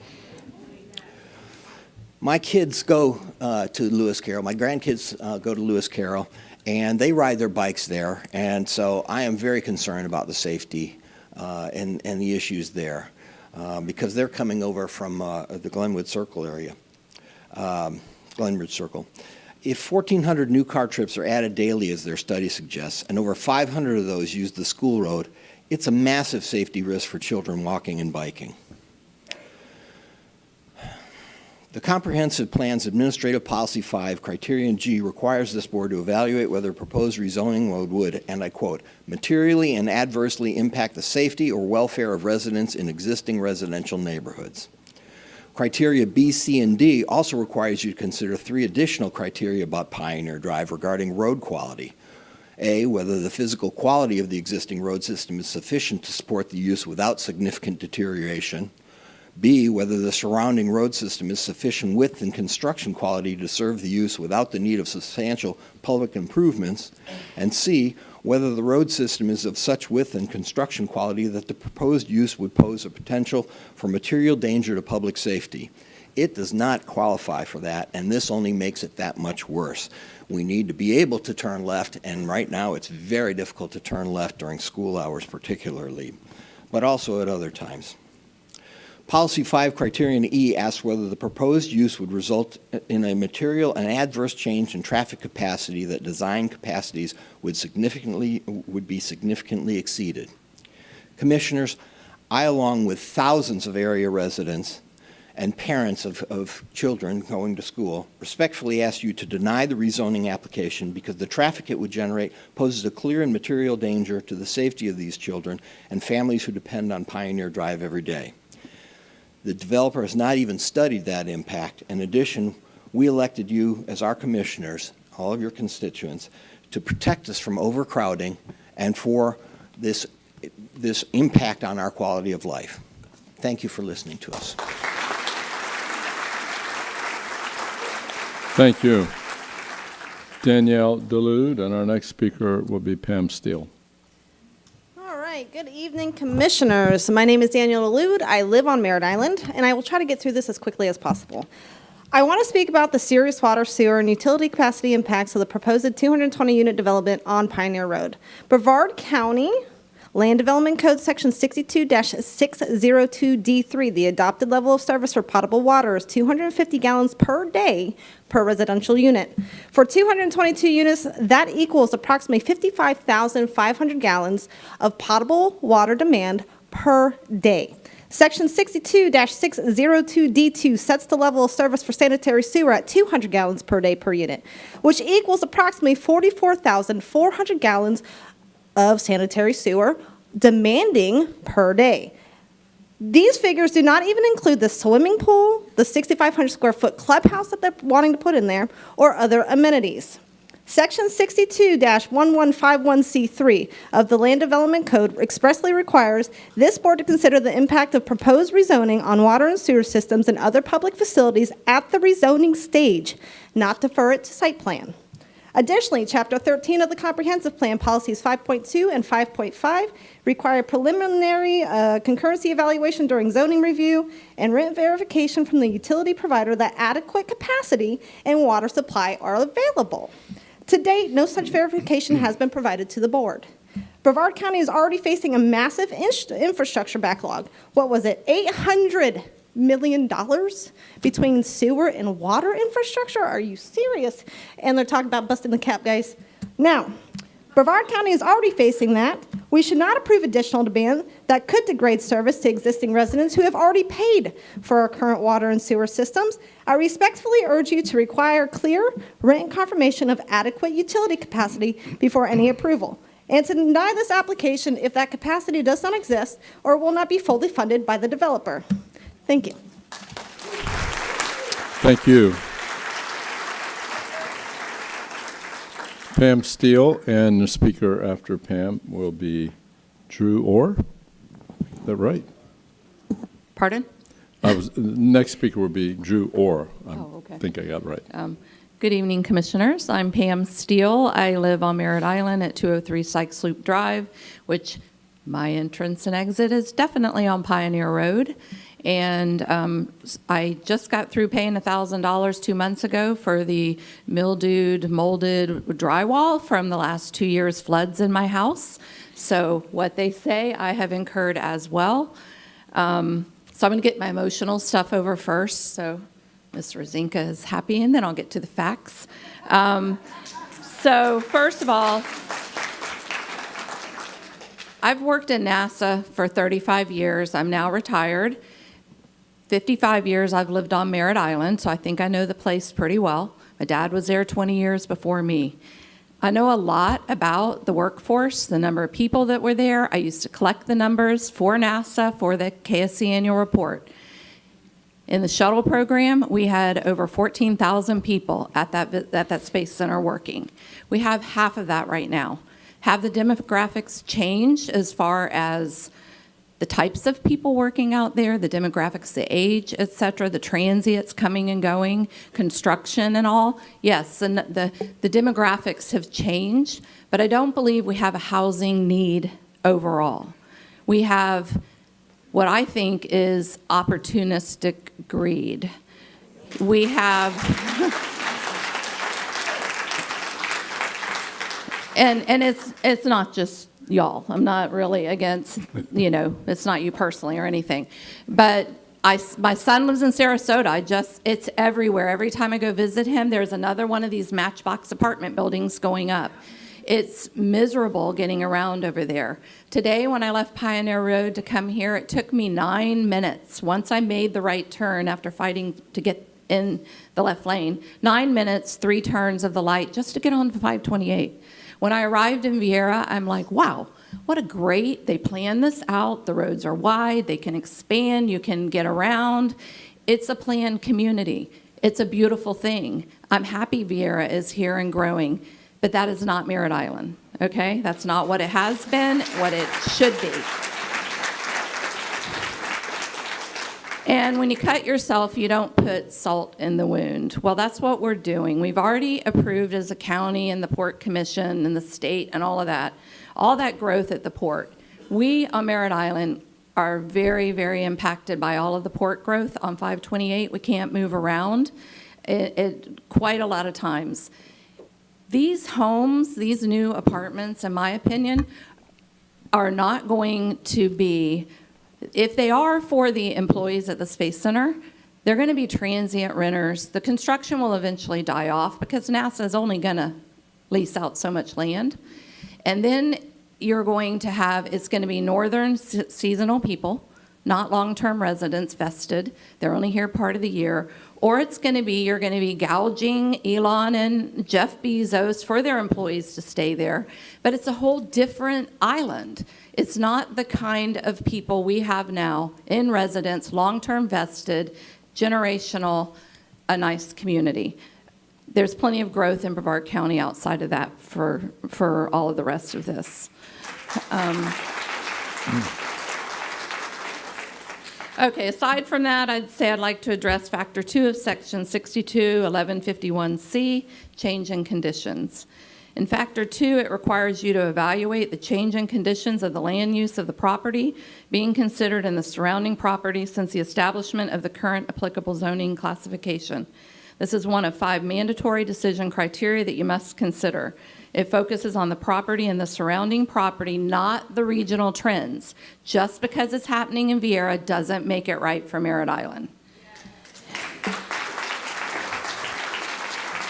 My kids go to Lewis Carroll. My grandkids go to Lewis Carroll. And they ride their bikes there, and so I am very concerned about the safety and the issues there because they're coming over from the Glenwood Circle area, Glenridge Circle. If 1,400 new car trips are added daily, as their study suggests, and over 500 of those use the school road, it's a massive safety risk for children walking and biking. The Comprehensive Plan's Administrative Policy 5, Criterion G, requires this board to evaluate whether proposed rezoning road would, and I quote, materially and adversely impact the safety or welfare of residents in existing residential neighborhoods. Criteria B, C, and D also requires you to consider 3 additional criteria about Pioneer Drive regarding road quality. A, whether the physical quality of the existing road system is sufficient to support the use without significant deterioration. B, whether the surrounding road system is sufficient width and construction quality to serve the use without the need of substantial public improvements. And C, whether the road system is of such width and construction quality that the proposed use would pose a potential for material danger to public safety. It does not qualify for that, and this only makes it that much worse. We need to be able to turn left, and right now it's very difficult to turn left during school hours particularly, but also at other times. Policy 5, Criterion E asks whether the proposed use would result in a material and adverse change in traffic capacity that design capacities would be significantly exceeded. Commissioners, I, along with thousands of area residents and parents of children going to school, respectfully ask you to deny the rezoning application because the traffic it would generate poses a clear and material danger to the safety of these children and families who depend on Pioneer Drive every day. The developer has not even studied that impact. In addition, we elected you as our commissioners, all of your constituents, to protect us from overcrowding and for this impact on our quality of life. Thank you for listening to us. Thank you. Danielle Delude, and our next speaker will be Pam Steele. All right, good evening, commissioners. My name is Danielle Delude. I live on Merritt Island, and I will try to get through this as quickly as possible. I want to speak about the serious water, sewer, and utility capacity impacts of the proposed 220-unit development on Pioneer Road. Brevard County Land Development Code Section 62-602D3, the adopted level of service for potable water is 250 gallons per day per residential unit. For 222 units, that equals approximately 55,500 gallons of potable water demand per day. Section 62-602D2 sets the level of service for sanitary sewer at 200 gallons per day per unit, which equals approximately 44,400 gallons of sanitary sewer demanding per day. These figures do not even include the swimming pool, the 6,500 square foot clubhouse that they're wanting to put in there, or other amenities. Section 62-1151C3 of the Land Development Code expressly requires this board to consider the impact of proposed rezoning on water and sewer systems and other public facilities at the rezoning stage, not defer it to site plan. Additionally, Chapter 13 of the Comprehensive Plan, Policies 5.2 and 5.5, require preliminary concurrency evaluation during zoning review and written verification from the utility provider that adequate capacity and water supply are available. To date, no such verification has been provided to the board. Brevard County is already facing a massive infrastructure backlog. What was it, $800 million between sewer and water infrastructure? Are you serious? And they're talking about busting the cap, guys. Now, Brevard County is already facing that. We should not approve additional demand that could degrade service to existing residents who have already paid for our current water and sewer systems. I respectfully urge you to require clear written confirmation of adequate utility capacity before any approval, and to deny this application if that capacity does not exist or will not be fully funded by the developer. Thank you. Thank you. Pam Steele, and the speaker after Pam will be Drew Orr. Is that right? Pardon? The next speaker will be Drew Orr. Okay. I think I got it right. Good evening, Commissioners. I'm Pam Steele. I live on Merritt Island at 203 Sykes Loop Drive, which my entrance and exit is definitely on Pioneer Road. And I just got through paying $1,000 2 months ago for the mildewed, molded drywall from the last 2 years' floods in my house. So what they say, I have incurred as well. So I'm going to get my emotional stuff over first. So Ms. Rezanka is happy, and then I'll get to the facts. So first of all, I've worked at NASA for 35 years. I'm now retired. 55 years I've lived on Merritt Island, so I think I know the place pretty well. My dad was there 20 years before me. I know a lot about the workforce, the number of people that were there. I used to collect the numbers for NASA for the KSC annual report. In the shuttle program, we had over 14,000 people at that Space Center working. We have half of that right now. Have the demographics changed as far as the types of people working out there, the demographics, the age, et cetera, the transients coming and going, construction and all? Yes, and the demographics have changed, but I don't believe we have a housing need overall. We have what I think is opportunistic greed. We have, and it's not just y'all. I'm not really against, it's not you personally or anything. But My son lives in Sarasota. It's everywhere. Every time I go visit him, there's another one of these matchbox apartment buildings going up. It's miserable getting around over there. Today, when I left Pioneer Road to come here, it took me 9 minutes. Once I made the right turn after fighting to get in the left lane, 9 minutes, 3 turns of the light just to get on 528. When I arrived in Vieira, I'm like, wow, they planned this out. The roads are wide, they can expand, you can get around. It's a planned community. It's a beautiful thing. I'm happy Vieira is here and growing, but that is not Merritt Island, okay? That's not what it has been, what it should be. And when you cut yourself, you don't put salt in the wound. Well, that's what we're doing. We've already approved as a county and the Port Commission and the state and all that growth at the port. We on Merritt Island are very, very impacted by all of the port growth on 528. We can't move around quite a lot of times. These homes, these new apartments, in my opinion, are not going to be, if they are for the employees at the Space Center, they're going to be transient renters. The construction will eventually die off because NASA is only going to lease out so much land. And then you're going to have, it's going to be northern seasonal people, not long-term residents vested. They're only here part of the year. Or it's going to be, you're going to be gouging Elon and Jeff Bezos for their employees to stay there. But it's a whole different island. It's not the kind of people we have now in residence, long-term vested, generational, a nice community. There's plenty of growth in Brevard County outside of that for all of the rest of this. Okay, aside from that, I'd say I'd like to address Factor 2 of Section 62-1151C, change in conditions. In Factor 2, it requires you to evaluate the change in conditions of the land use of the property being considered in the surrounding property since the establishment of the current applicable zoning classification. This is one of 5 mandatory decision criteria that you must consider. It focuses on the property and the surrounding property, not the regional trends. Just because it's happening in Vieira doesn't make it right for Merritt Island.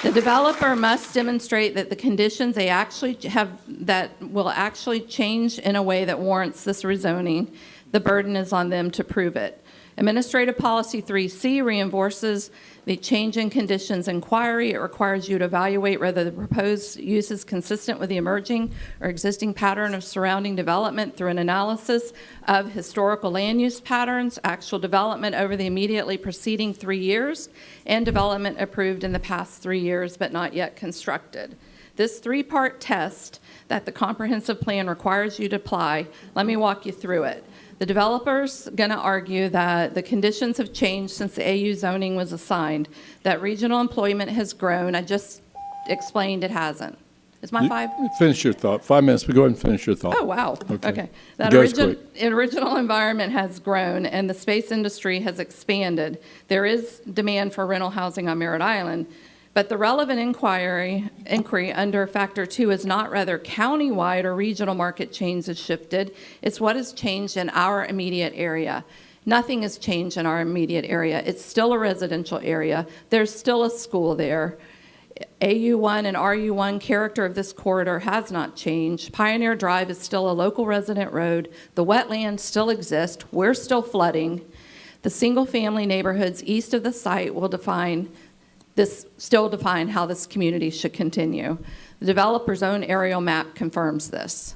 The developer must demonstrate that the conditions they actually have that will actually change in a way that warrants this rezoning. The burden is on them to prove it. Administrative Policy 3C reinforces the change in conditions inquiry. It requires you to evaluate whether the proposed use is consistent with the emerging or existing pattern of surrounding development through an analysis of historical land use patterns, actual development over the immediately preceding 3 years, and development approved in the past 3 years but not yet constructed. This 3-part test that the comprehensive plan requires you to apply, let me walk you through it. The developer's going to argue that the conditions have changed since the AU zoning was assigned, that regional employment has grown. I just explained it hasn't. Is my 5? Finish your thought. 5 minutes, but go ahead and finish your thought. Oh, wow. Okay. That Goes original environment has grown and the space industry has expanded. There is demand for rental housing on Merritt Island, but the relevant inquiry under Factor 2 is not whether countywide or regional market change has shifted. It's what has changed in our immediate area. Nothing has changed in our immediate area. It's still a residential area. There's still a school there. AU1 and RU1 character of this corridor has not changed. Pioneer Drive is still a local resident road. The wetlands still exist. We're still flooding. The single-family neighborhoods east of the site will still define how this community should continue. The developer's own aerial map confirms this.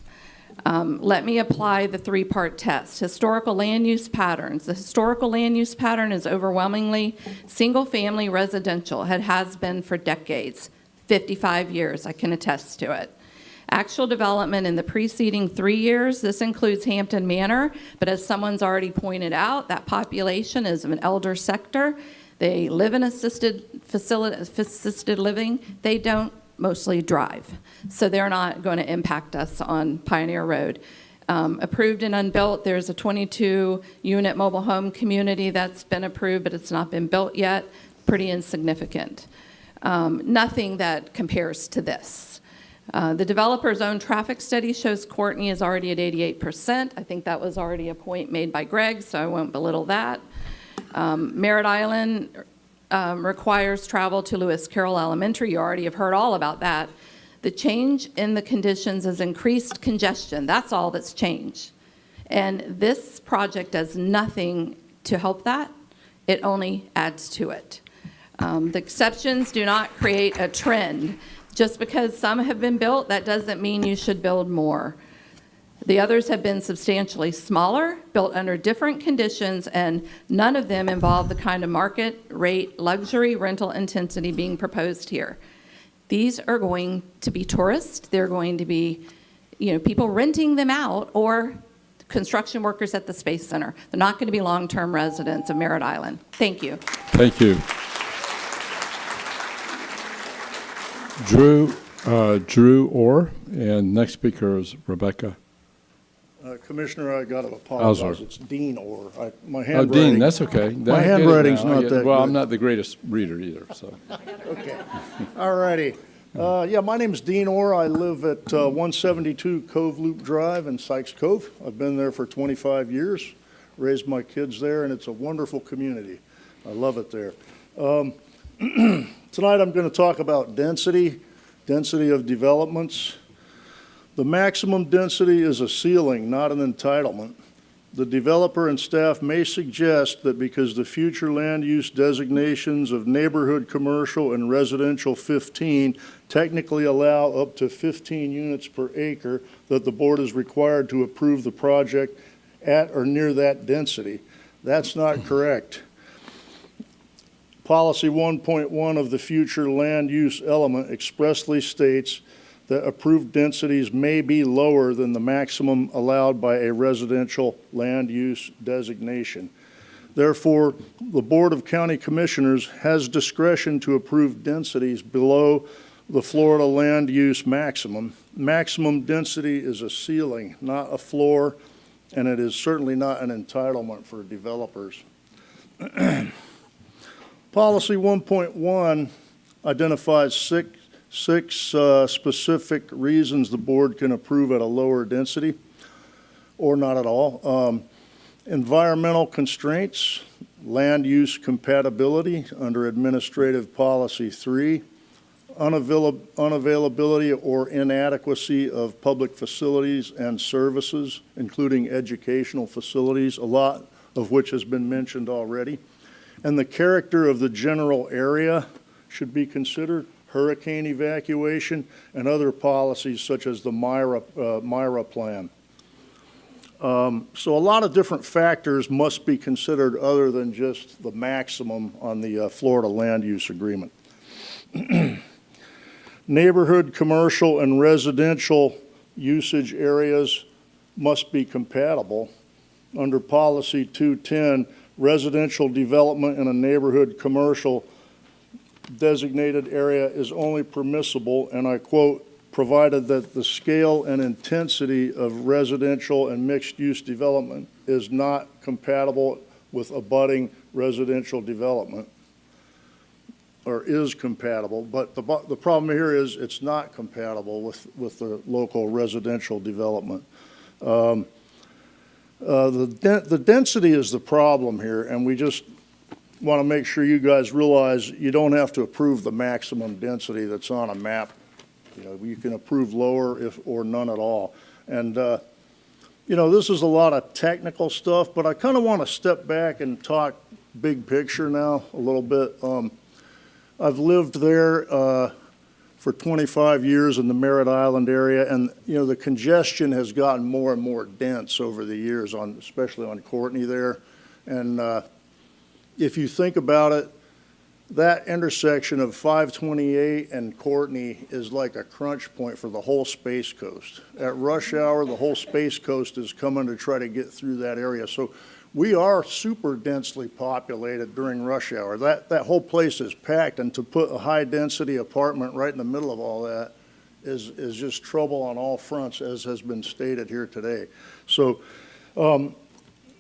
Let me apply the 3-part test. Historical land use patterns. The historical land use pattern is overwhelmingly single-family residential. It has been for decades, 55 years. I can attest to it. Actual development in the preceding 3 years, this includes Hampton Manor, but as someone's already pointed out, that population is of an elder sector. They live in assisted living. They don't mostly drive. So they're not going to impact us on Pioneer Road. Approved and unbuilt, there's a 22-unit mobile home community that's been approved, but it's not been built yet. Pretty insignificant. Nothing that compares to this. The developer's own traffic study shows Courtney is already at 88%. I think that was already a point made by Greg, so I won't belittle that. Merritt Island requires travel to Lewis Carroll Elementary. You already have heard all about that. The change in the conditions has increased congestion. That's all that's changed. And this project does nothing to help that. It only adds to it. The exceptions do not create a trend. Just because some have been built, that doesn't mean you should build more. The others have been substantially smaller, built under different conditions, and none of them involve the kind of market rate luxury rental intensity being proposed here. These are going to be tourists. They're going to be, people renting them out, or construction workers at the Space Center. They're not going to be long-term residents of Merritt Island. Thank you. Thank you. Drew Orr, and next speaker is Rebecca. Commissioner, I got to apologize. Alzar. It's Dean Orr. My Oh, handwriting. Dean, that's okay. My handwriting's not that good. Well, I'm not the greatest reader either, so. Okay. All righty. Yeah, my name's Dean Orr. I live at 172 Cove Loop Drive in Sykes Cove. I've been there for 25 years, raised my kids there, and it's a wonderful community. I love it there. Tonight I'm going to talk about density of developments. The maximum density is a ceiling, not an entitlement. The developer and staff may suggest that because the future land use designations of neighborhood commercial and residential 15 technically allow up to 15 units per acre, that the board is required to approve the project at or near that density. That's not correct. Policy 1.1 of the future land use element expressly states that approved densities may be lower than the maximum allowed by a residential land use designation. Therefore, the Board of County Commissioners has discretion to approve densities below the Florida land use maximum. Maximum density is a ceiling, not a floor, and it is certainly not an entitlement for developers. Policy 1.1 identifies six specific reasons the board can approve at a lower density or not at all. Environmental constraints, land use compatibility under Administrative Policy 3, unavailability or inadequacy of public facilities and services, including educational facilities, a lot of which has been mentioned already. And the character of the general area should be considered, hurricane evacuation, and other policies such as the Myra plan. So a lot of different factors must be considered other than just the maximum on the Florida land use agreement. Neighborhood, commercial, and residential usage areas must be compatible. Under Policy 210, residential development in a neighborhood commercial designated area is only permissible, and I quote, provided that the scale and intensity of residential and mixed-use development is not compatible with abutting residential development, or is compatible, but the problem here is it's not compatible with the local residential development. The density is the problem here, and we just want to make sure you guys realize you don't have to approve the maximum density that's on a map. You can approve lower or none at all. And, this is a lot of technical stuff, but I kind of want to step back and talk big picture now a little bit. I've lived there for 25 years in the Merritt Island area, and the congestion has gotten more and more dense over the years, especially on Courtney there. And if you think about it, that intersection of 528 and Courtney is like a crunch point for the whole Space Coast. At rush hour, the whole Space Coast is coming to try to get through that area. So we are super densely populated during rush hour. That whole place is packed, and to put a high-density apartment right in the middle of all that is just trouble on all fronts, as has been stated here today. So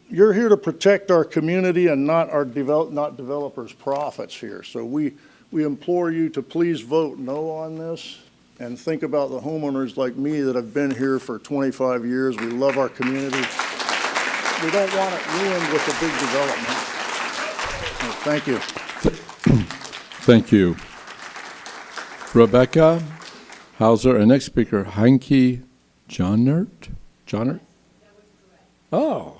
you're here to protect our community and not developers' profits here. So we implore you to please vote no on this and think about the homeowners like me that have been here for 25 years. We love our community. We don't want it ruined with a big development. Thank you. Thank you. Rebecca Hauser, and next speaker, Heinke Johnert? Johnert? Oh.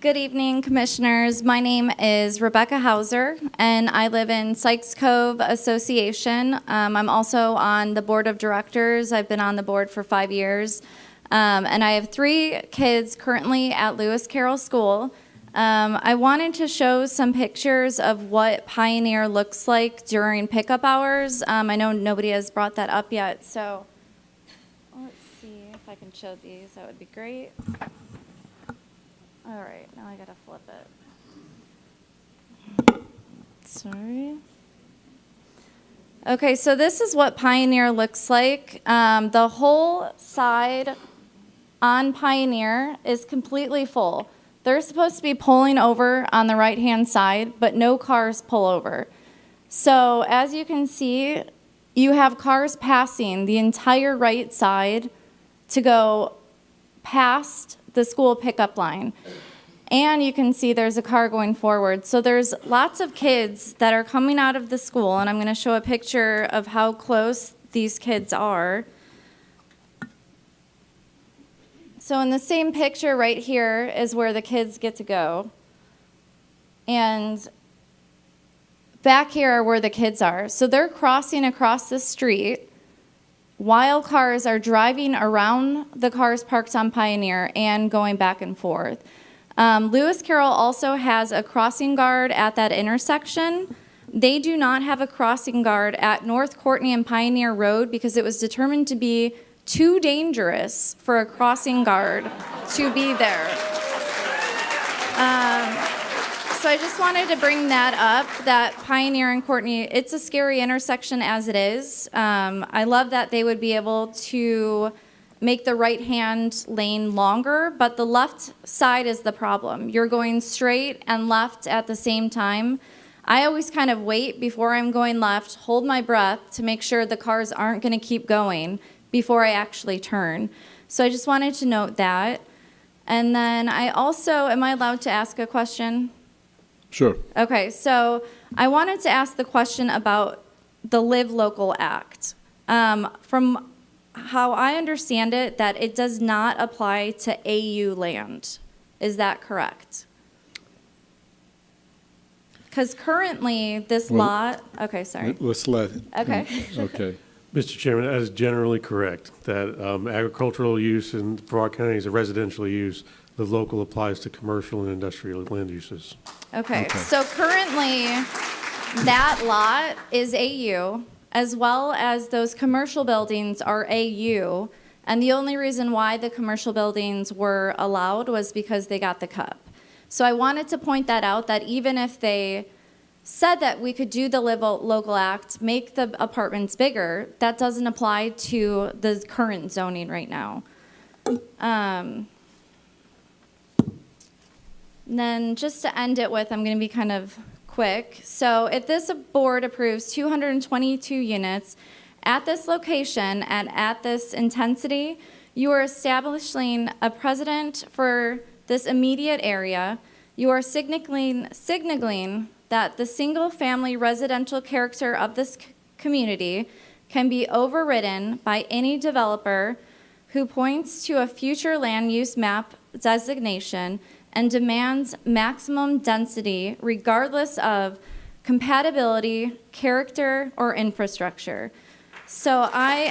Good evening, Commissioners. My name is Rebecca Hauser, and I live in Sykes Cove Association. I'm also on the Board of Directors. I've been on the board for 5 years. And I have 3 kids currently at Lewis Carroll School. I wanted to show some pictures of what Pioneer looks like during pickup hours. I know nobody has brought that up yet, so let's see if I can show these. That would be great. All right, now I gotta flip it. Sorry. Okay, so this is what Pioneer looks like. The whole side on Pioneer is completely full. They're supposed to be pulling over on the right-hand side, but no cars pull over. So as you can see, you have cars passing the entire right side to go past the school pickup line. And you can see there's a car going forward. So there's lots of kids that are coming out of the school, and I'm going to show a picture of how close these kids are. So in the same picture right here is where the kids get to go. And back here are where the kids are. So they're crossing across the street while cars are driving around the cars parked on Pioneer and going back and forth. Lewis Carroll also has a crossing guard at that intersection. They do not have a crossing guard at North Courtney and Pioneer Road because it was determined to be too dangerous for a crossing guard to be there. So I just wanted to bring that up, that Pioneer and Courtney, it's a scary intersection as it is. I love that they would be able to make the right-hand lane longer, but the left side is the problem. You're going straight and left at the same time. I always kind of wait before I'm going left, hold my breath to make sure the cars aren't going to keep going before I actually turn. So I just wanted to note that. And then I also, am I allowed to ask a question? Sure. Okay, so I wanted to ask the question about the Live Local Act. From how I understand it, that it does not apply to AU land. Is that correct? Because currently this lot, okay, sorry. Let's let. Okay. Okay. Mr. Chairman, that is generally correct, that agricultural use in Brevard County is a residential use. The local applies to commercial and industrial land uses. Okay, so currently that lot is AU, as well as those commercial buildings are AU. And the only reason why the commercial buildings were allowed was because they got the CUP. So I wanted to point that out, that even if they said that we could do the Live Local Act, make the apartments bigger, that doesn't apply to the current zoning right now. And then just to end it with, I'm going to be kind of quick. So if this board approves 222 units at this location and at this intensity, you are establishing a precedent for this immediate area. You are signaling that the single-family residential character of this community can be overridden by any developer who points to a future land use map designation and demands maximum density regardless of compatibility, character, or infrastructure. So I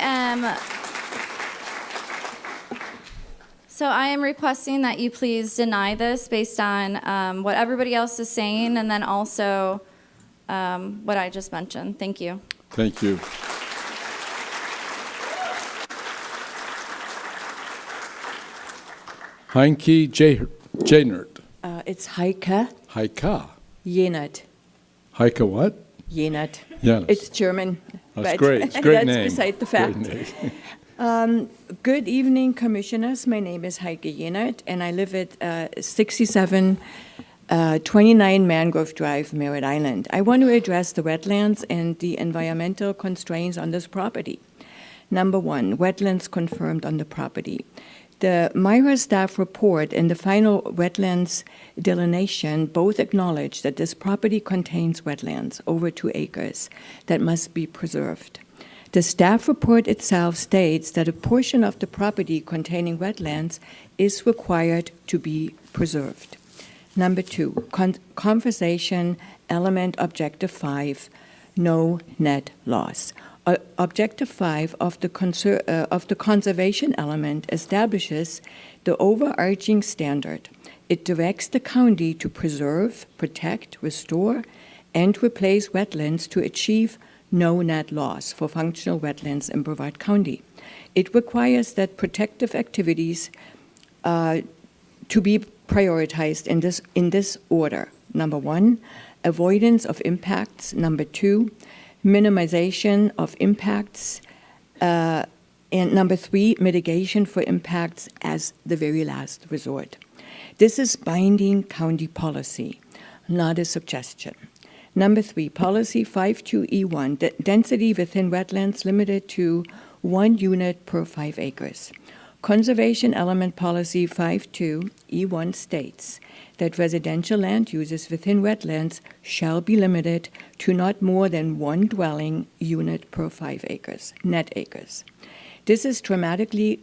am requesting that you please deny this based on what everybody else is saying, and then also what I just mentioned. Thank you. Thank you. Heinke Jaynert. It's Heike. Heike. Jenert. Heike what? Jenert. Yes. It's German. That's but great. It's a great that's name. beside the fact. Great name. Good evening, Commissioners. My name is Heike Jenert, and I live at 6729 Mangrove Drive, Merritt Island. I want to address the wetlands and the environmental constraints on this property. Number one, wetlands confirmed on the property. The MIRA staff report and the final wetlands delineation both acknowledge that this property contains wetlands over 2 acres that must be preserved. The staff report itself states that a portion of the property containing wetlands is required to be preserved. Number 2, conservation element objective 5, no net loss. Objective 5 of the conservation element establishes the overarching standard. It directs the county to preserve, protect, restore, and replace wetlands to achieve no net loss for functional wetlands in Brevard County. It requires that protective activities to be prioritized in this order. Number 1, avoidance of impacts. Number 2, minimization of impacts. And number 3, mitigation for impacts as the very last resort. This is binding county policy, not a suggestion. Number 3, policy 52E1, density within wetlands limited to 1 unit per 5 acres. Conservation element policy 52E1 states that residential land uses within wetlands shall be limited to not more than 1 dwelling unit per 5 acres, net acres. This dramatically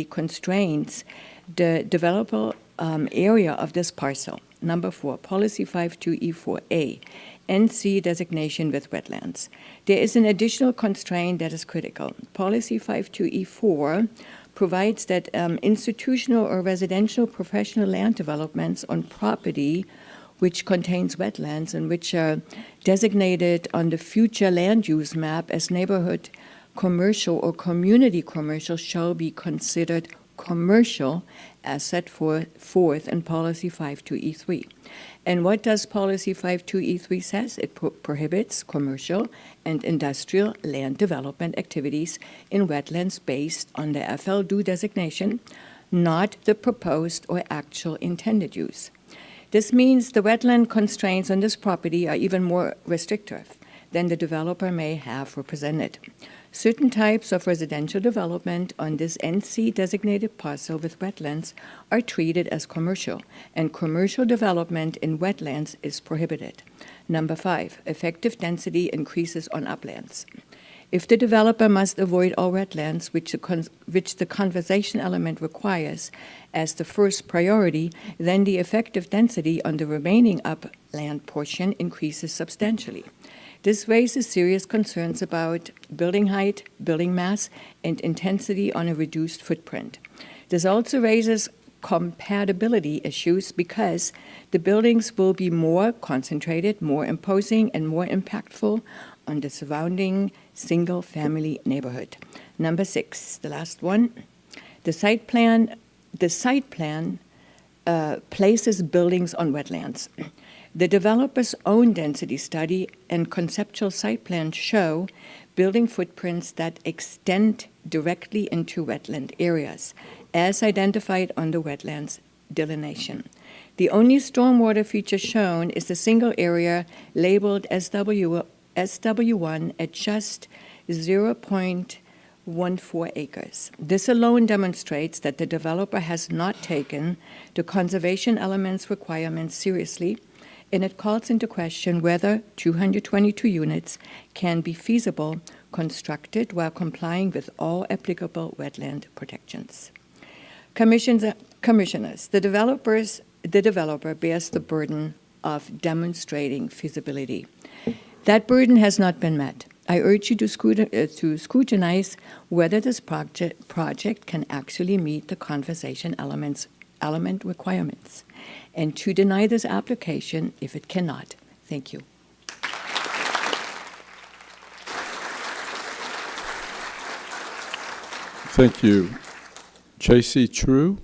constrains the developable area of this parcel. Number 4, policy 52E4A, NC designation with wetlands. There is an additional constraint that is critical. Policy 52E4 provides that institutional or residential professional land developments on property which contains wetlands and which are designated on the future land use map as neighborhood commercial or community commercial shall be considered commercial as set forth in policy 52E3. And what does policy 52E3 says? It prohibits commercial and industrial land development activities in wetlands based on the FL2 designation, not the proposed or actual intended use. This means the wetland constraints on this property are even more restrictive than the developer may have represented. Certain types of residential development on this NC-designated parcel with wetlands are treated as commercial, and commercial development in wetlands is prohibited. Number 5, effective density increases on uplands. If the developer must avoid all wetlands, which the conservation element requires as the first priority, then the effective density on the remaining upland portion increases substantially. This raises serious concerns about building height, building mass, and intensity on a reduced footprint. This also raises compatibility issues because the buildings will be more concentrated, more imposing, and more impactful on the surrounding single-family neighborhood. Number 6, the last one, the site plan places buildings on wetlands. The developer's own density study and conceptual site plan show building footprints that extend directly into wetland areas, as identified on the wetlands delineation. The only stormwater feature shown is the single area labeled SW1 at just 0.14 acres. This alone demonstrates that the developer has not taken the conservation elements requirements seriously, and it calls into question whether 222 units can be feasible constructed while complying with all applicable wetland protections. Commissioners, the developer bears the burden of demonstrating feasibility. That burden has not been met. I urge you to scrutinize whether this project can actually meet the conservation element requirements, and to deny this application if it cannot. Thank you. Thank you. J.C. True?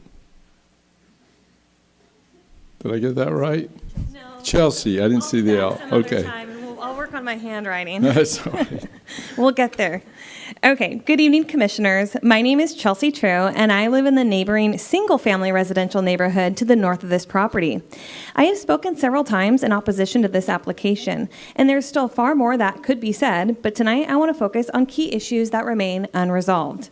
Did I get that right? No. Chelsea, I didn't see the L. Okay. I'll work on my handwriting. That's all right. We'll get there. Okay, good evening, commissioners. My name is Chelsea True, and I live in the neighboring single-family residential neighborhood to the north of this property. I have spoken several times in opposition to this application, and there's still far more that could be said, but tonight I want to focus on key issues that remain unresolved.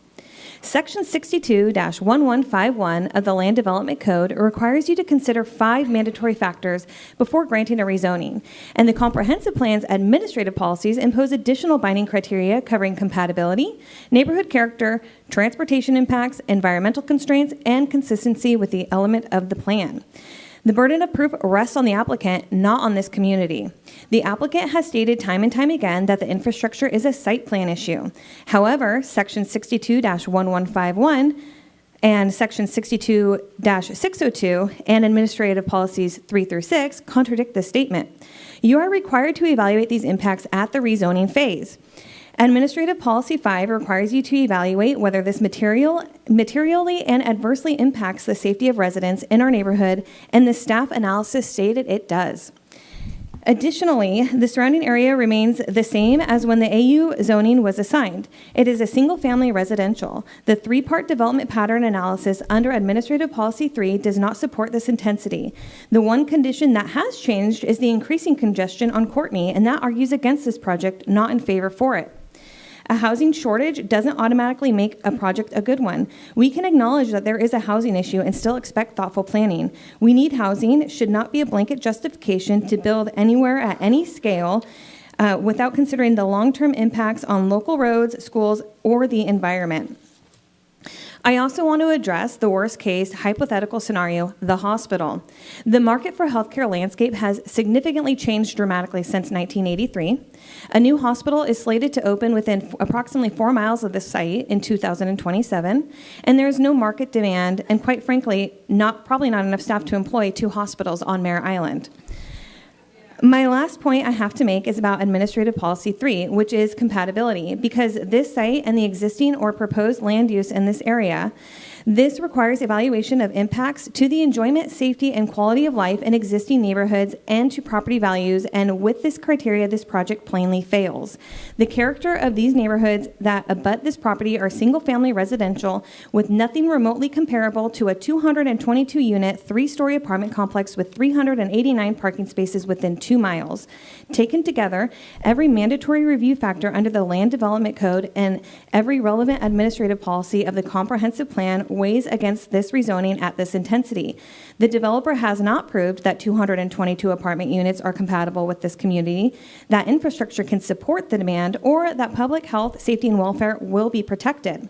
Section 62-1151 of the Land Development Code requires you to consider 5 mandatory factors before granting a rezoning, and the comprehensive plan's administrative policies impose additional binding criteria covering compatibility, neighborhood character, transportation impacts, environmental constraints, and consistency with the element of the plan. The burden of proof rests on the applicant, not on this community. The applicant has stated time and time again that the infrastructure is a site plan issue. However, Section 62-1151 and Section 62-602 and Administrative Policies 3 through 6 contradict this statement. You are required to evaluate these impacts at the rezoning phase. Administrative Policy 5 requires you to evaluate whether this materially and adversely impacts the safety of residents in our neighborhood, and the staff analysis stated it does. Additionally, the surrounding area remains the same as when the AU zoning was assigned. It is a single-family residential. The 3-part development pattern analysis under Administrative Policy 3 does not support this intensity. The one condition that has changed is the increasing congestion on Courtney, and that argues against this project, not in favor for it. A housing shortage doesn't automatically make a project a good one. We can acknowledge that there is a housing issue and still expect thoughtful planning. We need housing. It should not be a blanket justification to build anywhere at any scale without considering the long-term impacts on local roads, schools, or the environment. I also want to address the worst case hypothetical scenario, the hospital. The market for healthcare landscape has significantly changed dramatically since 1983. A new hospital is slated to open within approximately 4 miles of the site in 2027, and there is no market demand and, quite frankly, probably not enough staff to employ 2 hospitals on Merritt Island. My last point I have to make is about Administrative Policy 3, which is compatibility, because this site and the existing or proposed land use in this area, this requires evaluation of impacts to the enjoyment, safety, and quality of life in existing neighborhoods and to property values, and with this criteria, this project plainly fails. The character of these neighborhoods that abut this property are single-family residential with nothing remotely comparable to a 222-unit, 3-story apartment complex with 389 parking spaces within 2 miles. Taken together, every mandatory review factor under the Land Development Code and every relevant administrative policy of the comprehensive plan weighs against this rezoning at this intensity. The developer has not proved that 222 apartment units are compatible with this community, that infrastructure can support the demand, or that public health, safety, and welfare will be protected.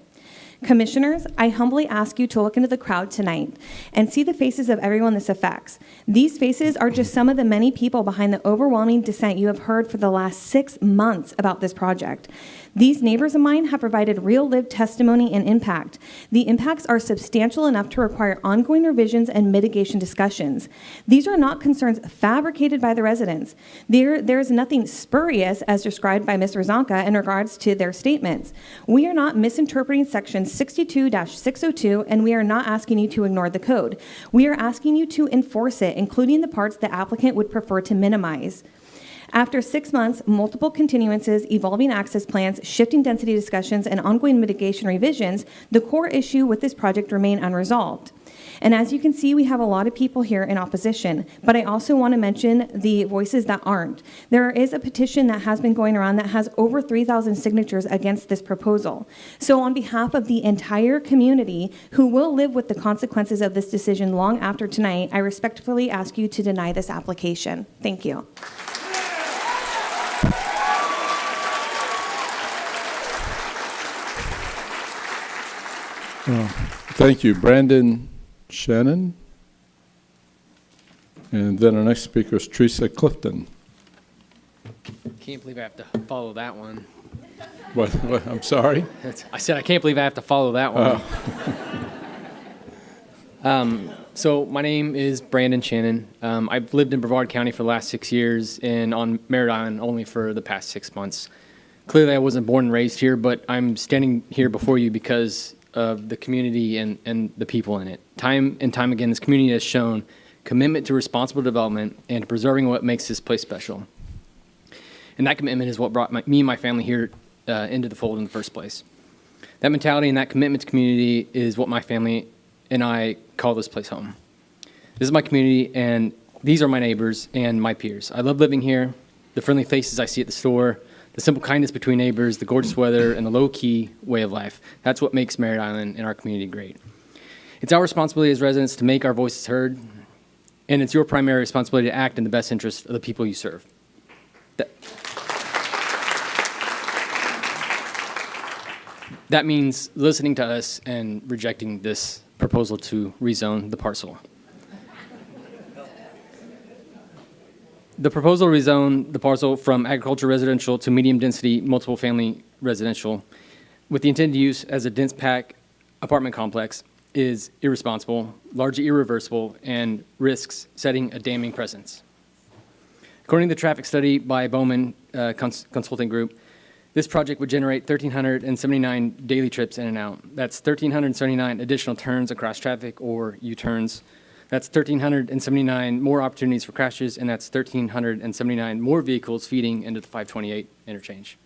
Commissioners, I humbly ask you to look into the crowd tonight and see the faces of everyone this affects. These faces are just some of the many people behind the overwhelming dissent you have heard for the last 6 months about this project. These neighbors of mine have provided real lived testimony and impact. The impacts are substantial enough to require ongoing revisions and mitigation discussions. These are not concerns fabricated by the residents. There is nothing spurious, as described by Ms. Rezanka, in regards to their statements. We are not misinterpreting Section 62-602, and we are not asking you to ignore the code. We are asking you to enforce it, including the parts the applicant would prefer to minimize. After 6 months, multiple continuances, evolving access plans, shifting density discussions, and ongoing mitigation revisions, the core issue with this project remain unresolved. And as you can see, we have a lot of people here in opposition, but I also want to mention the voices that aren't. There is a petition that has been going around that has over 3,000 signatures against this proposal. So on behalf of the entire community who will live with the consequences of this decision long after tonight, I respectfully ask you to deny this application. Thank you. Thank you. Brandon Shannon. And then our next speaker is Teresa Clifton. Can't believe I have to follow that one. What? I'm sorry? I said I can't believe I have to follow that one. So my name is Brandon Shannon. I've lived in Brevard County for the last 6 years and on Merritt Island only for the past 6 months. Clearly I wasn't born and raised here, but I'm standing here before you because of the community and the people in it. Time and time again, this community has shown commitment to responsible development and to preserving what makes this place special. And that commitment is what brought me and my family here into the fold in the first place. That mentality and that commitment to community is what my family and I call this place home. This is my community, and these are my neighbors and my peers. I love living here, the friendly faces I see at the store, The simple kindness between neighbors, the gorgeous weather, and the low-key way of life. That's what makes Merritt Island and our community great. It's our responsibility as residents to make our voices heard, and it's your primary responsibility to act in the best interest of the people you serve. That means listening to us and rejecting this proposal to rezone the parcel. The proposal to rezone the parcel from agriculture residential to medium-density multiple family residential with the intended use as a dense pack apartment complex is irresponsible, largely irreversible, and risks setting a damning precedent. According to the traffic study by Bowman Consulting Group, this project would generate 1,379 daily trips in and out. That's 1,379 additional turns across traffic or U-turns. That's 1,379 more opportunities for crashes, and that's 1,379 more vehicles feeding into the 528 interchange.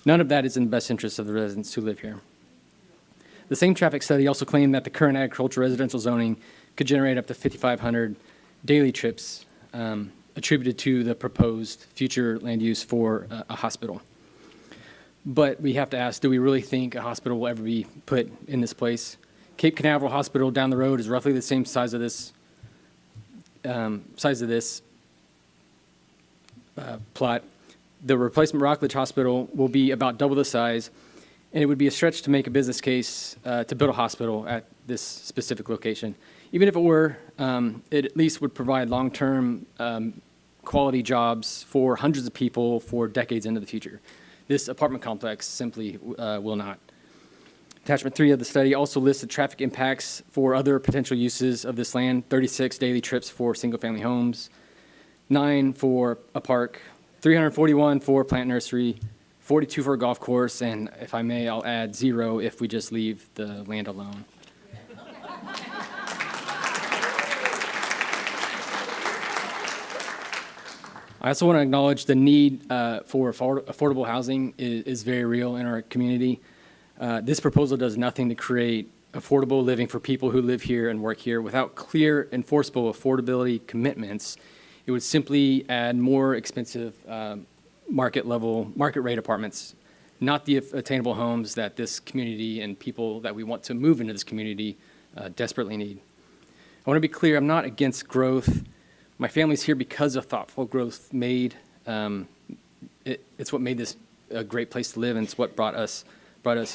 None of that is in the best interest of the residents who live here. The same traffic study also claimed that the current agricultural residential zoning could generate up to 5,500 daily trips attributed to the proposed future land use for a hospital. But we have to ask, do we really think a hospital will ever be put in this place? Cape Canaveral Hospital down the road is roughly the same size of this plot. The replacement Rockledge Hospital will be about double the size, and it would be a stretch to make a business case to build a hospital at this specific location. Even if it were, it at least would provide long-term quality jobs for hundreds of people for decades into the future. This apartment complex simply will not. Attachment 3 of the study also lists the traffic impacts for other potential uses of this land: 36 daily trips for single-family homes, 9 for a park, 341 for plant nursery, 42 for a golf course, and if I may, I'll add 0 if we just leave the land alone. I also want to acknowledge the need for affordable housing is very real in our community. This proposal does nothing to create affordable living for people who live here and work here. Without clear, enforceable affordability commitments, it would simply add more expensive market rate apartments, not the attainable homes that this community and people that we want to move into this community desperately need. I want to be clear, I'm not against growth. My family's here because of thoughtful growth made. It's what made this a great place to live, and it's what brought us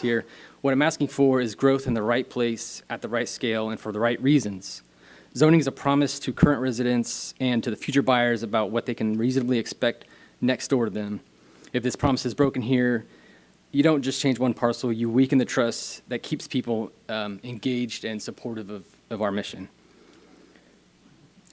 here. What I'm asking for is growth in the right place, at the right scale, and for the right reasons. Zoning is a promise to current residents and to the future buyers about what they can reasonably expect next door to them. If this promise is broken here, you don't just change one parcel, you weaken the trust that keeps people engaged and supportive of our mission.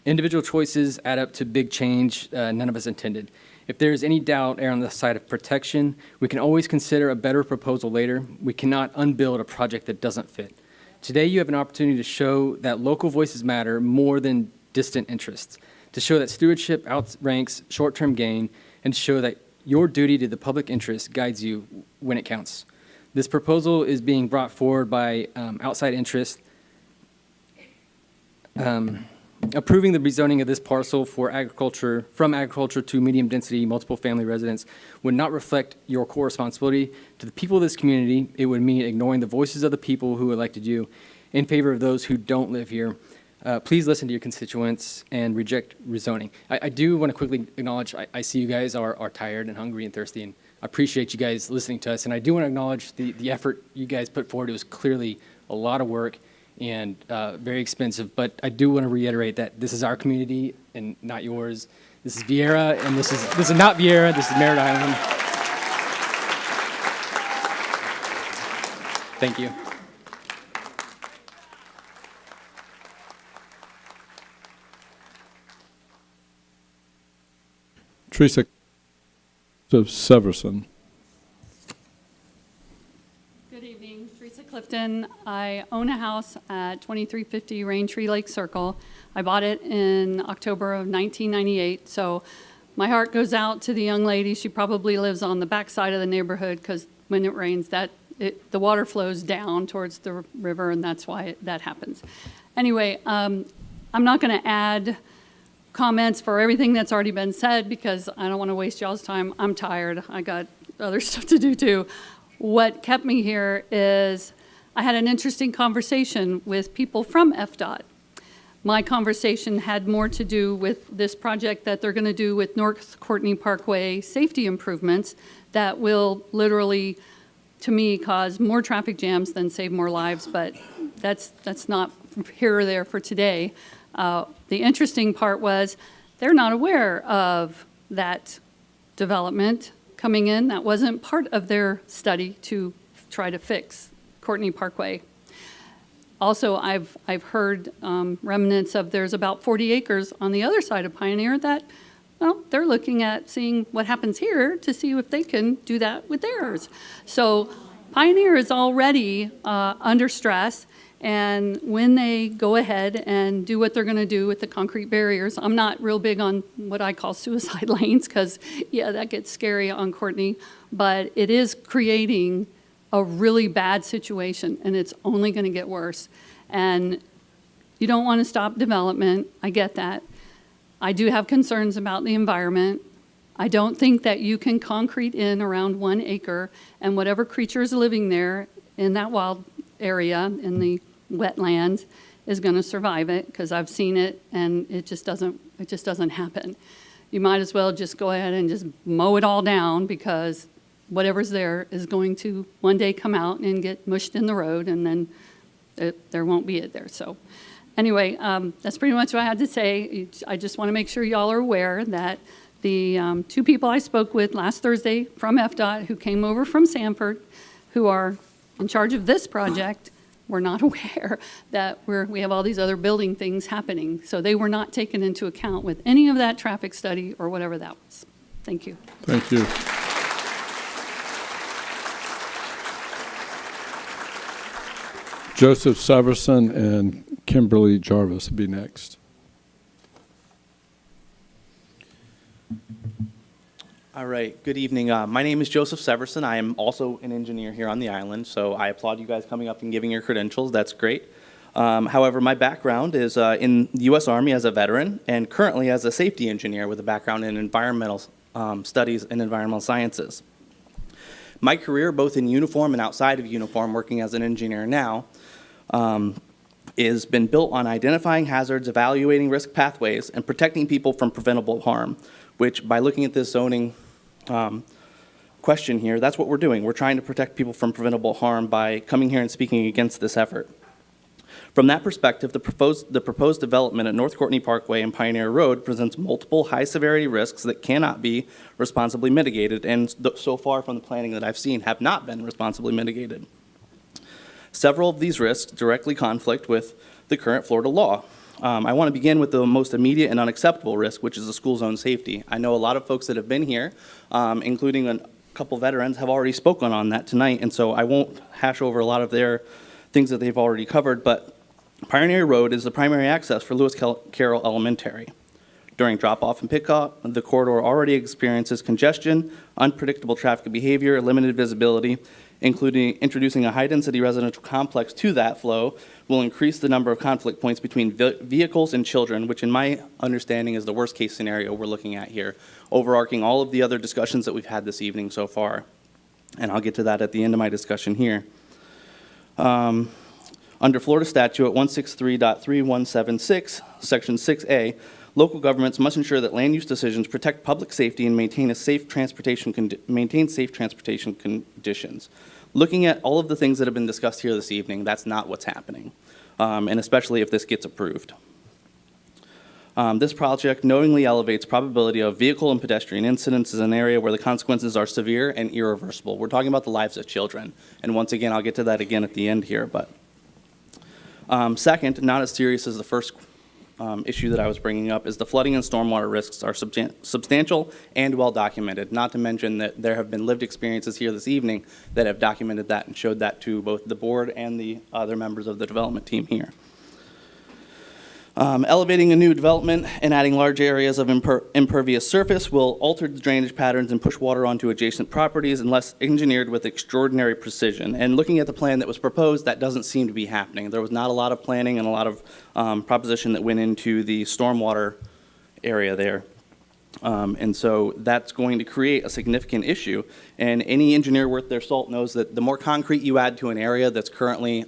Individual choices add up to big change none of us intended. If there is any doubt err on the side of protection, we can always consider a better proposal later. We cannot unbuild a project that doesn't fit. Today you have an opportunity to show that local voices matter more than distant interests, to show that stewardship outranks short-term gain, and to show that your duty to the public interest guides you when it counts. This proposal is being brought forward by outside interests. Approving the rezoning of this parcel from agriculture to medium-density multiple-family residence would not reflect your core responsibility to the people of this community. It would mean ignoring the voices of the people who elected you in favor of those who don't live here. Please listen to your constituents and reject rezoning. I do want to quickly acknowledge, I see you guys are tired and hungry and thirsty, and I appreciate you guys listening to us. And I do want to acknowledge the effort you guys put forward. It was clearly a lot of work and very expensive, but I do want to reiterate that this is our community and not yours. This is Viera, and this is not Viera, this is Merritt Island. Thank you. Teresa Severson. Clifton. I own a house at 2350 Raintree Lake Circle. I bought it in October of 1998, so my heart goes out to the young lady. She probably lives on the back side of the neighborhood because when it rains, the water flows down towards the river, and that's why that happens. Anyway, I'm not going to add comments for everything that's already been said because I don't want to waste y'all's time. I'm tired. I got other stuff to do too. What kept me here is I had an interesting conversation with people from FDOT. My conversation had more to do with this project that they're going to do with North Courtney Parkway safety improvements that will literally, to me, cause more traffic jams than save more lives, but that's not here or there for today. The interesting part was they're not aware of that development coming in. That wasn't part of their study to try to fix Courtney Parkway. Also, I've heard remnants of there's about 40 acres on the other side of Pioneer that, well, they're looking at seeing what happens here to see if they can do that with theirs. So Pioneer is already under stress, and when they go ahead and do what they're going to do with the concrete barriers, I'm not real big on what I call suicide lanes because, yeah, that gets scary on Courtney, but it is creating a really bad situation, and it's only going to get worse. And you don't want to stop development. I get that. I do have concerns about the environment. I don't think that you can concrete in around 1 acre and whatever creature is living there in that wild area in the wetlands is going to survive it, because I've seen it and it just doesn't happen. You might as well just go ahead and just mow it all down, because whatever's there is going to one day come out and get mushed in the road, and then there won't be it there. So anyway, that's pretty much what I had to say. I just want to make sure y'all are aware that the 2 people I spoke with last Thursday from FDOT who came over from Sanford, who are in charge of this project, were not aware that we have all these other building things happening. So they were not taken into account with any of that traffic study or whatever that was. Thank you. Thank you. Joseph Severson and Kimberly Jarvis will be next. All right, good evening. My name is Joseph Severson. I am also an engineer here on the island, so I applaud you guys coming up and giving your credentials. That's great. However, my background is in the U.S. Army as a veteran and currently as a safety engineer with a background in environmental studies and environmental sciences. My career, both in uniform and outside of uniform, working as an engineer now, has been built on identifying hazards, evaluating risk pathways, and protecting people from preventable harm, which by looking at this zoning question here, that's what we're doing. We're trying to protect people from preventable harm by coming here and speaking against this effort. From that perspective, the proposed development at North Courtney Parkway and Pioneer Road presents multiple high-severity risks that cannot be responsibly mitigated, and so far from the planning that I've seen have not been responsibly mitigated. Several of these risks directly conflict with the current Florida law. I want to begin with the most immediate and unacceptable risk, which is the school zone safety. I know a lot of folks that have been here, including a couple veterans, have already spoken on that tonight, and so I won't hash over a lot of their things that they've already covered, but Pioneer Road is the primary access for Lewis Carroll Elementary. During drop-off and pick-up, the corridor already experiences congestion, unpredictable traffic behavior, limited visibility, including introducing a high-density residential complex to that flow will increase the number of conflict points between vehicles and children, which in my understanding is the worst-case scenario we're looking at here, overarching all of the other discussions that we've had this evening so far. And I'll get to that at the end of my discussion here. Under Florida statute 163.3176, section 6A, local governments must ensure that land use decisions protect public safety and maintain safe transportation conditions. Looking at all of the things that have been discussed here this evening, that's not what's happening, and especially if this gets approved. This project knowingly elevates probability of vehicle and pedestrian incidents in an area where the consequences are severe and irreversible. We're talking about the lives of children, and once again, I'll get to that again at the end here. But second, not as serious as the first issue that I was bringing up, is the flooding and stormwater risks are substantial and well documented, not to mention that there have been lived experiences here this evening that have documented that and showed that to both the board and the other members of the development team here. Elevating a new development and adding large areas of impervious surface will alter the drainage patterns and push water onto adjacent properties unless engineered with extraordinary precision. And looking at the plan that was proposed, that doesn't seem to be happening. There was not a lot of planning and a lot of proposition that went into the stormwater area there. And so that's going to create a significant issue. And any engineer worth their salt knows that the more concrete you add to an area that's currently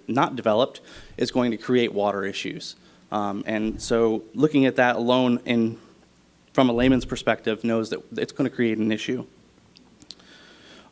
not developed is going to create water issues. And so looking at that alone from a layman's perspective knows that it's going to create an issue.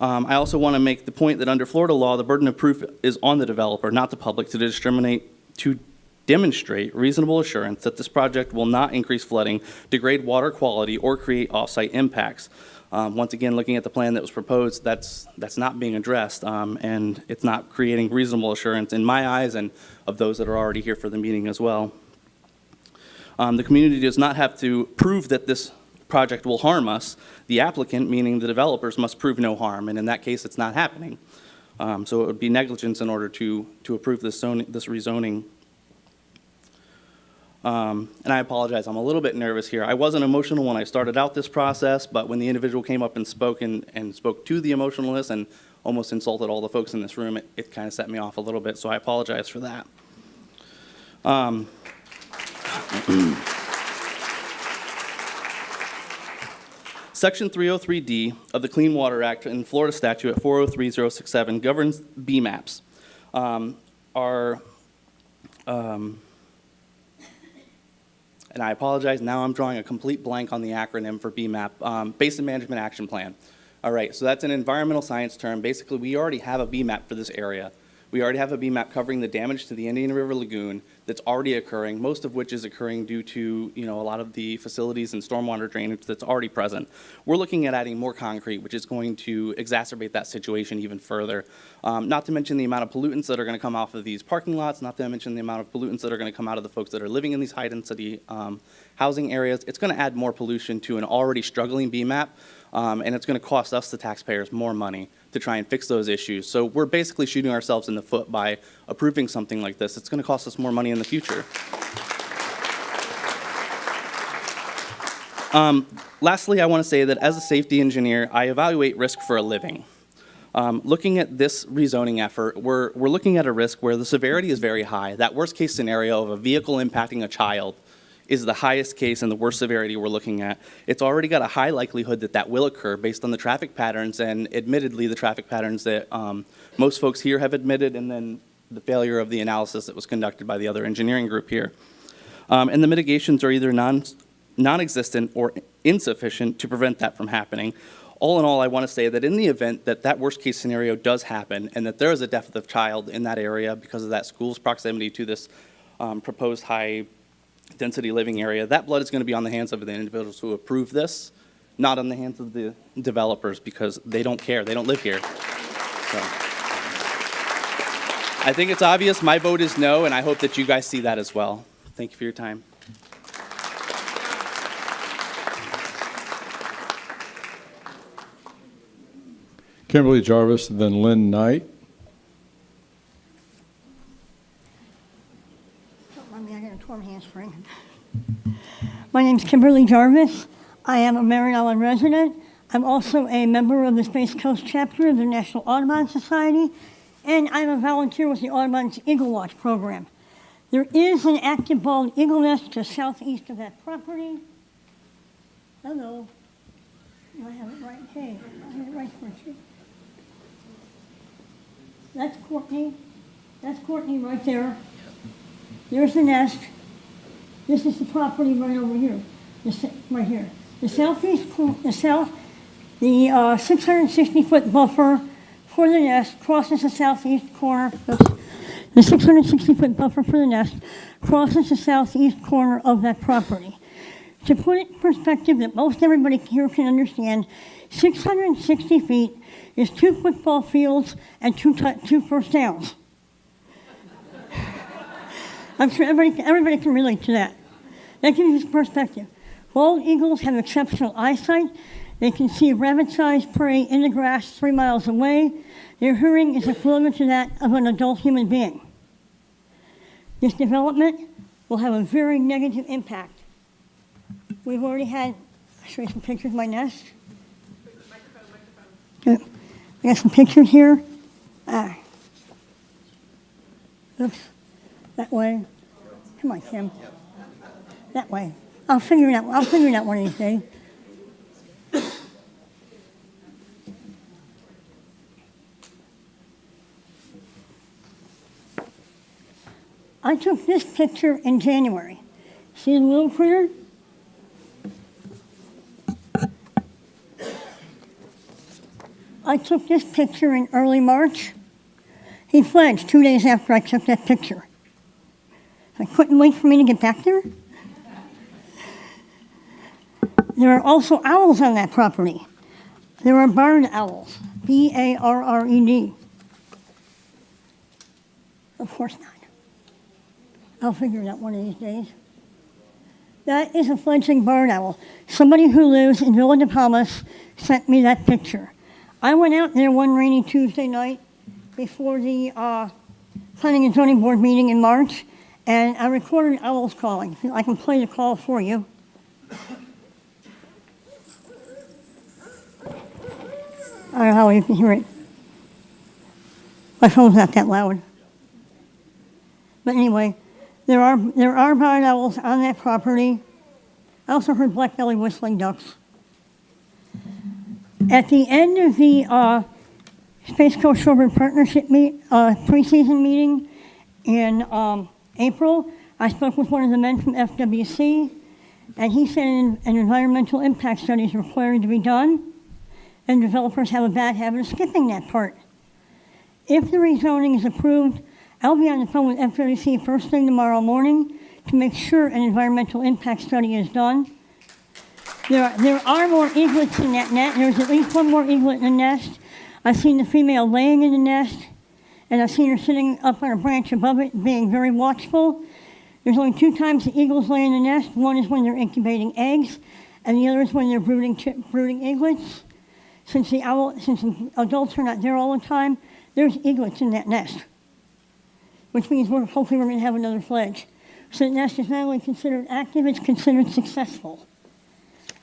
I also want to make the point that under Florida law, the burden of proof is on the developer, not the public, to demonstrate reasonable assurance that this project will not increase flooding, degrade water quality, or create off-site impacts. Once again, looking at the plan that was proposed, that's not being addressed, and it's not creating reasonable assurance in my eyes and of those that are already here for the meeting as well. The community does not have to prove that this project will harm us. The applicant, meaning the developers, must prove no harm, and in that case, it's not happening. So it would be negligence in order to approve this rezoning. And I apologize, I'm a little bit nervous here. I wasn't emotional when I started out this process, but when the individual came up and spoke to the emotionalist and almost insulted all the folks in this room, it kind of set me off a little bit, so I apologize for that. Section 303D of the Clean Water Act and Florida statute at 403067 governs BMAPs. And I apologize, now I'm drawing a complete blank on the acronym for BMAP, Basin Management Action Plan. All right, so that's an environmental science term. Basically, we already have a BMAP for this area. We already have a BMAP covering the damage to the Indian River Lagoon that's already occurring, most of which is occurring due to a lot of the facilities and stormwater drainage that's already present. We're looking at adding more concrete, which is going to exacerbate that situation even further. Not to mention the amount of pollutants that are going to come off of these parking lots, not to mention the amount of pollutants that are going to come out of the folks that are living in these high-density housing areas. It's going to add more pollution to an already struggling BMAP, and it's going to cost us, the taxpayers, more money to try and fix those issues. So we're basically shooting ourselves in the foot by approving something like this. It's going to cost us more money in the future. Lastly, I want to say that as a safety engineer, I evaluate risk for a living. Looking at this rezoning effort, we're looking at a risk where the severity is very high. That worst case scenario of a vehicle impacting a child is the highest case and the worst severity we're looking at. It's already got a high likelihood that that will occur based on the traffic patterns and admittedly the traffic patterns that most folks here have admitted, and then the failure of the analysis that was conducted by the other engineering group here. And the mitigations are either non-existent or insufficient to prevent that from happening. All in all, I want to say that in the event that that worst case scenario does happen and that there is a death of child in that area because of that school's proximity to this proposed high density living area, that blood is going to be on the hands of the individuals who approve this, not on the hands of the developers, because they don't care. They don't live here. So I think it's obvious. My vote is no, and I hope that you guys see that as well. Thank you for your time. Kimberly Jarvis, then Lynn Knight. My name is Kimberly Jarvis. I am a Merritt Island resident. I'm also a member of the Space Coast chapter of the National Audubon Society, and I'm a volunteer with the Audubon's Eagle Watch program. There is an active bald eagle nest just southeast of that property. Hello. I have it right. Hey, I have it right for you. That's Courtney. That's Courtney right there. There's the nest. This is the property right over here, right here. The 660-foot buffer for the nest crosses the southeast corner. The 660-foot buffer for the nest crosses the southeast corner of that property. To put it in perspective that most everybody here can understand, 660 feet is 2 football fields and two first downs. I'm sure everybody can relate to that. That gives you perspective. Bald eagles have exceptional eyesight. They can see rabbit-sized prey in the grass 3 miles away. Their hearing is equivalent to that of an adult human being. This development will have a very negative impact. We've already had, I'll show you some pictures of my nest. I got some pictures here. Oops. That way. Come on, Kim. That way. I'll figure it out. I'll figure it out one of these days. I took this picture in January. See the little critter? I took this picture in early March. He fledged 2 days after I took that picture. I couldn't wait for me to get back there. There are also owls on that property. There are barred owls, B-A-R-R-E-D. Of course not. I'll figure it out one of these days. That is a fledgling barred owl. Somebody who lives in Villa de Palmas sent me that picture. I went out there one rainy Tuesday night before the Planning and Zoning Board meeting in March, and I recorded owls calling. I can play the call for you. I don't know how you can hear it. My phone's not that loud. But anyway, there are barred owls on that property. I also heard black-bellied whistling ducks. At the end of the Space Coast Shorebird Partnership preseason meeting in April, I spoke with one of the men from FWC, and he said an environmental impact study is required to be done, and developers have a bad habit of skipping that part. If the rezoning is approved, I'll be on the phone with FWC first thing tomorrow morning to make sure an environmental impact study is done. There are more eaglets in that net. There's at least one more eaglet in the nest. I've seen the female laying in the nest, and I've seen her sitting up on a branch above it, being very watchful. There's only 2 times the eagles lay in the nest. One is when they're incubating eggs, and the other is when they're brooding eaglets. Since the adults are not there all the time, there's eaglets in that nest, which means hopefully we're going to have another fledge. So the nest is not only considered active, it's considered successful.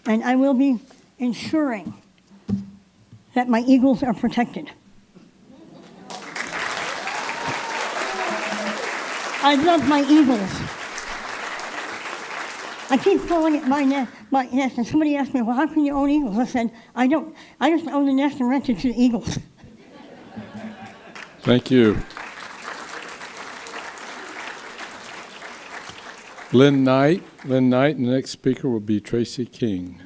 And I will be ensuring that my eagles are protected. I love my eagles. I keep calling it my nest, and somebody asked me, well, how can you own eagles? I said, I don't. I just own the nest and rent it to the eagles. Thank you. Lynn Knight, and the next speaker will be Tracy King.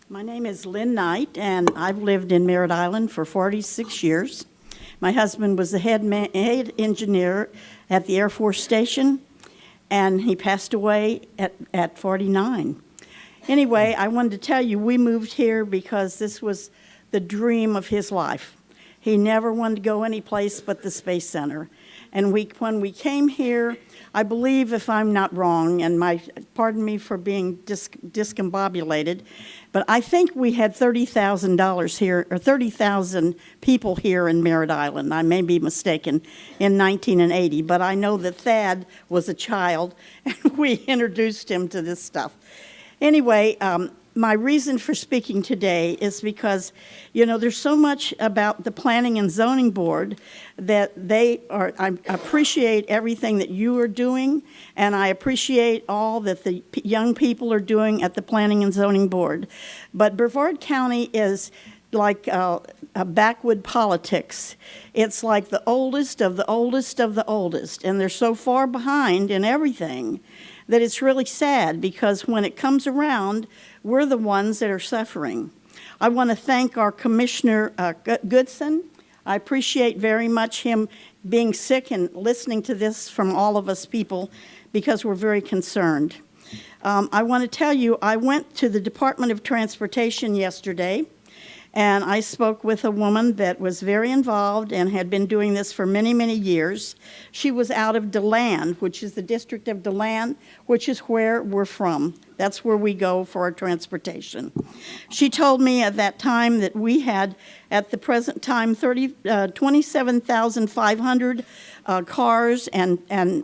My name is Lynn Knight, and I've lived in Merritt Island for 46 years. My husband was the head engineer at the Air Force Station, and he passed away at 49. Anyway, I wanted to tell you, we moved here because this was the dream of his life. He never wanted to go any place but the Space Center. And when we came here, I believe, if I'm not wrong, and pardon me for being discombobulated, but I think we had $30,000 here, or 30,000 people here in Merritt Island. I may be mistaken, in 1980, but I know that Thad was a child, and we introduced him to this stuff. Anyway, my reason for speaking today is because, there's so much about the Planning and Zoning Board that I appreciate everything that you are doing, and I appreciate all that the young people are doing at the Planning and Zoning Board. But Brevard County is like a backwood politics. It's like the oldest of the oldest of the oldest, and they're so far behind in everything that it's really sad, because when it comes around, we're the ones that are suffering. I want to thank our Commissioner Goodson. I appreciate very much him being sick and listening to this from all of us people, because we're very concerned. I want to tell you, I went to the Department of Transportation yesterday, And I spoke with a woman that was very involved and had been doing this for many, many years. She was out of DeLand, which is the district of DeLand, which is where we're from. That's where we go for our transportation. She told me at that time that we had, at the present time, 27,500 cars, and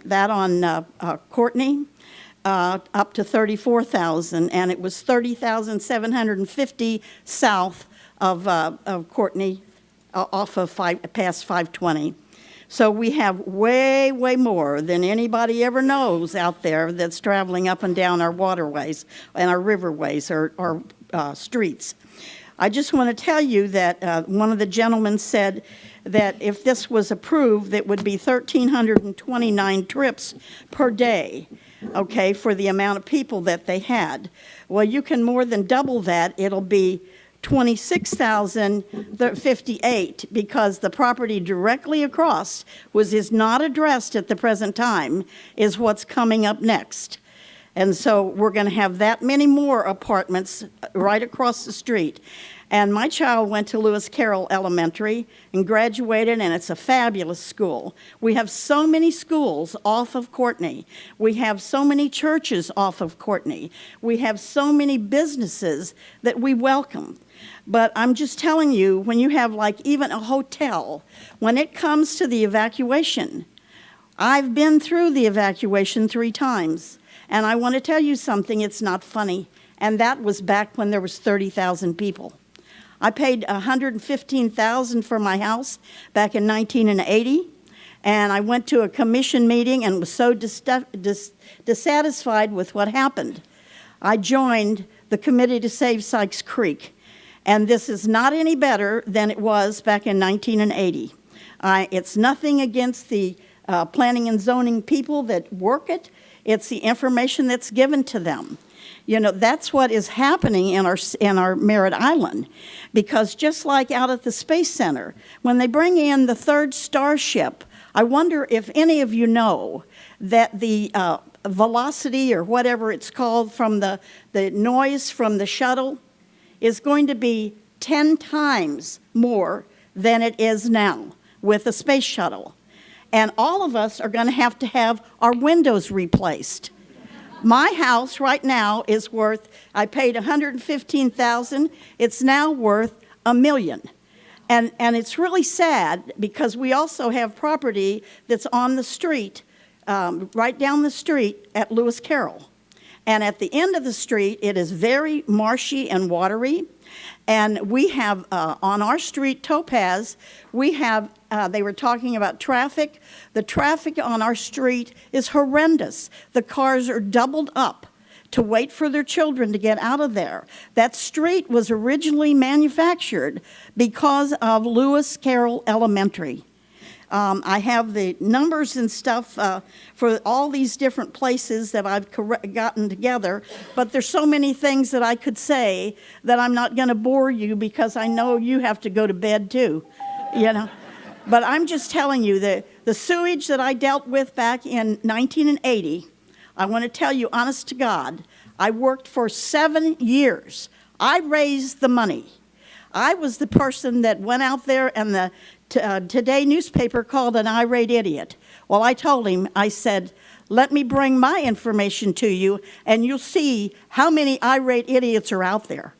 that on Courtney, up to 34,000, and it was 30,750 south of Courtney, off of past 520. So we have way, way more than anybody ever knows out there that's traveling up and down our waterways and our riverways or streets. I just want to tell you that one of the gentlemen said that if this was approved, that would be 1,329 trips per day, okay, for the amount of people that they had. Well, you can more than double that. It'll be 26,058, because the property directly across is not addressed at the present time, is what's coming up next. And so we're going to have that many more apartments right across the street. And my child went to Lewis Carroll Elementary and graduated, and it's a fabulous school. We have so many schools off of Courtney. We have so many churches off of Courtney. We have so many businesses that we welcome. But I'm just telling you, when you have like even a hotel, when it comes to the evacuation, I've been through the evacuation 3 times. And I want to tell you something, it's not funny. And that was back when there was 30,000 people. I paid $115,000 for my house back in 1980, and I went to a commission meeting and was so dissatisfied with what happened. I joined the committee to save Sykes Creek, and this is not any better than it was back in 1980. It's nothing against the planning and zoning people that work it. It's the information that's given to them. You know, that's what is happening in our Merritt Island, because just like out at the Space Center, when they bring in the 3rd Starship, I wonder if any of you know that the velocity, or whatever it's called, from the noise from the shuttle is going to be 10 times more than it is now with the space shuttle. And all of us are going to have our windows replaced. My house right now is worth, I paid $115,000. It's now worth $1 million. And it's really sad, because we also have property that's on the street, right down the street at Lewis Carroll. And at the end of the street, it is very marshy and watery. And we have, on our street, Topaz, we have, they were talking about traffic. The traffic on our street is horrendous. The cars are doubled up to wait for their children to get out of there. That street was originally manufactured because of Lewis Carroll Elementary. I have the numbers and stuff for all these different places that I've gotten together, but there's so many things that I could say that I'm not going to bore you, because I know you have to go to bed too, you know. But I'm just telling you that the sewage that I dealt with back in 1980, I want to tell you, honest to God, I worked for 7 years. I raised the money. I was the person that went out there, and the Today newspaper called an irate idiot. Well, I told him, I said, let me bring my information to you, and you'll see how many irate idiots are out there.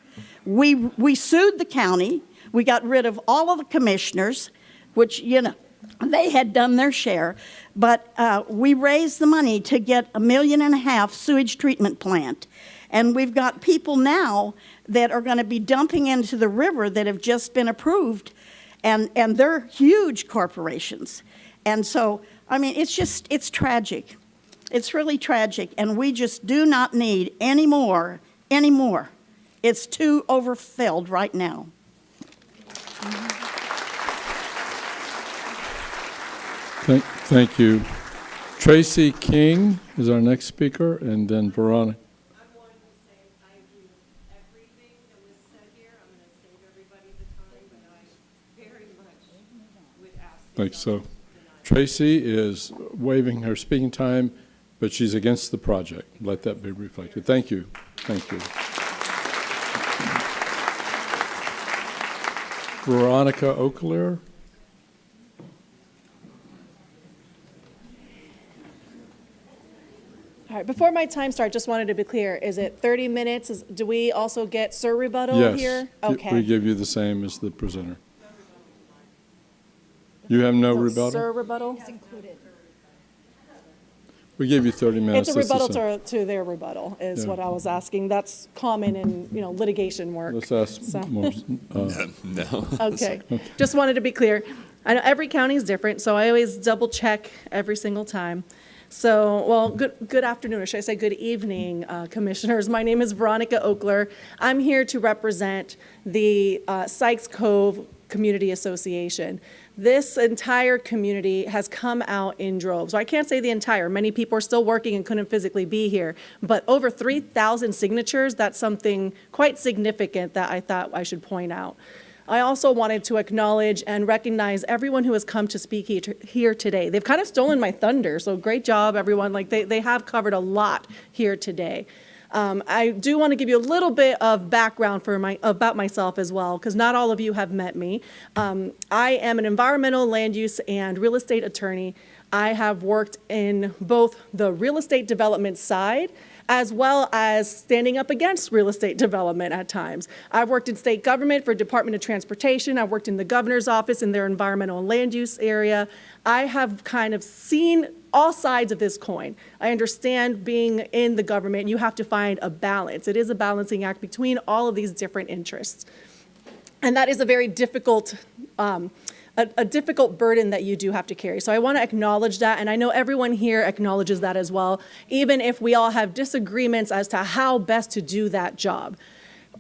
We sued the county. We got rid of all of the commissioners, which, you know, they had done their share. But we raised the money to get $1.5 million sewage treatment plant. And we've got people now that are going to be dumping into the river that have just been approved. And they're huge corporations. And so, I mean, it's tragic. It's really tragic. And we just do not need any more. It's too overfilled right now. Thank you. Tracy King is our next speaker, and then Veronica. Like so. Tracy is waiving her speaking time, but she's against the project. Let that be reflected. Thank you. Thank you. Veronica Oakler. All right, before my time starts, just wanted to be clear, is it 30 minutes? Do we also get Sir rebuttal here? Yes, Okay. we give you the same as the presenter. You have no So rebuttal? Sir rebuttal? We give you 30 minutes. It's a that's the rebuttal same. to their rebuttal, is Yeah. what I was asking. That's common in, litigation work. Let's ask So- more. No. Okay, just wanted to be clear. I know every county is different, so I always double check every single time. So, well, good afternoon, or should I say good evening, commissioners. My name is Veronica Oakler. I'm here to represent the Sykes Cove Community Association. This entire community has come out in droves. So I can't say the entire. Many people are still working and couldn't physically be here. But over 3,000 signatures, that's something quite significant that I thought I should point out. I also wanted to acknowledge and recognize everyone who has come to speak here today. They've kind of stolen my thunder, so great job, everyone. Like they have covered a lot here today. I do want to give you a little bit of background about myself as well, because not all of you have met me. I am an environmental land use and real estate attorney. I have worked in both the real estate development side as well as standing up against real estate development at times. I've worked in state government for Department of Transportation. I've worked in the governor's office in their environmental and land use area. I have kind of seen all sides of this coin. I understand being in the government, you have to find a balance. It is a balancing act between all of these different interests. And that is a very difficult a difficult burden that you do have to carry. So I want to acknowledge that, and I know everyone here acknowledges that as well, even if we all have disagreements as to how best to do that job.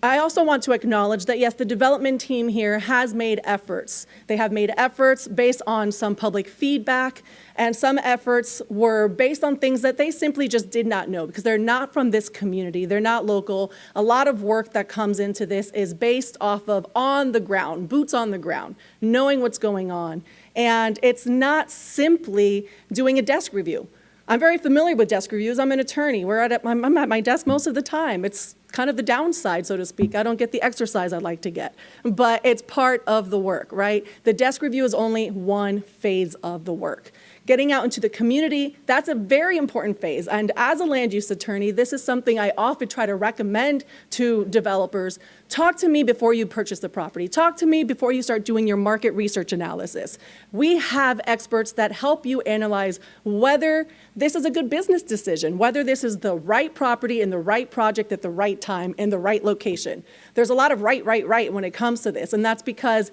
I also want to acknowledge that, yes, the development team here has made efforts. They have made efforts based on some public feedback, and some efforts were based on things that they simply just did not know because they're not from this community. They're not local. A lot of work that comes into this is based off of on the ground, boots on the ground, knowing what's going on. And it's not simply doing a desk review. I'm very familiar with desk reviews. I'm an attorney. I'm at my desk most of the time. It's kind of the downside, so to speak. I don't get the exercise I'd like to get, but it's part of the work, right? The desk review is only one phase of the work. Getting out into the community, that's a very important phase. And as a land use attorney, this is something I often try to recommend to developers. Talk to me before you purchase the property. Talk to me before you start doing your market research analysis. We have experts that help you analyze whether this is a good business decision, whether this is the right property in the right project at the right time in the right location. There's a lot of right when it comes to this, and that's because,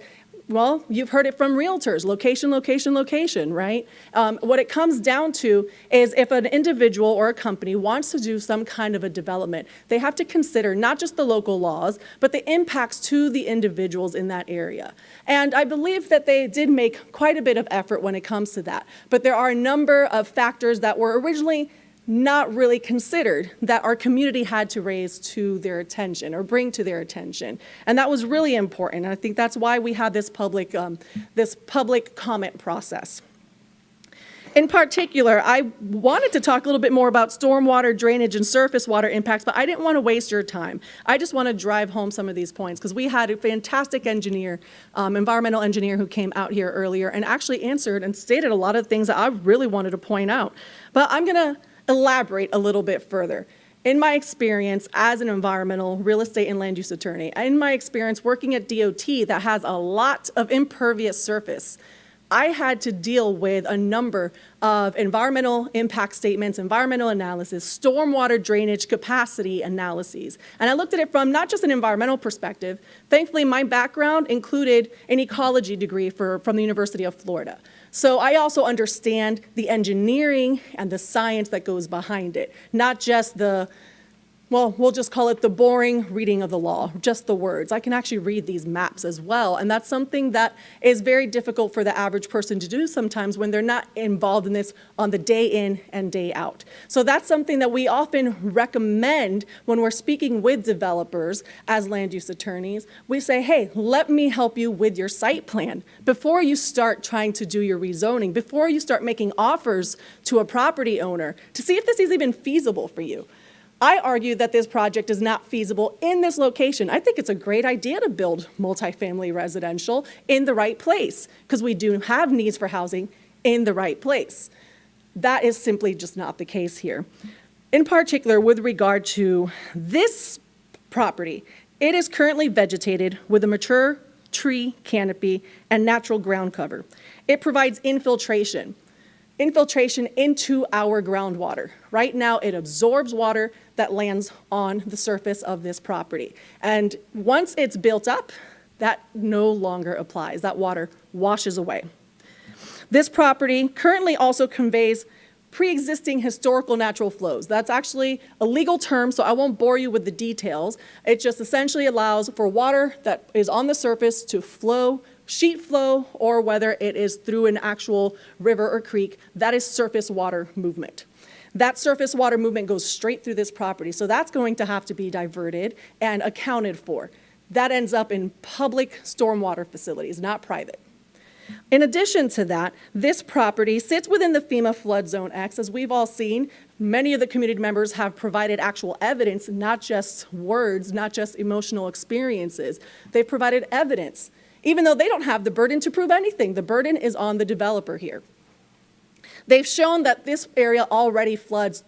well, you've heard it from realtors, location, location, location, right? What it comes down to is if an individual or a company wants to do some kind of a development, they have to consider not just the local laws, but the impacts to the individuals in that area. And I believe that they did make quite a bit of effort when it comes to that. But there are a number of factors that were originally not really considered that our community had to raise to their attention or bring to their attention. And that was really important. And I think that's why we have this public comment process. In particular, I wanted to talk a little bit more about stormwater drainage and surface water impacts, but I didn't want to waste your time. I just want to drive home some of these points because we had a fantastic engineer, environmental engineer who came out here earlier and actually answered and stated a lot of things that I really wanted to point out. But I'm going to elaborate a little bit further. In my experience as an environmental real estate and land use attorney, in my experience working at DOT that has a lot of impervious surface, I had to deal with a number of environmental impact statements, environmental analysis, stormwater drainage capacity analyses. And I looked at it from not just an environmental perspective. Thankfully, my background included an ecology degree from the University of Florida. So I also understand the engineering and the science that goes behind it, not just we'll just call it the boring reading of the law, just the words. I can actually read these maps as well, and that's something that is very difficult for the average person to do sometimes when they're not involved in this on the day in and day out. So that's something that we often recommend when we're speaking with developers as land use attorneys. We say, hey, let me help you with your site plan before you start trying to do your rezoning, before you start making offers to a property owner to see if this is even feasible for you. I argue that this project is not feasible in this location. I think it's a great idea to build multifamily residential in the right place because we do have needs for housing in the right place. That is simply just not the case here. In particular, with regard to this property, it is currently vegetated with a mature tree canopy and natural ground cover. It provides infiltration into our groundwater. Right now, it absorbs water that lands on the surface of this property. And once it's built up, that no longer applies. That water washes away. This property currently also conveys pre-existing historical natural flows. That's actually a legal term, so I won't bore you with the details. It just essentially allows for water that is on the surface to flow, sheet flow, or whether it is through an actual river or creek. That is surface water movement. That surface water movement goes straight through this property, so that's going to have to be diverted and accounted for. That ends up in public stormwater facilities, not private. In addition to that, this property sits within the FEMA Flood Zone X. As we've all seen, many of the community members have provided actual evidence, not just words, not just emotional experiences. They've provided evidence, even though they don't have the burden to prove anything. The burden is on the developer here. They've shown that this area already floods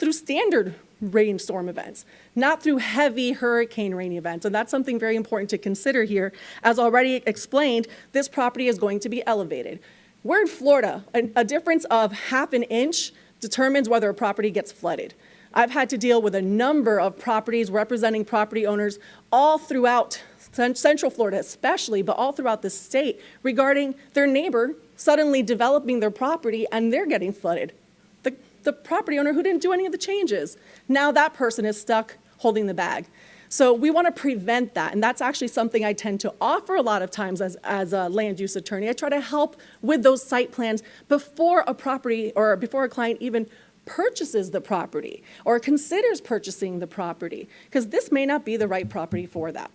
through standard rainstorm events, not through heavy hurricane rain events. And that's something very important to consider here. As already explained, this property is going to be elevated. We're in Florida. A difference of half an inch determines whether a property gets flooded. I've had to deal with a number of properties representing property owners all throughout Central Florida especially, but all throughout the state regarding their neighbor suddenly developing their property and they're getting flooded. The property owner who didn't do any of the changes. Now that person is stuck holding the bag. So we want to prevent that, and that's actually something I tend to offer a lot of times as a land use attorney. I try to help with those site plans before a property or before a client even purchases the property or considers purchasing the property, because this may not be the right property for that.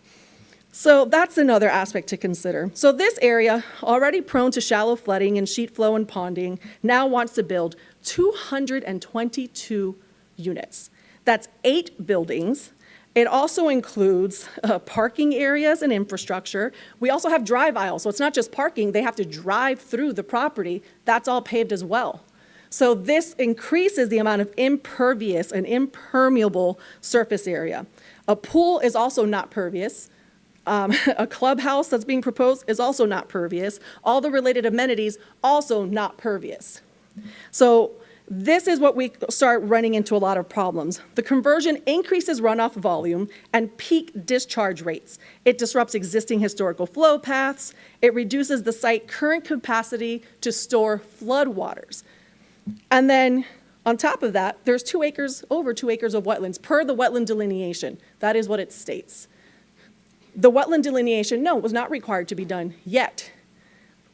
So that's another aspect to consider. So this area, already prone to shallow flooding and sheet flow and ponding, now wants to build 222 units. That's 8 buildings. It also includes parking areas and infrastructure. We also have drive aisles, so it's not just parking. They have to drive through the property. That's all paved as well. So this increases the amount of impervious and impermeable surface area. A pool is also not pervious. A clubhouse that's being proposed is also not pervious. All the related amenities also not pervious. So this is what we start running into a lot of problems. The conversion increases runoff volume and peak discharge rates. It disrupts existing historical flow paths. It reduces the site current capacity to store floodwaters. And then on top of that, there's 2 acres, over 2 acres of wetlands per the wetland delineation. That is what it states. The wetland delineation, no, was not required to be done yet,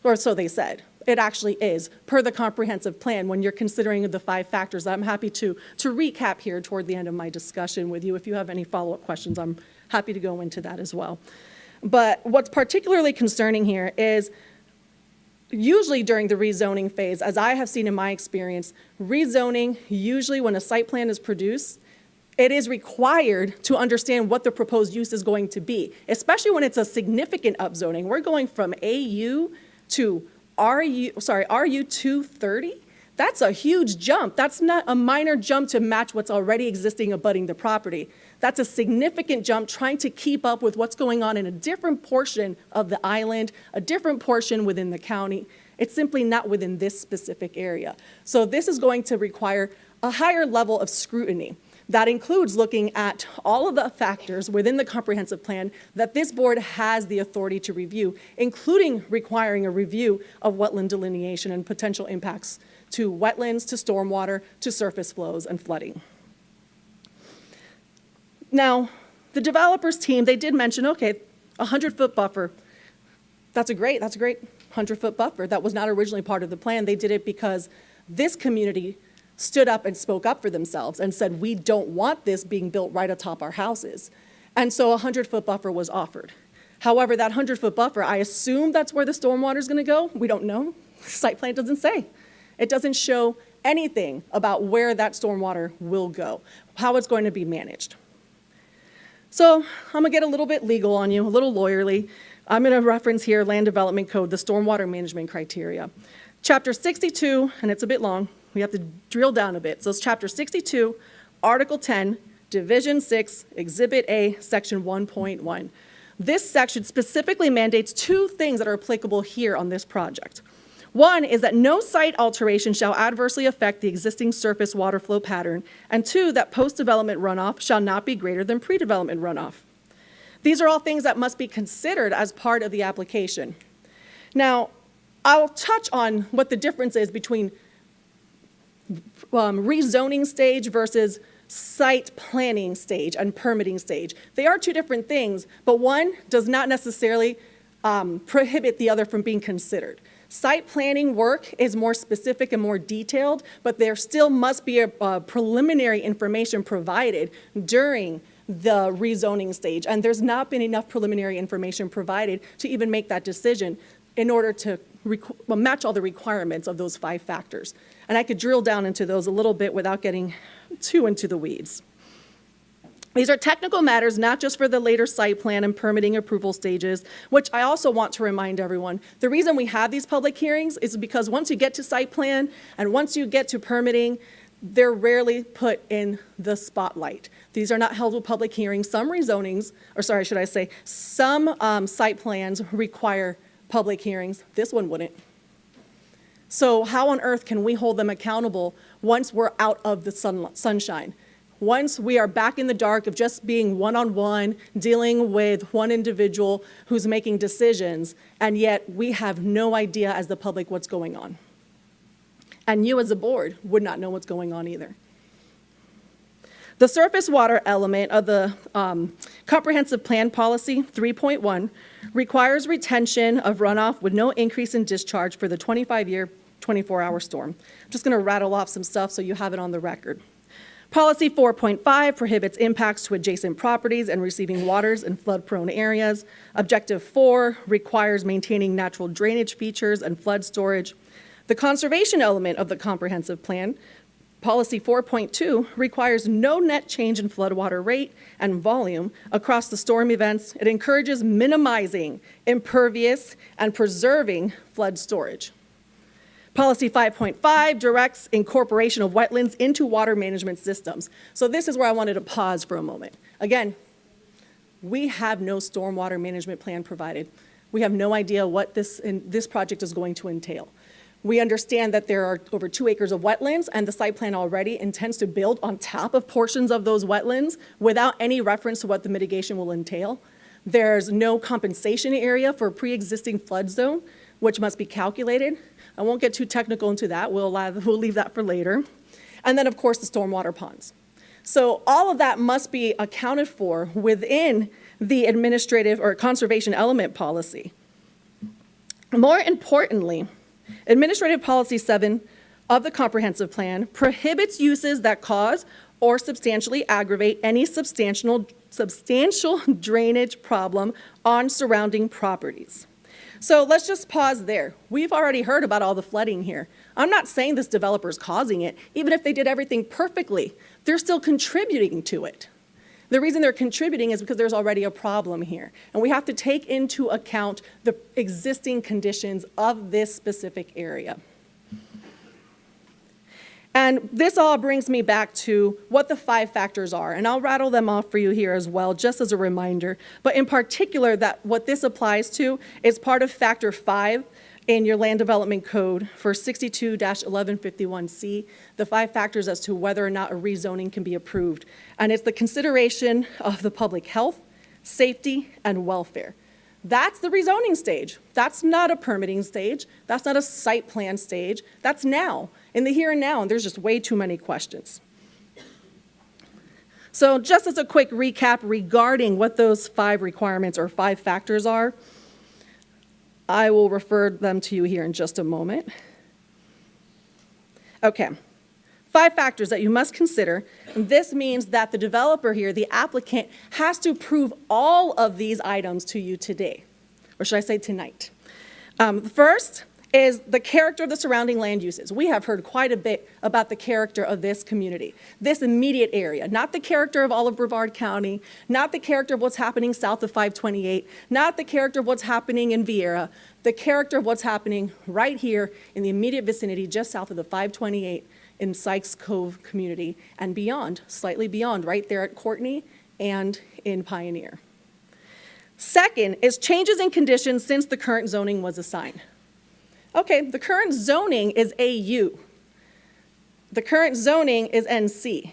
or so they said. It actually is, per the comprehensive plan, when you're considering the 5 factors. I'm happy to recap here toward the end of my discussion with you. If you have any follow-up questions, I'm happy to go into that as well. But what's particularly concerning here is usually during the rezoning phase, as I have seen in my experience, rezoning, usually when a site plan is produced, it is required to understand what the proposed use is going to be, especially when it's a significant upzoning. We're going from AU to RU 230. That's a huge jump. That's not a minor jump to match what's already existing abutting the property. That's a significant jump trying to keep up with what's going on in a different portion of the island, a different portion within the county. It's simply not within this specific area. So this is going to require a higher level of scrutiny. That includes looking at all of the factors within the comprehensive plan that this board has the authority to review, including requiring a review of wetland delineation and potential impacts to wetlands, to stormwater, to surface flows and flooding. Now, the developers team, they did mention, okay, 100-foot buffer. That's a great 100-foot buffer. That was not originally part of the plan. They did it because this community stood up and spoke up for themselves and said, we don't want this being built right atop our houses. And so a 100-foot buffer was offered. However, that 100-foot buffer, I assume that's where the stormwater is going to go. We don't know. The site plan doesn't say. It doesn't show anything about where that stormwater will go, how it's going to be managed. So I'm going to get a little bit legal on you, a little lawyerly. I'm going to reference here Land Development Code, the stormwater management criteria. Chapter 62, and it's a bit long, we have to drill down a bit. So it's Chapter 62, Article 10, Division 6, Exhibit A, Section 1.1. This section specifically mandates two things that are applicable here on this project. One is that no site alteration shall adversely affect the existing surface water flow pattern, and two, that post-development runoff shall not be greater than pre-development runoff. These are all things that must be considered as part of the application. Now, I'll touch on what the difference is between rezoning stage versus site planning stage and permitting stage. They are two different things, but one does not necessarily prohibit the other from being considered. Site planning work is more specific and more detailed, but there still must be a preliminary information provided during the rezoning stage, and there's not been enough preliminary information provided to even make that decision in order to match all the requirements of those 5 factors. And I could drill down into those a little bit without getting too into the weeds. These are technical matters, not just for the later site plan and permitting approval stages, which I also want to remind everyone. The reason we have these public hearings is because once you get to site plan and once you get to permitting, they're rarely put in the spotlight. These are not held with public hearings. Some rezonings, or sorry, should I say, some site plans require public hearings. This one wouldn't. So how on earth can we hold them accountable once we're out of the sunshine? Once we are back in the dark of just being one-on-one, dealing with one individual who's making decisions, and yet we have no idea as the public what's going on. And you as a board would not know what's going on either. The surface water element of the Comprehensive Plan Policy 3.1 requires retention of runoff with no increase in discharge for the 25-year, 24-hour storm. I'm just going to rattle off some stuff so you have it on the record. Policy 4.5 prohibits impacts to adjacent properties and receiving waters in flood-prone areas. Objective 4 requires maintaining natural drainage features and flood storage. The conservation element of the comprehensive plan, Policy 4.2, requires no net change in floodwater rate and volume across the storm events. It encourages minimizing impervious and preserving flood storage. Policy 5.5 directs incorporation of wetlands into water management systems. So this is where I wanted to pause for a moment. Again, we have no stormwater management plan provided. We have no idea what this project is going to entail. We understand that there are over 2 acres of wetlands, and the site plan already intends to build on top of portions of those wetlands without any reference to what the mitigation will entail. There's no compensation area for pre-existing flood zone, which must be calculated. I won't get too technical into that. We'll leave that for later. And then, of course, the stormwater ponds. So all of that must be accounted for within the administrative or conservation element policy. More importantly, Administrative Policy 7 of the Comprehensive Plan prohibits uses that cause or substantially aggravate any substantial drainage problem on surrounding properties. So let's just pause there. We've already heard about all the flooding here. I'm not saying this developer's causing it. Even if they did everything perfectly, they're still contributing to it. The reason they're contributing is because there's already a problem here. And we have to take into account the existing conditions of this specific area. And this all brings me back to what the 5 factors are. And I'll rattle them off for you here as well, just as a reminder. But in particular, that what this applies to is part of Factor 5 in your Land Development Code for 62-1151C, the 5 factors as to whether or not a rezoning can be approved. And it's the consideration of the public health, safety, and welfare. That's the rezoning stage. That's not a permitting stage. That's not a site plan stage. That's now, in the here and now, and there's just way too many questions. So just as a quick recap regarding what those 5 requirements or 5 factors are, I will refer them to you here in just a moment. Okay. 5 factors that you must consider. And this means that the developer here, the applicant, has to prove all of these items to you today, or should I say tonight. First, is the character of the surrounding land uses. We have heard quite a bit about the character of this community, this immediate area, not the character of all of Brevard County, not the character of what's happening south of 528, not the character of what's happening in Vieira, the character of what's happening right here in the immediate vicinity just south of the 528 in Sykes Cove community and beyond, slightly beyond, right there at Courtney and in Pioneer. Second is changes in conditions since the current zoning was assigned. Okay, the current zoning is AU. The current zoning is NC.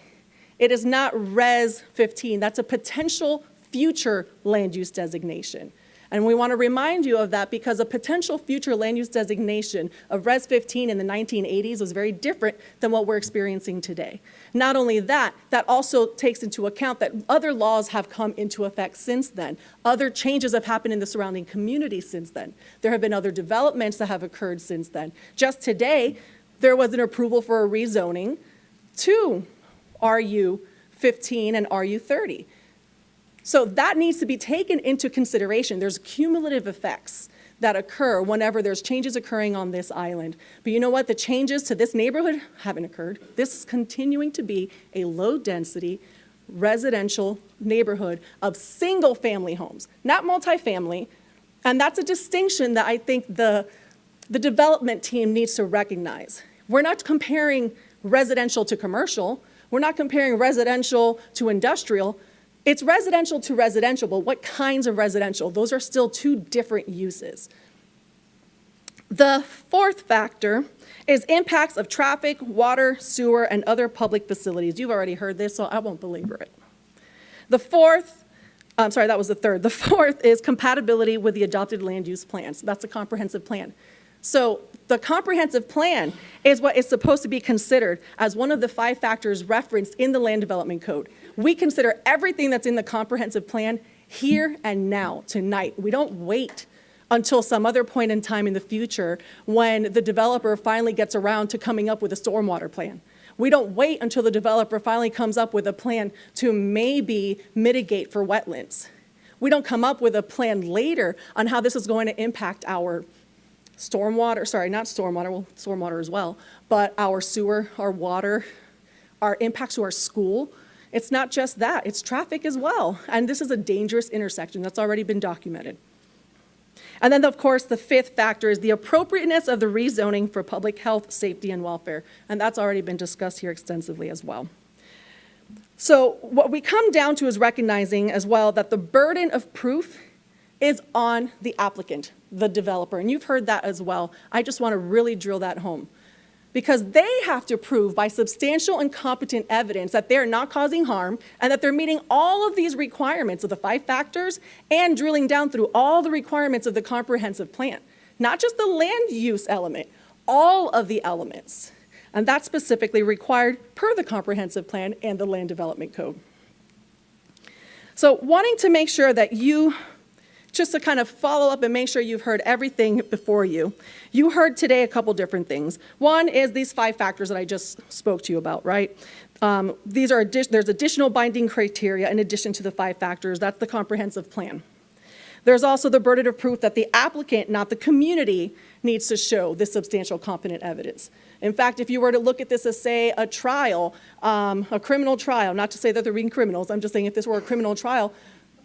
It is not Res 15. That's a potential future land use designation. And we want to remind you of that because a potential future land use designation of Res 15 in the 1980s was very different than what we're experiencing today. Not only that, that also takes into account that other laws have come into effect since then. Other changes have happened in the surrounding community since then. There have been other developments that have occurred since then. Just today, there was an approval for a rezoning to RU 15 and RU 30. So that needs to be taken into consideration. There's cumulative effects that occur whenever there's changes occurring on this island. But you know what? The changes to this neighborhood haven't occurred. This is continuing to be a low-density residential neighborhood of single-family homes, not multifamily. And that's a distinction that I think the development team needs to recognize. We're not comparing residential to commercial. We're not comparing residential to industrial. It's residential to residential, but what kinds of residential? Those are still two different uses. The fourth factor is impacts of traffic, water, sewer, and other public facilities. You've already heard this, so I won't belabor it. The fourth, I'm sorry, that was the third. The fourth is compatibility with the adopted land use plans. That's a comprehensive plan. So the comprehensive plan is what is supposed to be considered as one of the 5 factors referenced in the Land Development Code. We consider everything that's in the comprehensive plan here and now, tonight. We don't wait until some other point in time in the future when the developer finally gets around to coming up with a stormwater plan. We don't wait until the developer finally comes up with a plan to maybe mitigate for wetlands. We don't come up with a plan later on how this is going to impact our stormwater, sorry, not stormwater, well, stormwater as well, but our sewer, our water, our impacts to our school. It's not just that, it's traffic as well. And this is a dangerous intersection that's already been documented. And then, of course, the fifth factor is the appropriateness of the rezoning for public health, safety, and welfare. And that's already been discussed here extensively as well. So what we come down to is recognizing as well that the burden of proof is on the applicant, the developer. And you've heard that as well. I just want to really drill that home. Because they have to prove by substantial and competent evidence that they're not causing harm and that they're meeting all of these requirements of the 5 factors and drilling down through all the requirements of the comprehensive plan. Not just the land use element, all of the elements. And that's specifically required per the comprehensive plan and the Land Development Code. So wanting to make sure that you, just to kind of follow up and make sure you've heard everything before you. You heard today a couple different things. One is these 5 factors that I just spoke to you about, right? There's additional binding criteria in addition to the 5 factors. That's the comprehensive plan. There's also the burden of proof that the applicant, not the community, needs to show this substantial competent evidence. In fact, if you were to look at this as, say, a trial, a criminal trial, not to say that they're being criminals, I'm just saying if this were a criminal trial,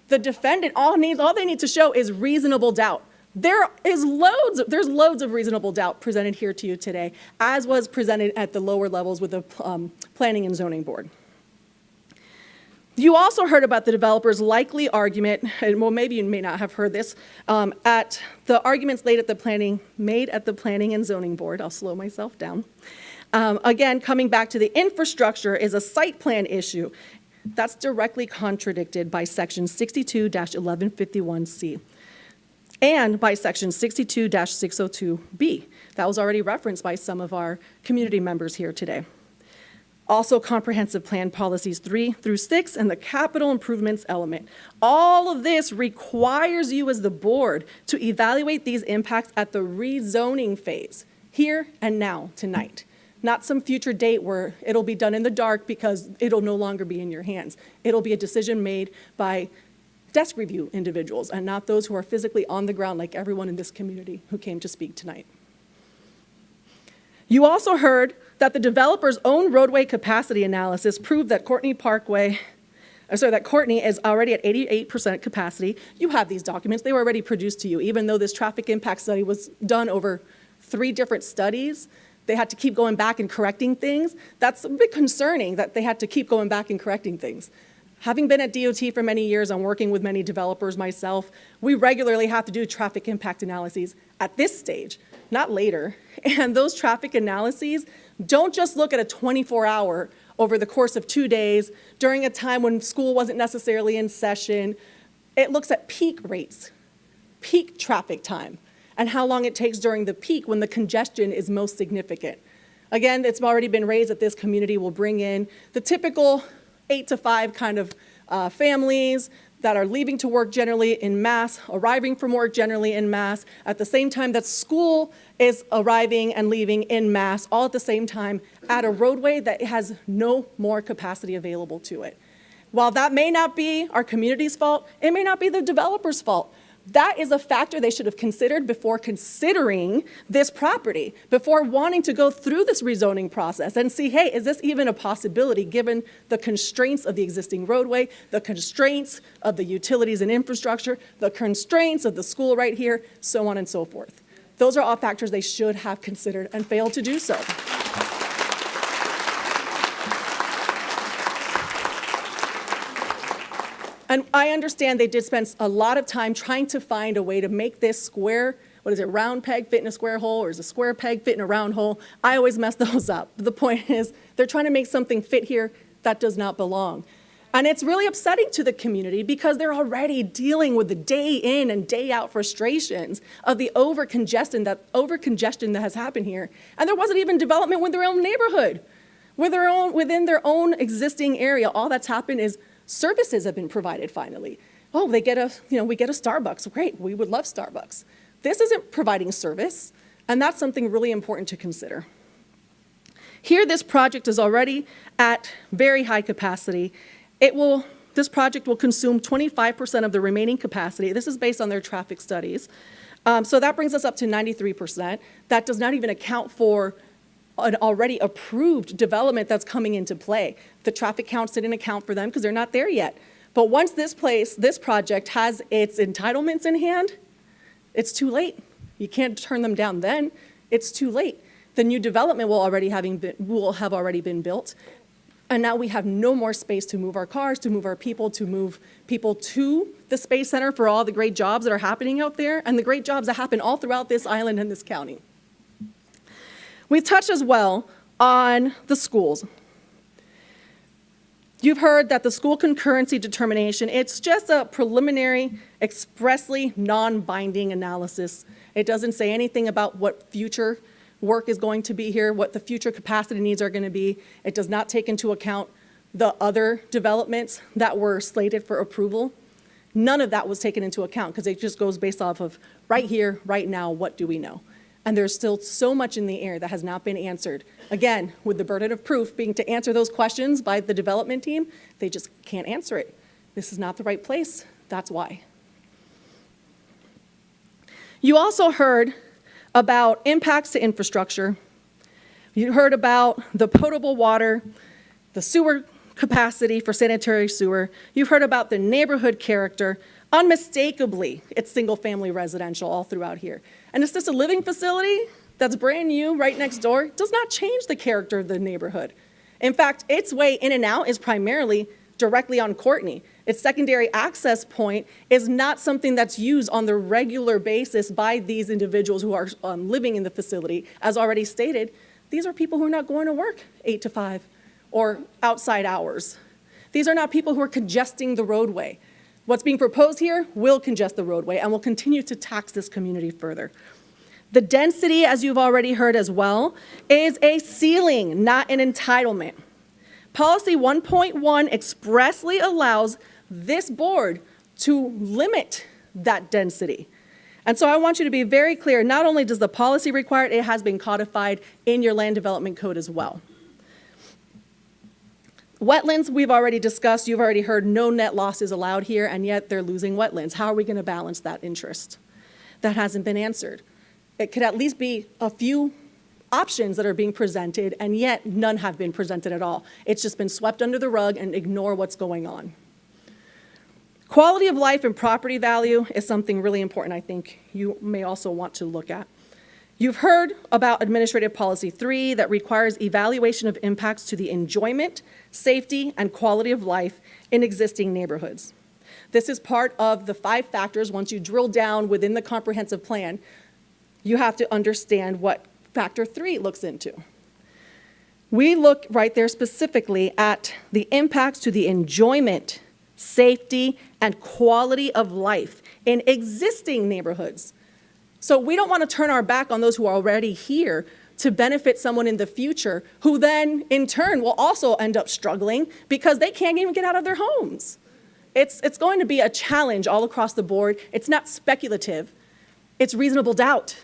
the defendant, all they need to show is reasonable doubt. There's loads of reasonable doubt presented here to you today, as was presented at the lower levels with the Planning and Zoning Board. You also heard about the developer's likely argument, and well, maybe you may not have heard this, at the arguments made at the Planning and Zoning Board. I'll slow myself down. Again, coming back to the infrastructure is a site plan issue. That's directly contradicted by Section 62-1151C and by Section 62-602B. That was already referenced by some of our community members here today. Also, comprehensive plan policies 3 through 6 and the capital improvements element. All of this requires you as the board to evaluate these impacts at the rezoning phase, here and now, tonight. Not some future date where it'll be done in the dark because it'll no longer be in your hands. It'll be a decision made by desk review individuals and not those who are physically on the ground like everyone in this community who came to speak tonight. You also heard that the developer's own roadway capacity analysis proved that Courtney is already at 88% capacity. You have these documents. They were already produced to you. Even though this traffic impact study was done over 3 different studies, they had to keep going back and correcting things. That's a bit concerning that they had to keep going back and correcting things. Having been at DOT for many years and working with many developers myself, we regularly have to do traffic impact analyses at this stage, not later. And those traffic analyses don't just look at a 24-hour over the course of 2 days during a time when school wasn't necessarily in session. It looks at peak rates, peak traffic time, and how long it takes during the peak when the congestion is most significant. Again, it's already been raised that this community will bring in the typical 8 to 5 kind of families that are leaving to work generally en masse, arriving from work generally en masse, at the same time that school is arriving and leaving en masse, all at the same time at a roadway that has no more capacity available to it. While that may not be our community's fault, it may not be the developer's fault. That is a factor they should have considered before considering this property, before wanting to go through this rezoning process and see, hey, is this even a possibility given the constraints of the existing roadway, the constraints of the utilities and infrastructure, the constraints of the school right here, so on and so forth. Those are all factors they should have considered and failed to do so. And I understand they did spend a lot of time trying to find a way to make this square, what is it, round peg fit in a square hole, or is a square peg fit in a round hole? I always mess those up. But the point is, they're trying to make something fit here that does not belong. And it's really upsetting to the community because they're already dealing with the day in and day out frustrations of the over-congestion that has happened here. And there wasn't even development with their own neighborhood, within their own existing area. All that's happened is services have been provided finally. Oh, we get a Starbucks. Great, we would love Starbucks. This isn't providing service, and that's something really important to consider. Here, this project is already at very high capacity. This project will consume 25% of the remaining capacity. This is based on their traffic studies. So that brings us up to 93%. That does not even account for an already approved development that's coming into play. The traffic counts didn't account for them because they're not there yet. But once this project has its entitlements in hand, it's too late. You can't turn them down then. It's too late. The new development will have already been built. And now we have no more space to move our cars, to move our people, to move people to the Space Center for all the great jobs that are happening out there and the great jobs that happen all throughout this island and this county. We've touched as well on the schools. You've heard that the school concurrency determination, it's just a preliminary, expressly non-binding analysis. It doesn't say anything about what future work is going to be here, what the future capacity needs are going to be. It does not take into account the other developments that were slated for approval. None of that was taken into account because it just goes based off of right here, right now, what do we know? And there's still so much in the air that has not been answered. Again, with the burden of proof being to answer those questions by the development team, they just can't answer it. This is not the right place. That's why. You also heard about impacts to infrastructure. You heard about the potable water, the sewer capacity for sanitary sewer. You've heard about the neighborhood character. Unmistakably, it's single-family residential all throughout here. And it's just a living facility that's brand new right next door. It does not change the character of the neighborhood. In fact, its way in and out is primarily directly on Courtney. Its secondary access point is not something that's used on the regular basis by these individuals who are living in the facility. As already stated, these are people who are not going to work 8 to 5 or outside hours. These are not people who are congesting the roadway. What's being proposed here will congest the roadway and will continue to tax this community further. The density, as you've already heard as well, is a ceiling, not an entitlement. Policy 1.1 expressly allows this board to limit that density. And so I want you to be very clear, not only does the policy require it, it has been codified in your land development code as well. Wetlands, we've already discussed. You've already heard no net losses allowed here, and yet they're losing wetlands. How are we going to balance that interest? That hasn't been answered. It could at least be a few options that are being presented, and yet none have been presented at all. It's just been swept under the rug and ignore what's going on. Quality of life and property value is something really important I think you may also want to look at. You've heard about Administrative Policy 3 that requires evaluation of impacts to the enjoyment, safety, and quality of life in existing neighborhoods. This is part of the 5 factors. Once you drill down within the comprehensive plan, you have to understand what factor 3 looks into. We look right there specifically at the impacts to the enjoyment, safety, and quality of life in existing neighborhoods. So we don't want to turn our back on those who are already here to benefit someone in the future who then, in turn, will also end up struggling because they can't even get out of their homes. It's going to be a challenge all across the board. It's not speculative. It's reasonable doubt.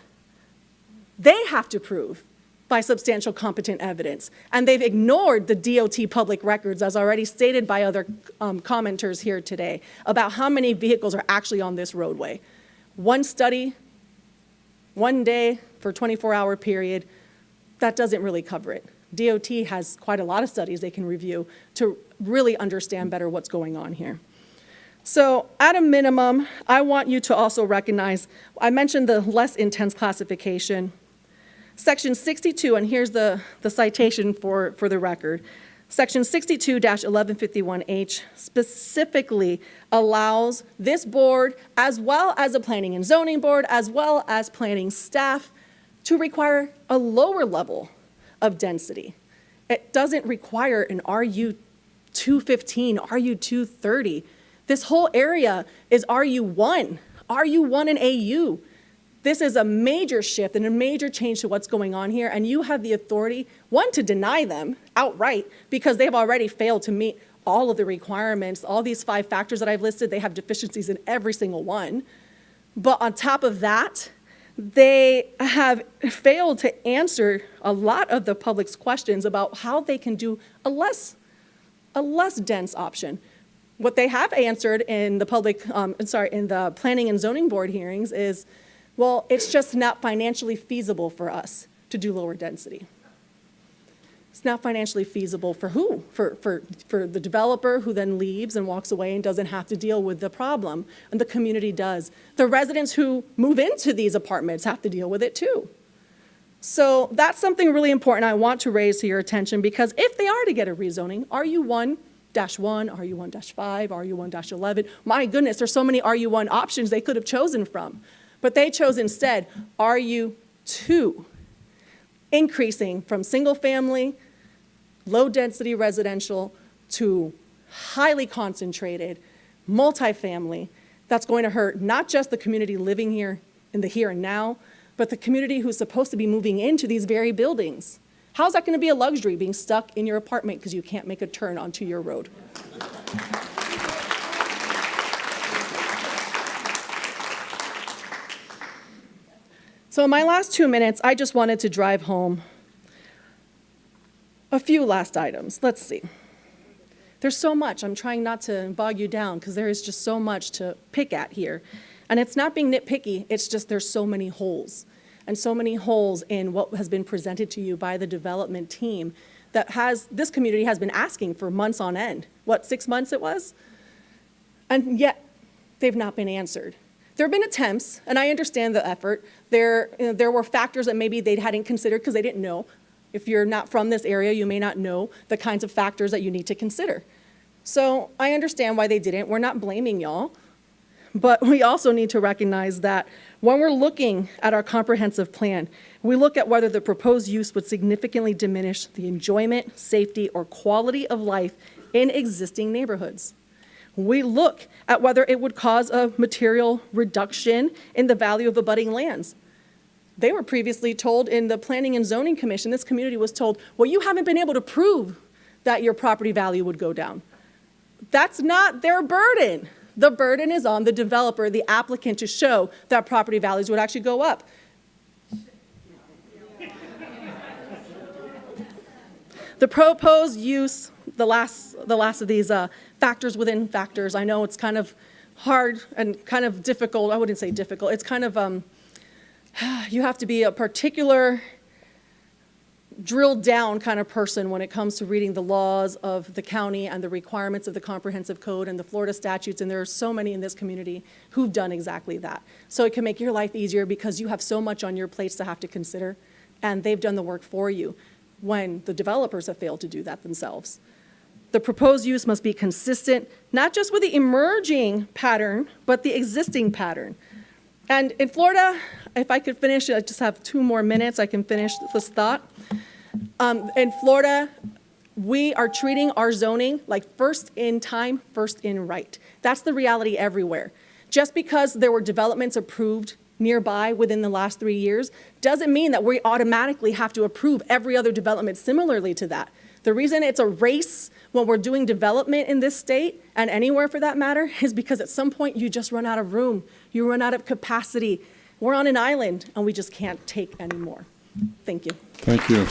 They have to prove by substantial competent evidence. And they've ignored the DOT public records, as already stated by other commenters here today, about how many vehicles are actually on this roadway. One study, one day for a 24-hour period, that doesn't really cover it. DOT has quite a lot of studies they can review to really understand better what's going on here. So at a minimum, I want you to also recognize, I mentioned the less intense classification. Section 62, and here's the citation for the record. Section 62-1151H specifically allows this board, as well as the Planning and Zoning Board, as well as planning staff, to require a lower level of density. It doesn't require an RU 215, RU 230. This whole area is RU1 and AU. This is a major shift and a major change to what's going on here, and you have the authority, one, to deny them outright because they've already failed to meet all of the requirements. All these 5 factors that I've listed, they have deficiencies in every single one. But on top of that, they have failed to answer a lot of the public's questions about how they can do a less dense option. What they have answered in the in the Planning and Zoning Board hearings is, well, it's just not financially feasible for us to do lower density. It's not financially feasible for who? For the developer who then leaves and walks away and doesn't have to deal with the problem, and the community does. The residents who move into these apartments have to deal with it too. So that's something really important I want to raise to your attention, because if they are to get a rezoning, RU1-1, RU1-5, RU1-11, my goodness, there's so many RU1 options they could have chosen from. But they chose instead RU2, increasing from single-family, low-density residential to highly concentrated multifamily. That's going to hurt not just the community living here in the here and now, but the community who's supposed to be moving into these very buildings. How's that going to be a luxury, being stuck in your apartment because you can't make a turn onto your road? So in my last 2 minutes, I just wanted to drive home a few last items. Let's see. There's so much. I'm trying not to bog you down because there is just so much to pick at here. And it's not being nitpicky, it's just there's so many holes. And so many holes in what has been presented to you by the development team that this community has been asking for months on end. What, 6 months it was? And yet, they've not been answered. There have been attempts, and I understand the effort. There were factors that maybe they hadn't considered because they didn't know. If you're not from this area, you may not know the kinds of factors that you need to consider. So I understand why they didn't. We're not blaming y'all. But we also need to recognize that when we're looking at our comprehensive plan, we look at whether the proposed use would significantly diminish the enjoyment, safety, or quality of life in existing neighborhoods. We look at whether it would cause a material reduction in the value of abutting lands. They were previously told in the Planning and Zoning Commission, this community was told, well, you haven't been able to prove that your property value would go down. That's not their burden. The burden is on the developer, the applicant, to show that property values would actually go up. The proposed use, the last of these factors within factors, I know it's kind of hard and kind of difficult. I wouldn't say difficult. It's kind of, you have to be a particular drilled down kind of person when it comes to reading the laws of the county and the requirements of the comprehensive code and the Florida statutes, and there are so many in this community who've done exactly that. So it can make your life easier because you have so much on your plates to have to consider, and they've done the work for you when the developers have failed to do that themselves. The proposed use must be consistent, not just with the emerging pattern, but the existing pattern. And in Florida, if I could finish, I just have 2 more minutes, I can finish this thought. In Florida, we are treating our zoning like first in time, first in right. That's the reality everywhere. Just because there were developments approved nearby within the last 3 years doesn't mean that we automatically have to approve every other development similarly to that. The reason it's a race when we're doing development in this state, and anywhere for that matter, is because at some point you just run out of room. You run out of capacity. We're on an island, and we just can't take any more. Thank you. Thank you.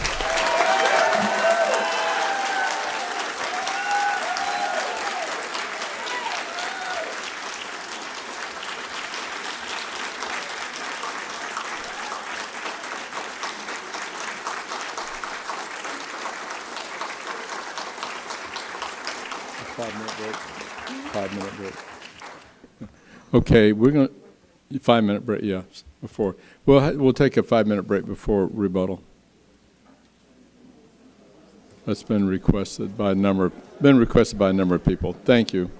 Five-minute break. Okay, we're going to, 5-minute break, yeah, before. We'll take a 5-minute break before rebuttal. That's been requested by a number of people. Thank you.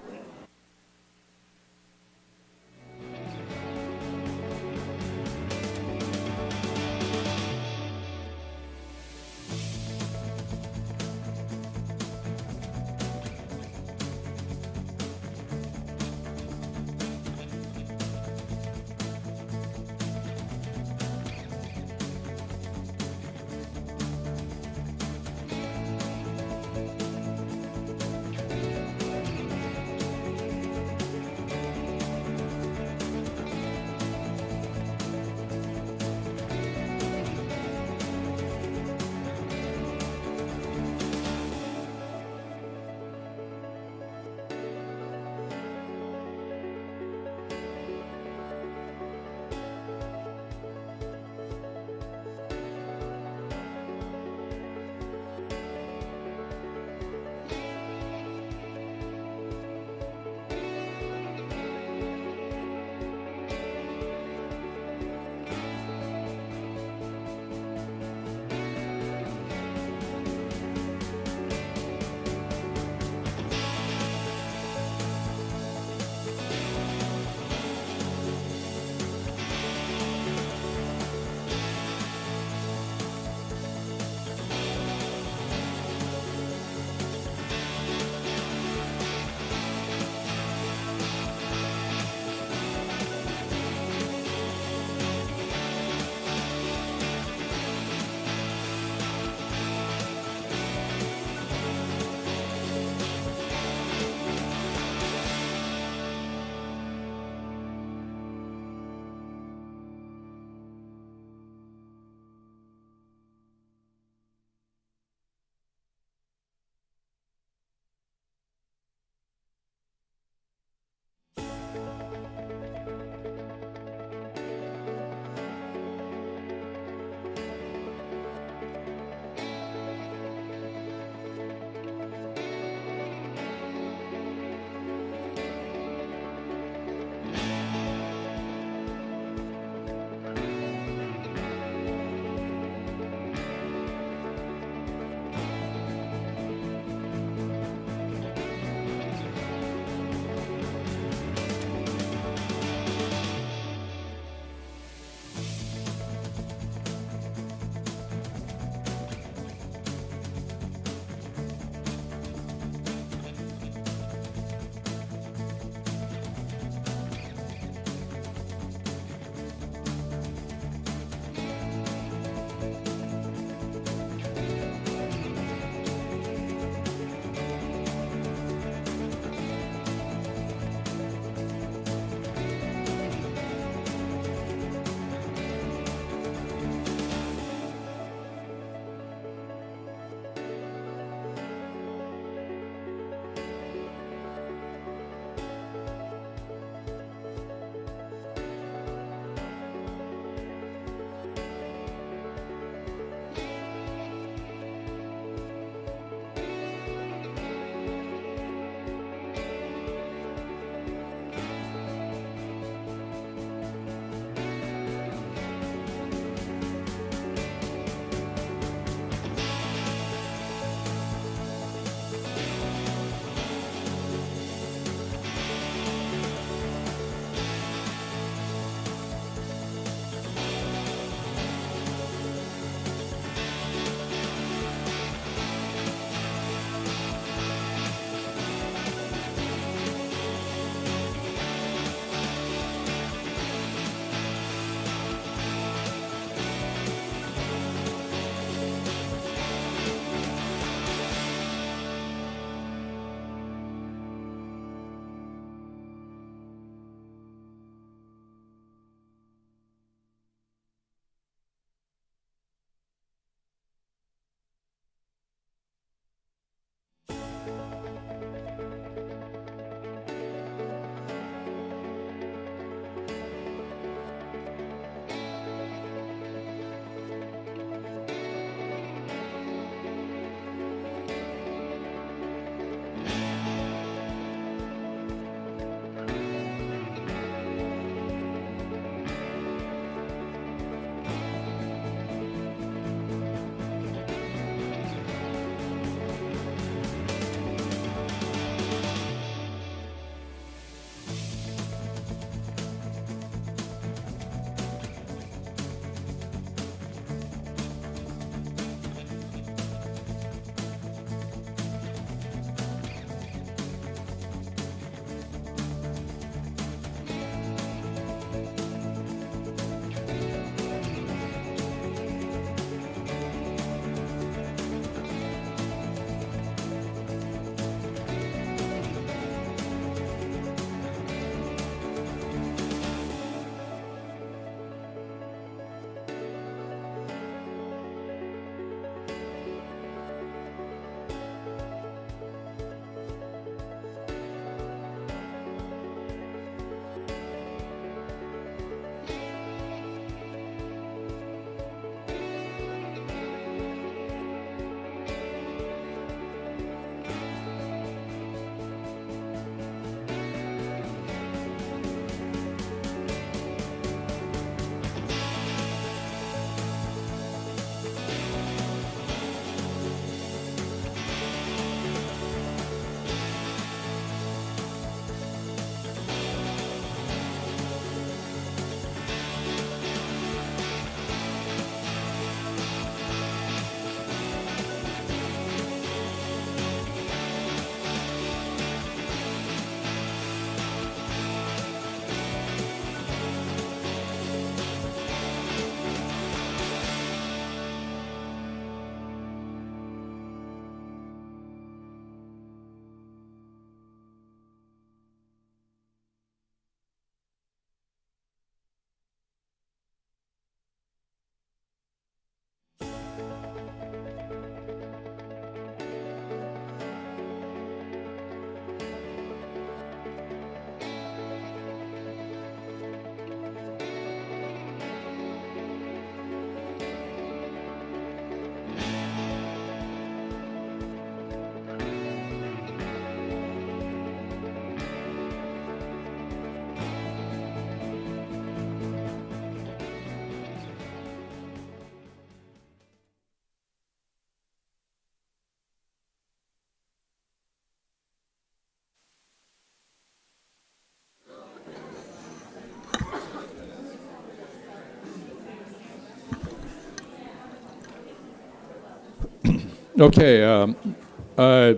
Okay, I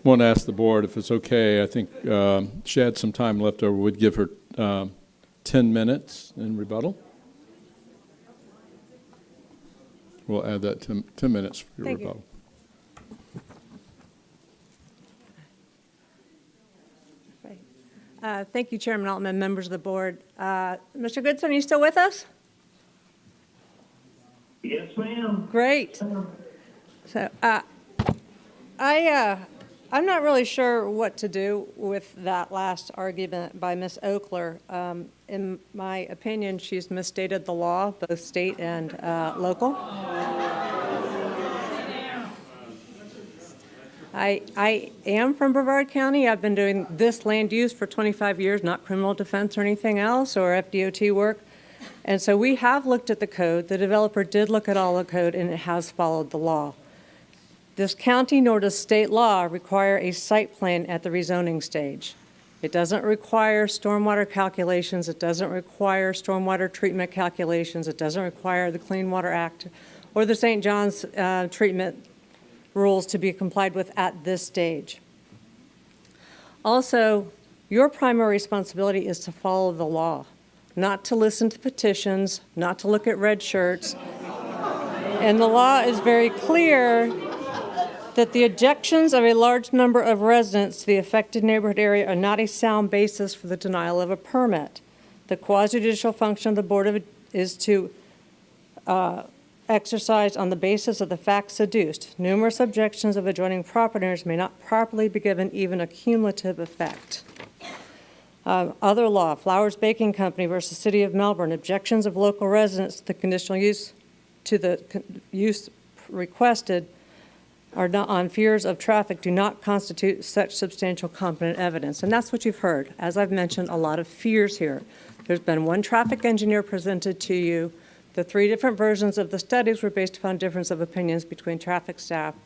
want to ask the board if it's okay. I think she had some time left over. We'd give her 10 minutes in rebuttal. We'll add that 10 minutes for your Thank you. rebuttal. Thank you, Chairman Altman, members of the board. Mr. Goodson, are you still with us? Yes, ma'am. Great. So I'm not really sure what to do with that last argument by Ms. Oakler. In my opinion, she's misstated the law, both state and local. I am from Brevard County. I've been doing this land use for 25 years, not criminal defense or anything else, or FDOT work. And so we have looked at the code. The developer did look at all the code, and it has followed the law. This county nor does state law require a site plan at the rezoning stage. It doesn't require stormwater calculations. It doesn't require stormwater treatment calculations. It doesn't require the Clean Water Act or the St. John's treatment rules to be complied with at this stage. Also, your primary responsibility is to follow the law, not to listen to petitions, not to look at red shirts. And the law is very clear that the objections of a large number of residents to the affected neighborhood area are not a sound basis for the denial of a permit. The quasi-judicial function of the board is to exercised on the basis of the facts adduced. Numerous objections of adjoining property owners may not properly be given even a cumulative effect. Other law, Flowers Baking Company versus City of Melbourne, objections of local residents to the conditional use use requested are not on fears of traffic do not constitute such substantial competent evidence. And that's what you've heard. As I've mentioned, a lot of fears here. There's been one traffic engineer presented to you. The 3 different versions of the studies were based upon difference of opinions between traffic staff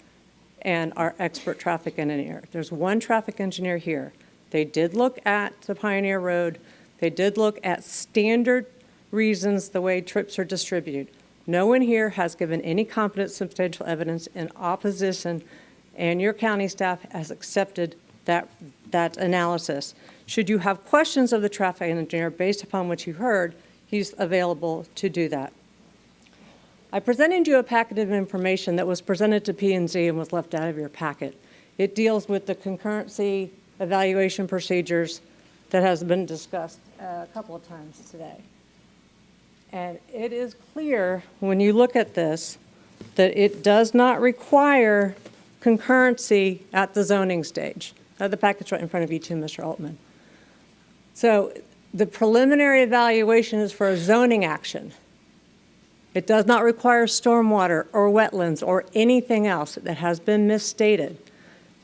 and our expert traffic engineer. There's one traffic engineer here. They did look at the Pioneer Road. They did look at standard reasons the way trips are distributed. No one here has given any competent substantial evidence in opposition, and your county staff has accepted that analysis. Should you have questions of the traffic engineer based upon what you heard, he's available to do that. I presented you a packet of information that was presented to P&Z and was left out of your packet. It deals with the concurrency evaluation procedures that has been discussed a couple of times today. And it is clear when you look at this that it does not require concurrency at the zoning stage. The packet's right in front of you too, Mr. Altman. So the preliminary evaluation is for a zoning action. It does not require stormwater or wetlands or anything else that has been misstated.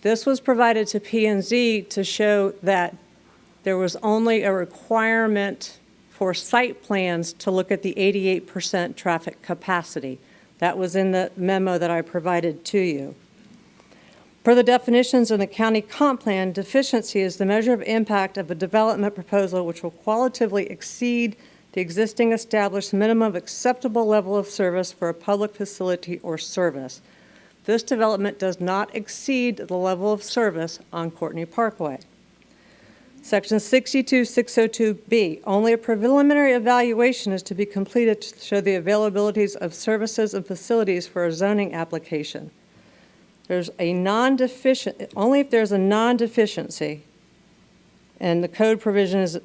This was provided to P&Z to show that there was only a requirement for site plans to look at the 88% traffic capacity. That was in the memo that I provided to you. Per the definitions in the county comp plan, deficiency is the measure of impact of a development proposal which will qualitatively exceed the existing established minimum acceptable level of service for a public facility or service. This development does not exceed the level of service on Courtney Parkway. Section 62602B, only a preliminary evaluation is to be completed to show the availabilities of services and facilities for a zoning application. There's a non-deficient, only if there's a non-deficiency, and the code provision is,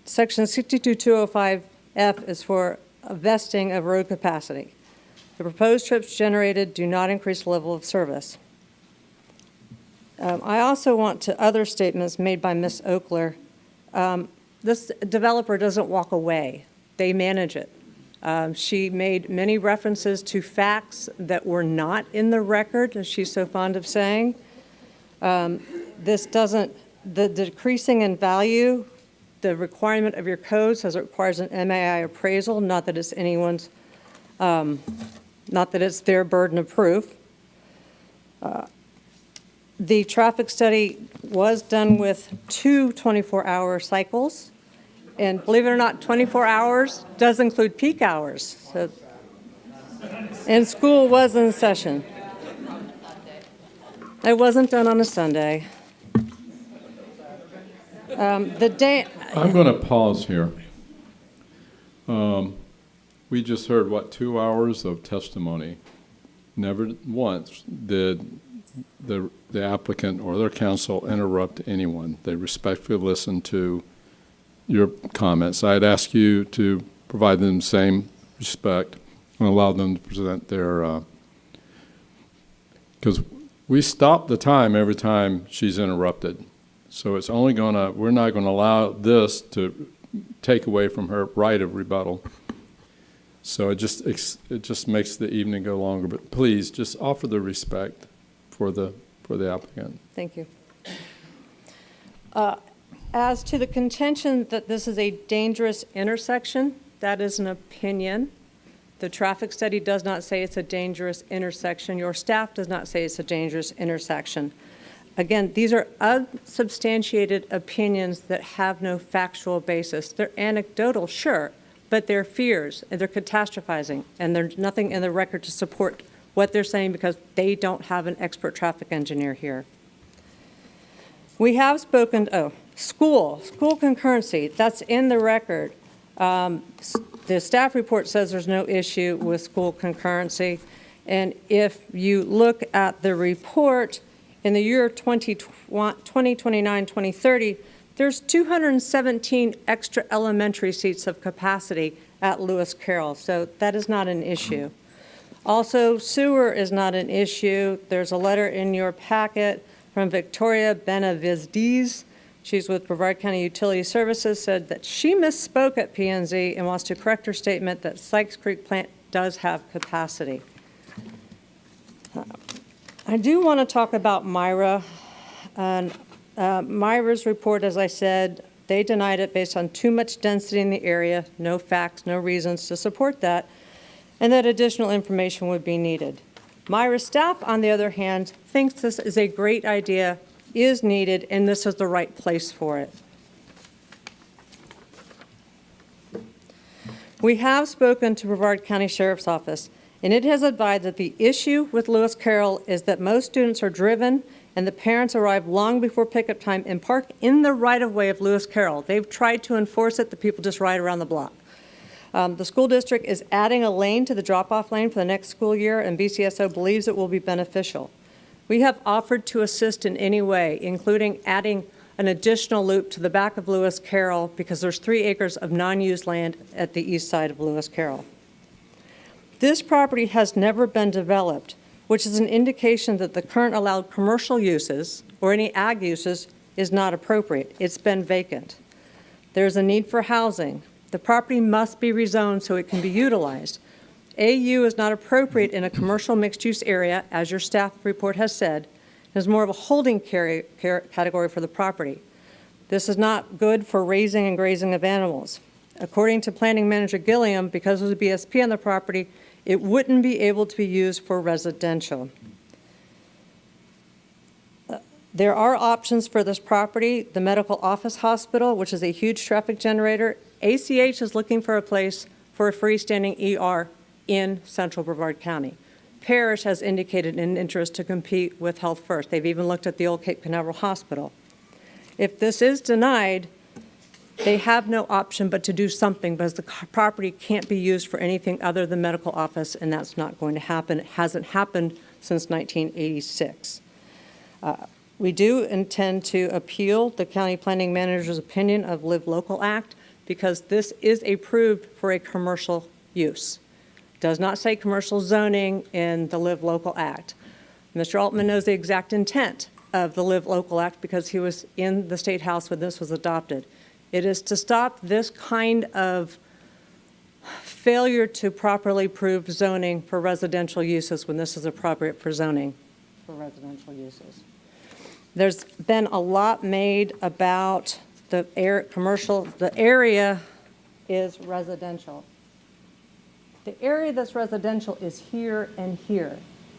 section 62205F is for a vesting of road capacity. The proposed trips generated do not increase the level of service. I also want to other statements made by Ms. Oakler. This developer doesn't walk away. They manage it. She made many references to facts that were not in the record, as she's so fond of saying. This doesn't, the decreasing in value, the requirement of your code says it requires an MAI appraisal, not that it's anyone's, not that it's their burden of proof. The traffic study was done with 2 24-hour cycles. And believe it or not, 24 hours does include peak hours. So And school was in session. It wasn't done on a Sunday. The day. I'm going to pause here. We just heard, 2 hours of testimony. Never once did the applicant or their counsel interrupt anyone. They respectfully listened to your comments. I'd ask you to provide them the same respect and allow them to present their, because we stop the time every time she's interrupted. So it's only we're not going to allow this to take away from her right of rebuttal. So it just makes the evening go longer. But please, just offer the respect for the applicant. Thank you. As to the contention that this is a dangerous intersection, that is an opinion. The traffic study does not say it's a dangerous intersection. Your staff does not say it's a dangerous intersection. Again, these are unsubstantiated opinions that have no factual basis. They're anecdotal, sure, but they're fears, and they're catastrophizing, and there's nothing in the record to support what they're saying because they don't have an expert traffic engineer here. We have spoken, school concurrency, that's in the record. The staff report says there's no issue with school concurrency, and if you look at the report, in the year 2029, 2030, there's 217 extra elementary seats of capacity at Lewis Carroll, so that is not an issue. Also, sewer is not an issue. There's a letter in your packet from Victoria Benavides. She's with Brevard County Utility Services, said that she misspoke at P&Z and wants to correct her statement that Sykes Creek plant does have capacity. I do want to talk about Myra. And Myra's report, as I said, they denied it based on too much density in the area, no facts, no reasons to support that, and that additional information would be needed. Myra's staff, on the other hand, thinks this is a great idea, is needed, and this is the right place for it. We have spoken to Brevard County Sheriff's Office, and it has advised that the issue with Lewis Carroll is that most students are driven and the parents arrive long before pickup time and park in the right-of-way of Lewis Carroll. They've tried to enforce it. The people just ride around the block. The school district is adding a lane to the drop-off lane for the next school year, and BCSO believes it will be beneficial. We have offered to assist in any way, including adding an additional loop to the back of Lewis Carroll because there's 3 acres of non-used land at the east side of Lewis Carroll. This property has never been developed, which is an indication that the current allowed commercial uses or any ag uses is not appropriate. It's been vacant. There's a need for housing. The property must be rezoned so it can be utilized. AU is not appropriate in a commercial mixed-use area, as your staff report has said. It is more of a holding category for the property. This is not good for raising and grazing of animals. According to Planning Manager Gilliam, because there's a BSP on the property, it wouldn't be able to be used for residential. There are options for this property. The medical office hospital, which is a huge traffic generator. ACH is looking for a place for a freestanding ER in central Brevard County. Parrish has indicated an interest to compete with Health First. They've even looked at the old Cape Canaveral Hospital. If this is denied, they have no option but to do something because the property can't be used for anything other than medical office, and that's not going to happen. It hasn't happened since 1986. We do intend to appeal the county planning manager's opinion of Live Local Act because this is approved for a commercial use. Does not say commercial zoning in the Live Local Act. Mr. Altman knows the exact intent of the Live Local Act because he was in the State House when this was adopted. It is to stop this kind of failure to properly prove zoning for residential uses when this is appropriate for zoning for residential uses. There's been a lot made about the commercial. The area is residential. The area that's residential is here and here.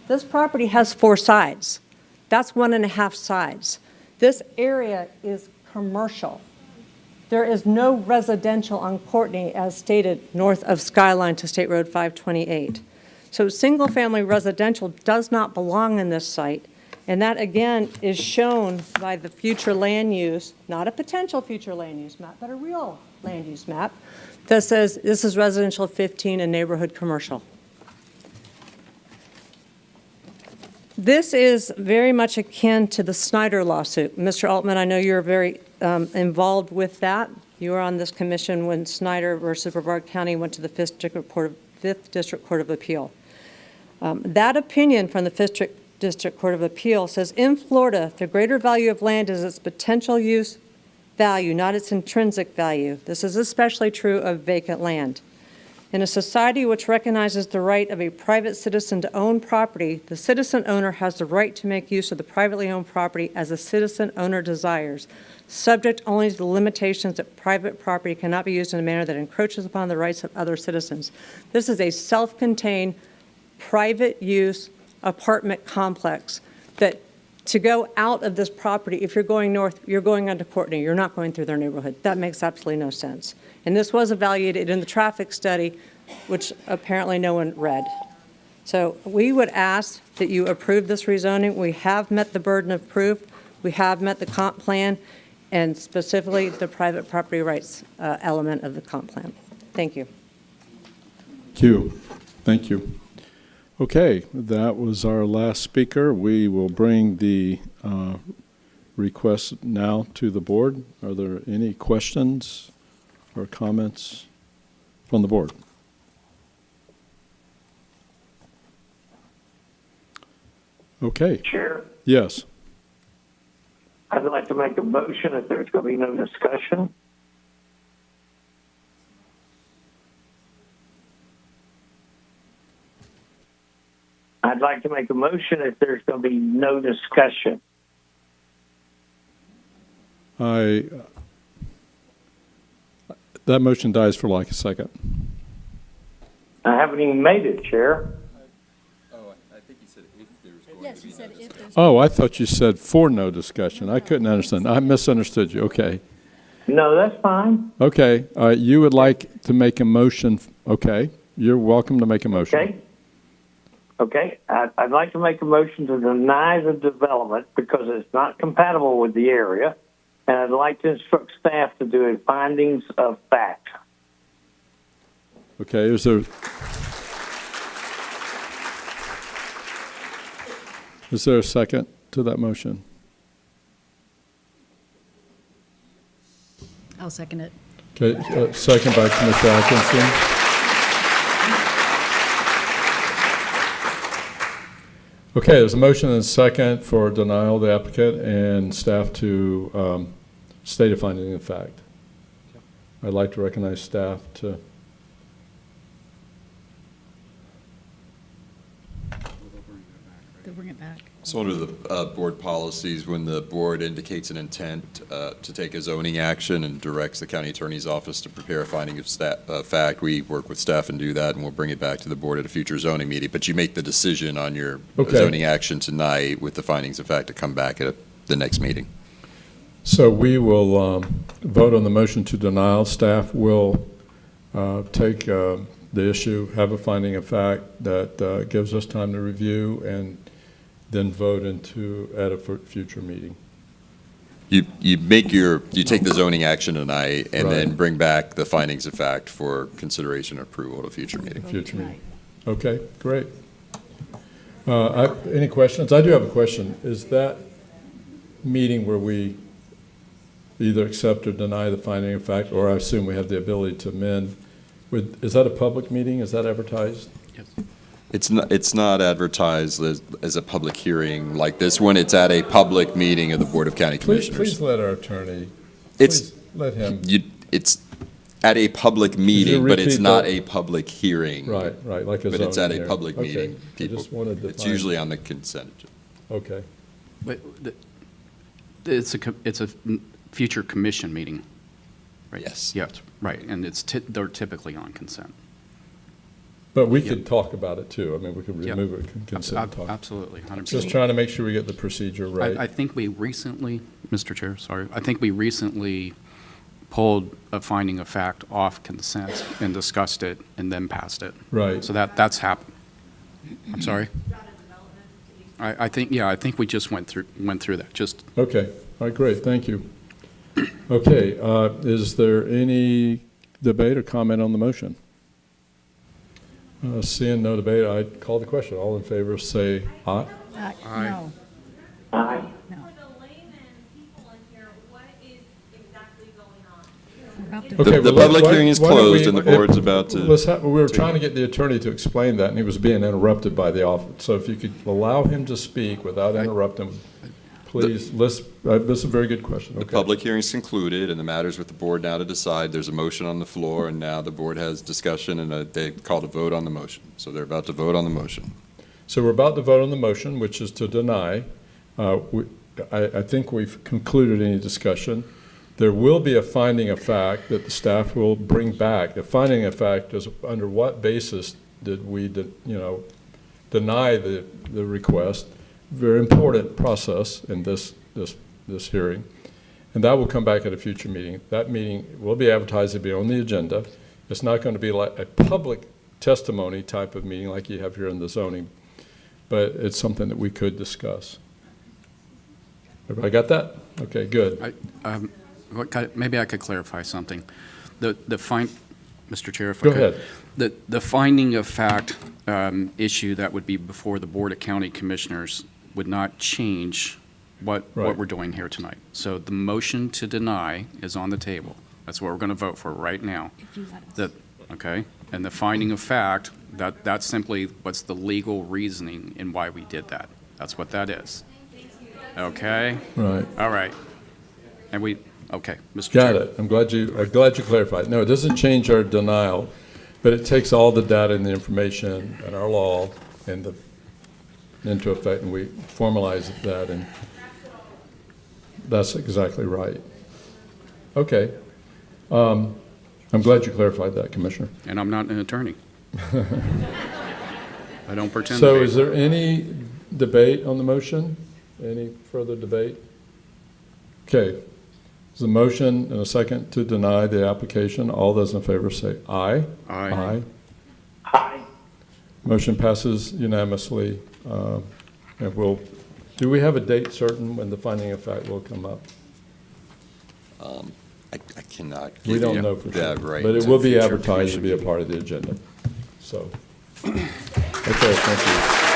This property has 4 sides. That's 1.5 sides. This area is commercial. There is no residential on Courtney as stated north of Skyline to State Road 528. So single-family residential does not belong in this site, and that, again, is shown by the future land use, not a potential future land use map, but a real land use map that says this is residential 15 and neighborhood commercial. This is very much akin to the Snyder lawsuit. Mr. Altman, I know you're very involved with that. You were on this commission when Snyder versus Brevard County went to the Fifth District Court of Appeal. That opinion from the Fifth District Court of Appeal says, in Florida, the greater value of land is its potential use value, not its intrinsic value. This is especially true of vacant land. In a society which recognizes the right of a private citizen to own property, the citizen owner has the right to make use of the privately owned property as the citizen owner desires, subject only to the limitations that private property cannot be used in a manner that encroaches upon the rights of other citizens. This is a self-contained, private use apartment complex that to go out of this property, if you're going north, you're going onto Courtney, you're not going through their neighborhood. That makes absolutely no sense. And this was evaluated in the traffic study, which apparently no one read. So we would ask that you approve this rezoning. We have met the burden of proof. We have met the comp plan, and specifically the private property rights element of the comp plan. Thank you. Thank you. Thank you. Okay, that was our last speaker. We will bring the request now to the board. Are there any questions or comments from the board? Okay. Chair, Yes. I'd like to make a motion if there's going to be no discussion. I'd like to make a motion if there's going to be no discussion. That motion dies for like a second. I haven't even made it, Chair. Yes, you said if there's. Oh, I thought you said for no discussion. I couldn't understand. I misunderstood you. Okay. No, that's fine. Okay. You would like to make a motion. Okay. You're welcome to make a motion. Okay. Okay. I'd like to make a motion to deny the development because it's not compatible with the area, and I'd like to instruct staff to do a findings of fact. Okay. Is there a second to that motion? I'll second it. Okay. Second by Commissioner Atkinson. Okay, there's a motion and a second for denial of the applicant and staff to state a finding of fact. I'd like to recognize staff to. They'll bring it back. So under the board policies, when the board indicates an intent to take a zoning action and directs the county attorney's office to prepare a finding of fact, we work with staff and do that, and we'll bring it back to the board at a future zoning meeting. But you make the decision on your zoning action tonight with the findings of fact to come back at the next meeting. So we will vote on the motion to denial. Staff will take the issue, have a finding of fact that gives us time to review, and then vote at a future meeting. You take the zoning action tonight and then bring back the findings of fact for consideration and approval at a future meeting. Future meeting. Okay, great. Any questions? I do have a question. Is that meeting where we either accept or deny the finding of fact, or I assume we have the ability to amend, is that a public meeting? Is that advertised? Yes. It's not advertised as a public hearing like this one. It's at a public meeting of the Board of County Commissioners. Please let our attorney. Let him. It's at a public meeting, but it's not a public hearing. Right, like a But it's at zoning a public hearing. meeting. Okay. I just wanted to It's find- usually on the consent agenda. Okay. But it's a future commission meeting, right? Yes. Yeah, right, and they're typically on consent. But we could talk about it too. I mean, we could remove it, consent talk. Absolutely, 100%. Just trying to make sure we get the procedure right. I think we recently, Mr. Chair, sorry, I think we recently pulled a finding of fact off consent and discussed it and then passed it. Right. So that's happened. I'm sorry? I think, yeah, I think we just went through that, just. Okay, all right, great, thank you. Okay, is there any debate or comment on the motion? Seeing no debate, I call the question. All in favor say aye. Aye. No. Aye. The public hearing is closed and the board's about to. We were trying to get the attorney to explain that, and he was being interrupted by the office. So if you could allow him to speak without interrupting, please. This is a very good question. The Okay. public hearing is concluded, and the matter's with the board now to decide. There's a motion on the floor, and now the board has discussion, and they called a vote on the motion. So they're about to vote on the motion. So we're about to vote on the motion, which is to deny. I think we've concluded any discussion. There will be a finding of fact that the staff will bring back. The finding of fact is under what basis did we, deny the request. Very important process in this hearing, and that will come back at a future meeting. That meeting will be advertised to be on the agenda. It's not going to be like a public testimony type of meeting like you have here in the zoning, but it's something that we could discuss. Everybody got that? Okay, good. Maybe I could clarify something. Mr. Chair, if I Go could. ahead. The finding of fact issue that would be before the Board of County Commissioners would not change what we're doing here tonight. So the motion to deny is on the table. That's what we're going to vote for right now. Okay? And the finding of fact, that's simply what's the legal reasoning in why we did that. That's what that is. Okay? Right. All right. And okay, Mr. Got Chair. it. I'm glad you clarified. No, it doesn't change our denial, but it takes all the data and the information and our law into effect, and we formalize that, and that's exactly right. Okay. I'm glad you clarified that, Commissioner. And I'm not an attorney. I don't pretend to So be. is there any debate on the motion? Any further debate? Okay. There's a motion and a second to deny the application. All those in favor say aye. Aye. Aye. Aye. Motion passes unanimously. And do we have a date certain when the finding of fact will come up? I cannot. We don't know for sure. Yeah, right. But it It's a will be future advertised to be a commission part of the agenda. So, okay, thank you.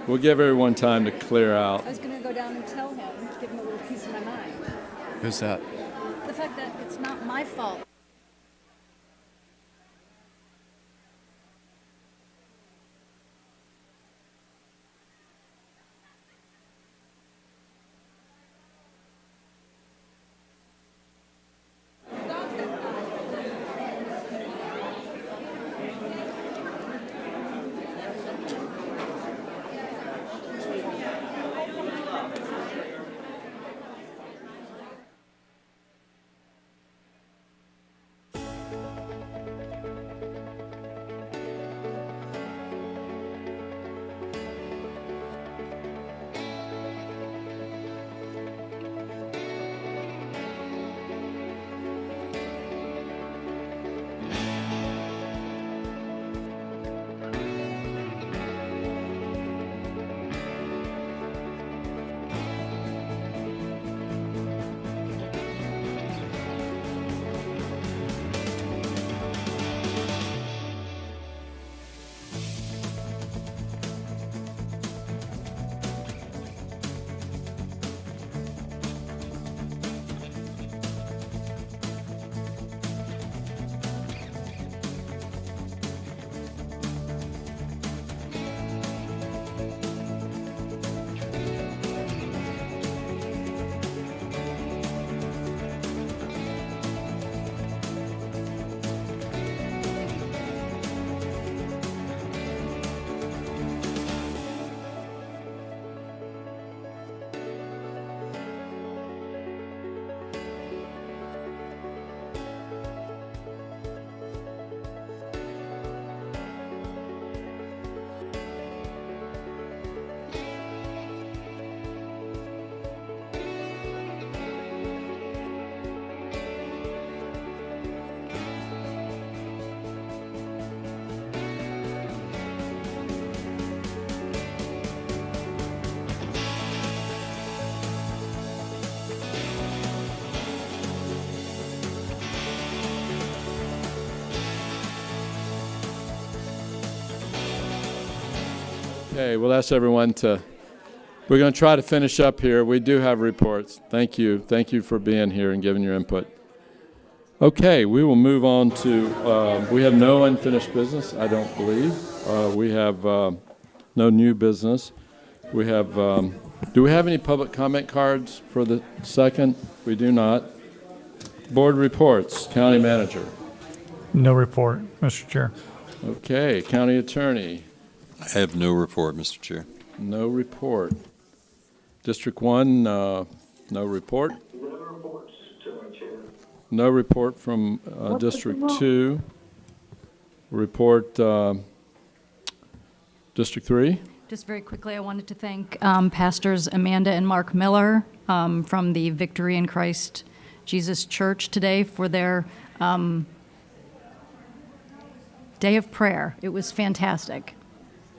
We'll give everyone time to clear out. I was going to go down and tell him, give him a little piece of my mind. Who's that? The fact that it's not my fault. Okay, we'll ask everyone we're going to try to finish up here. We do have reports. Thank you. Thank you for being here and giving your input. Okay, we will move on to, we have no unfinished business, I don't believe. We have no new business. We have, do we have any public comment cards for the second? We do not. Board reports, county manager. No report, Mr. Chair. Okay, county attorney. I have no report, Mr. Chair. No report. District 1, no report. No report from District 2. Report District 3. Just very quickly, I wanted to thank Pastors Amanda and Mark Miller from the Victory in Christ Jesus Church today for their day of prayer. It was fantastic.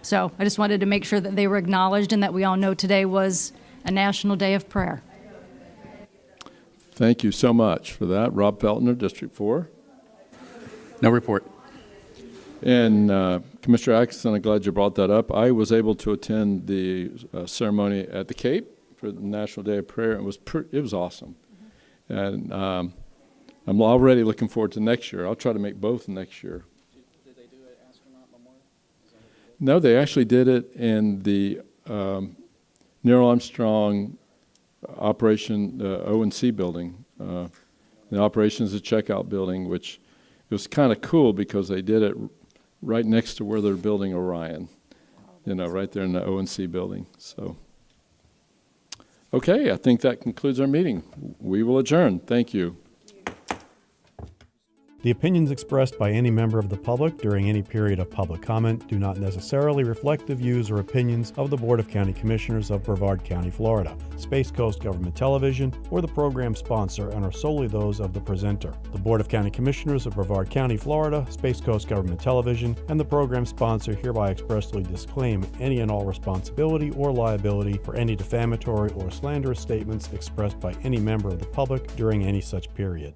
So I just wanted to make sure that they were acknowledged and that we all know today was a national day of prayer. Thank you so much for that. Rob Feltner, District 4. No report. And Commissioner Atkinson, I'm glad you brought that up. I was able to attend the ceremony at the Cape for the National Day of Prayer. It was awesome. And I'm already looking forward to next year. I'll try to make both next year. Did they do an astronaut memorial? No, they actually did it in the Neil Armstrong operation, O&C building. The operations and checkout building, which it was kind of cool because they did it right next to where they're building Orion, right there in the O&C building. So, okay, I think that concludes our meeting. We will adjourn. Thank you. The opinions expressed by any member of the public during any period of public comment do not necessarily reflect the views or opinions of the Board of County Commissioners of Brevard County, Florida, Space Coast Government Television, or the program sponsor, and are solely those of the presenter. The Board of County Commissioners of Brevard County, Florida, Space Coast Government Television, and the program sponsor hereby expressly disclaim any and all responsibility or liability for any defamatory or slanderous statements expressed by any member of the public during any such period.